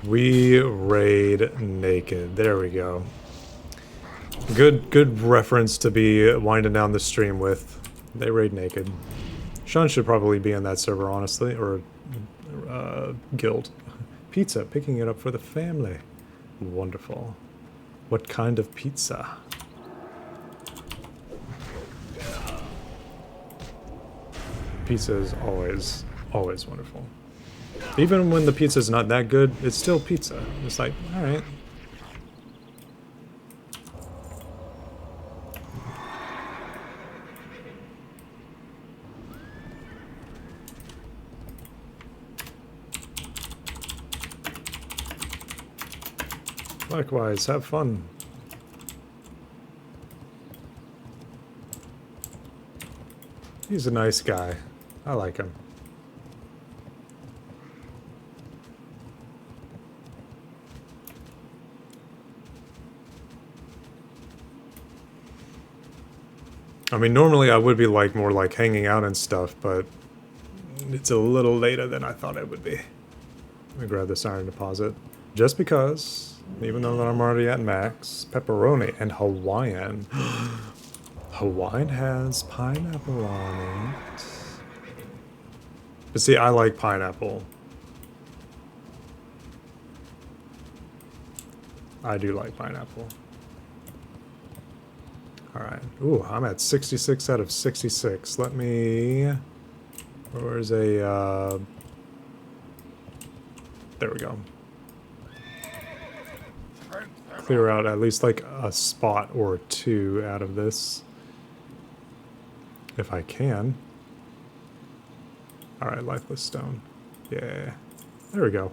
We raid naked. There we go. Good reference to be winding down the stream with. They raid naked. Sean should probably be in that server, honestly, or guild. Pizza, picking it up for the family. Wonderful. What kind of pizza? Pizza is always, always wonderful. Even when the pizza's not that good, it's still pizza. It's like, alright. Likewise, have fun. He's a nice guy. I like him. I mean, normally I would be like more like hanging out and stuff, but it's a little later than I thought it would be. Let me grab this iron deposit. Just because, even though I'm already at max, pepperoni and Hawaiian. Hawaiian has pineapple on it. But see, I like pineapple. I do like pineapple. Alright. Ooh, I'm at 66 out of 66. Let me... Where's a... There we go. Clear out at least like a spot or two out of this. If I can. Alright, lifeless stone. Yeah. There we go.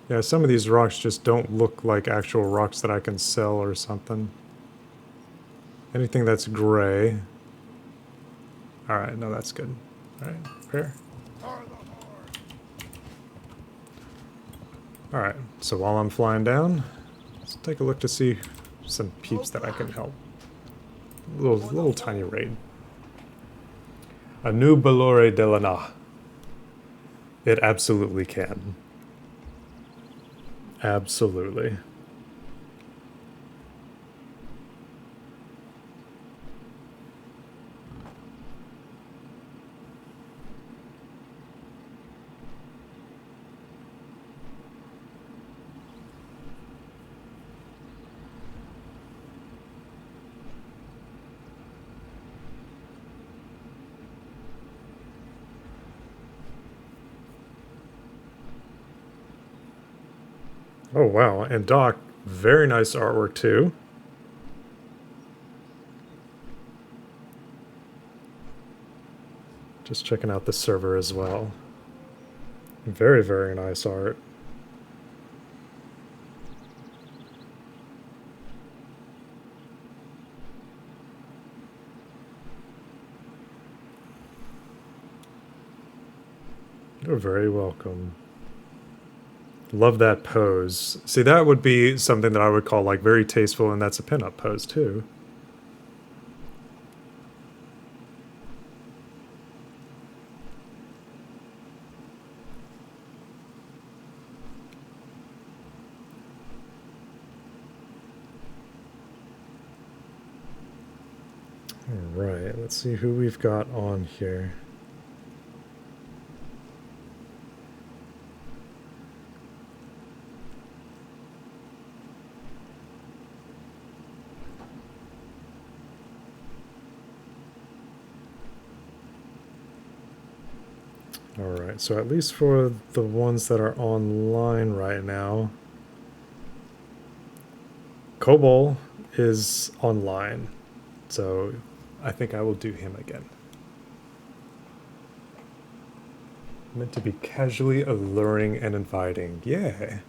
Yeah, some of these rocks just don't look like actual rocks that I can sell or something. Anything that's gray. Alright, no, that's good. Alright, fair. Alright, so while I'm flying down, let's take a look to see some peeps that I can help. Little tiny raid. A new Balore Delana. It absolutely can. Absolutely. Oh wow, and Doc, very nice artwork too. Just checking out the server as well. Very, very nice art. You're very welcome. Love that pose. See, that would be something that I would call like very tasteful, and that's a pinup pose too. Alright, let's see who we've got on here. Alright, so at least for the ones that are online right now, Kobol is online, so I think I will do him again. Meant to be casually alluring and inviting. Yeah.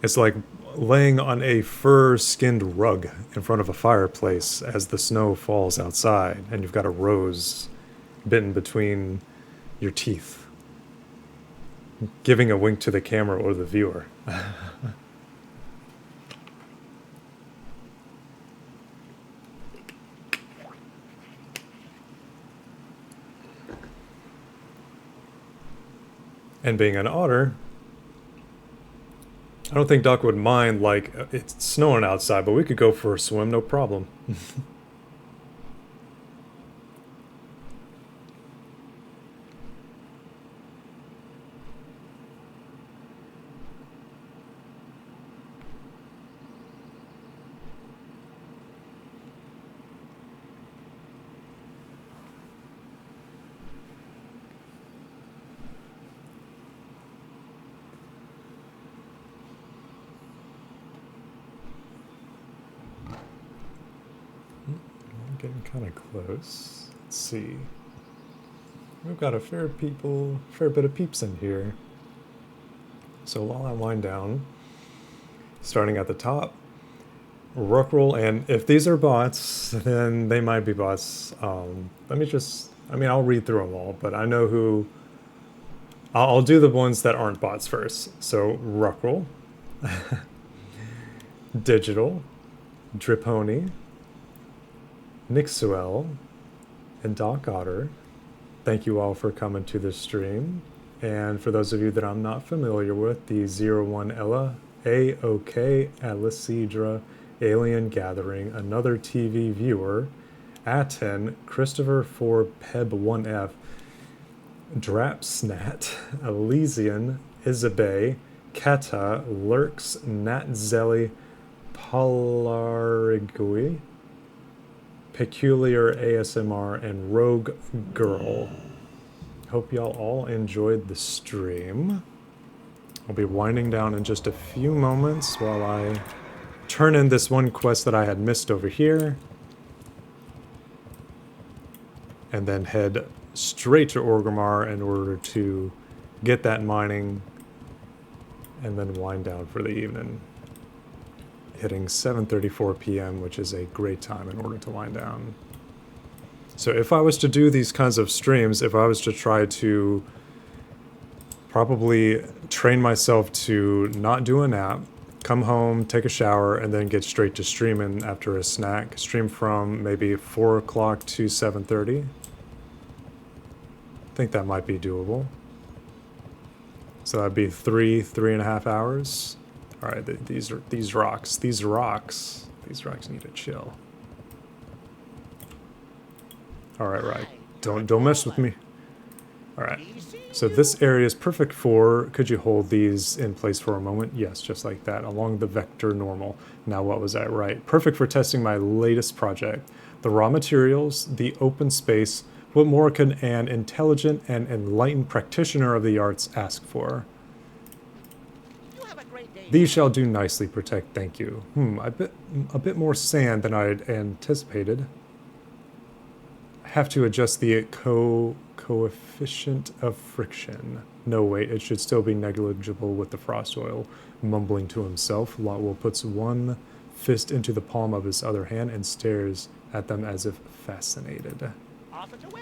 It's like laying on a fur-skinned rug in front of a fireplace as the snow falls outside, and you've got a rose bitten between your teeth, giving a wink to the camera or the viewer. And being an otter, I don't think Doc would mind, like, it's snowing outside, but we could go for a swim, no problem. Getting kind of close. Let's see. We've got a fair bit of peeps in here. So while I wind down, starting at the top, Rookroll, and if these are bots, then they might be bots. I'll read through them all, but I know who. I'll do the ones that aren't bots first. So Rookroll, Digital, Driponi, Nixuel, and Doc Otter. Thank you all for coming to this stream. And for those of you that I'm not familiar with, the 01 Ella, AOK, Alicidra, Alien Gathering, Another TV Viewer, Aten, Christopher 4, Peb 1F, Drapsnat, Elysian, Isabe, Keta, Lurks, Natzelli, Polarigui, Peculiar ASMR, and Rogue Girl. Hope y'all all enjoyed the stream. I'll be winding down in just a few moments while I turn in this one quest that I had missed over here. And then head straight to Orgrimmar in order to get that mining and then wind down for the evening. Hitting 7:34 p.m., which is a great time in order to wind down. So if I was to do these kinds of streams, if I was to try to probably train myself to not do a nap, come home, take a shower, and then get straight to streaming after a snack, stream from maybe 4 o'clock to 7:30. I think that might be doable. So that'd be 3.5 hours. All right, these rocks need to chill. All right. Don't mess with me. All right. So this area is perfect for, could you hold these in place for a moment? Yes, just like that, along the vector normal. Now what was that right? Perfect for testing my latest project. The raw materials, the open space, what more can an intelligent and enlightened practitioner of the arts ask for? These shall do nicely, protect, thank you. A bit more sand than I had anticipated. Have to adjust the coefficient of friction. No, wait, it should still be negligible with the frost oil. Mumbling to himself, Lotwell puts one fist into the palm of his other hand and stares at them as if fascinated. Off and away.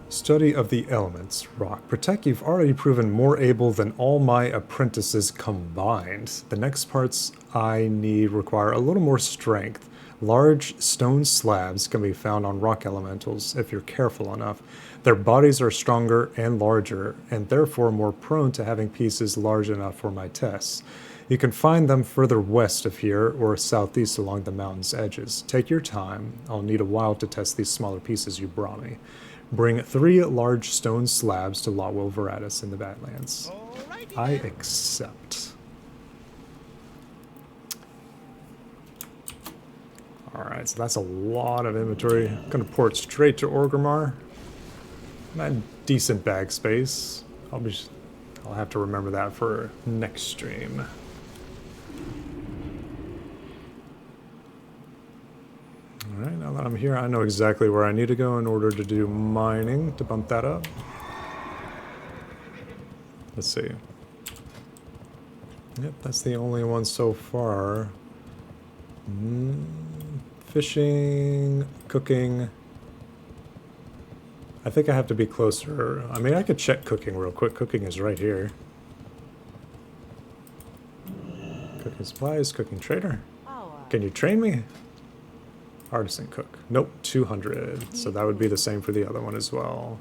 Study of the elements. Rock. Protect, you've already proven more able than all my apprentices combined. The next parts I need require a little more strength. Large stone slabs can be found on rock elementals if you're careful enough. Their bodies are stronger and larger, and therefore more prone to having pieces large enough for my tests. You can find them further west of here or southeast along the mountain's edges. Take your time. I'll need a while to test these smaller pieces you brought me. Bring 3 large stone slabs to Lotwell Veratus in the Badlands. Alrighty I then. accept. Alright, so that's a lot of inventory. I'm gonna port straight to Orgrimmar. Not decent bag space. I'll have to remember that for next stream. Alright, now that I'm here, I know exactly where I need to go in order to do mining, to bump that up. Let's see. Yep, that's the only one so far. Fishing, cooking. I think I have to be closer. I mean, I could check cooking real quick. Cooking is right here. Cooking supplies, cooking trader. Can you train me? Artisan cook. Nope, 200. So that would be the same for the other one as well.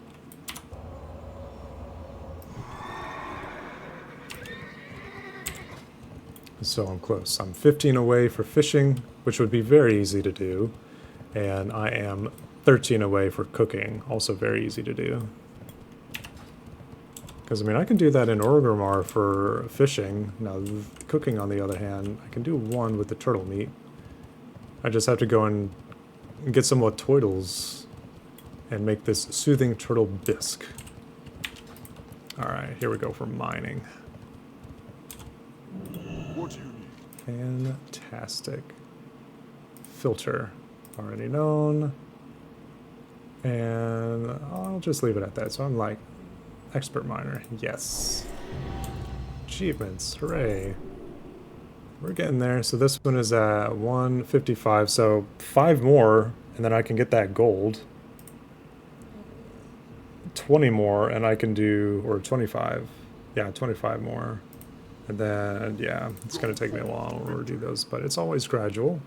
So I'm close. I'm 15 away for fishing, which would be very easy to do. And I am 13 away for cooking, also very easy to do. Because, I mean, I can do that in Orgrimmar for fishing. Now, cooking, on the other hand, I can do one with the turtle meat. I just have to go and get some more turtles and make this soothing turtle bisque. Alright, here we go for mining. What do you need? Fantastic. Filter. Already known. And I'll just leave it at that. So I'm like, expert miner. Yes. Achievements. Hooray. We're getting there. So this one is at 155. So 5 more, and then I can get that gold. 20 more, and I can do, or 25. Yeah, 25 more. And then, yeah, it's going to take me a while to do those, but it's always gradual.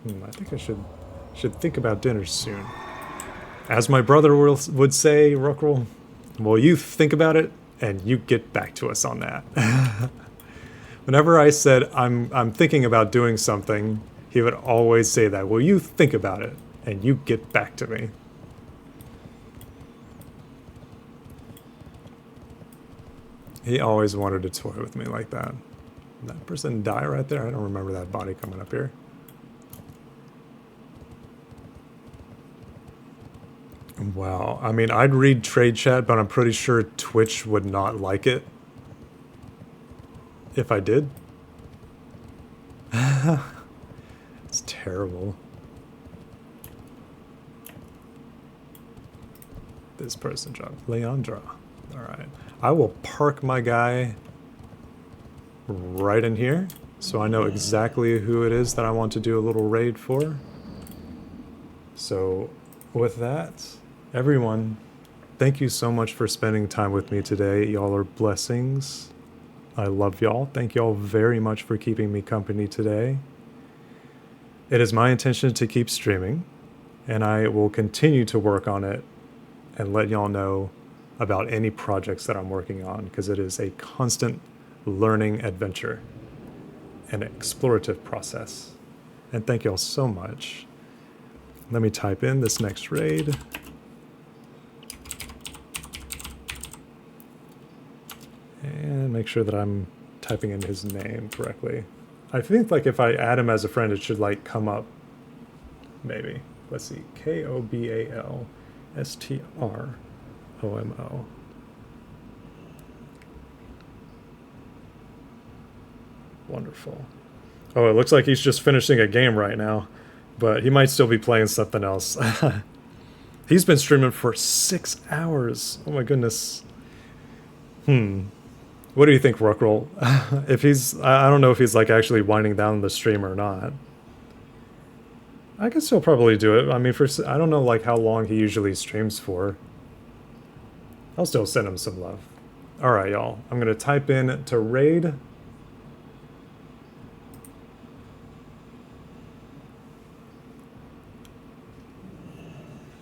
I think I should think about dinner soon. As my brother would say, Ruckrell, well, you think about it, and you get back to us on that. Whenever I said, I'm thinking about doing something, he would always say that. Well, you think about it, and you get back to me. He always wanted to toy with me like that. Did that person die right there? I don't remember that body coming up here. Wow. I mean, I'd read trade chat, but I'm pretty sure Twitch would not like it if I did. It's terrible. This person dropped. Leandra. All right. I will park my guy right in here, so I know exactly who it is that I want to do a little raid for. So with that, everyone, thank you so much for spending time with me today. Y'all are blessings. I love y'all. Thank y'all very much for keeping me company today. It is my intention to keep streaming, and I will continue to work on it and let y'all know about any projects that I'm working on, because it is a constant learning adventure, an explorative process. And thank y'all so much. Let me type in this next raid. And make sure that I'm typing in his name correctly. I think like if I add him as a friend, it should like come up. Maybe. Let's see. KOBALSTROMO. Wonderful. Oh, it looks like he's just finishing a game right now, but he might still be playing something else. He's been streaming for 6 hours. Oh my goodness. What do you think, Ruckrell? If he's, I don't know if he's like actually winding down the stream or not. I guess he'll probably do it. I mean, I don't know like how long he usually streams for. I'll still send him some love. All right, y'all. I'm gonna type in to raid.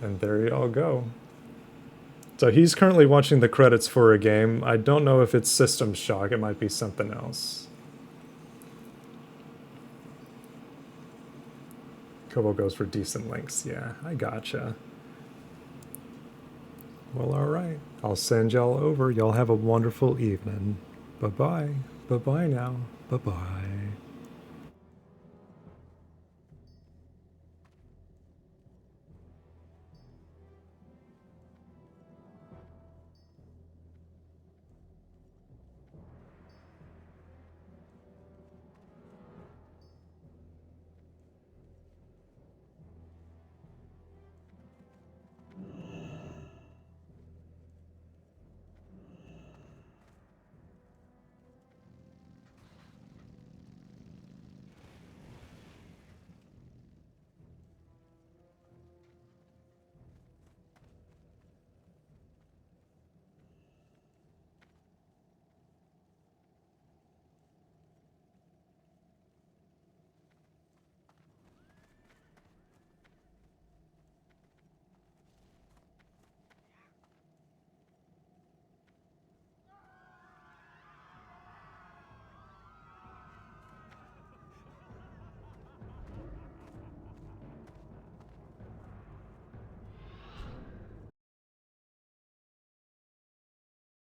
And there y'all go. So he's currently watching the credits for a game. I don't know if it's System Shock. It might be something else. Kobo goes for decent links. Yeah, I gotcha. Well, all right. I'll send y'all over. Y'all have a wonderful evening. Bye-bye. Bye-bye now. Bye-bye.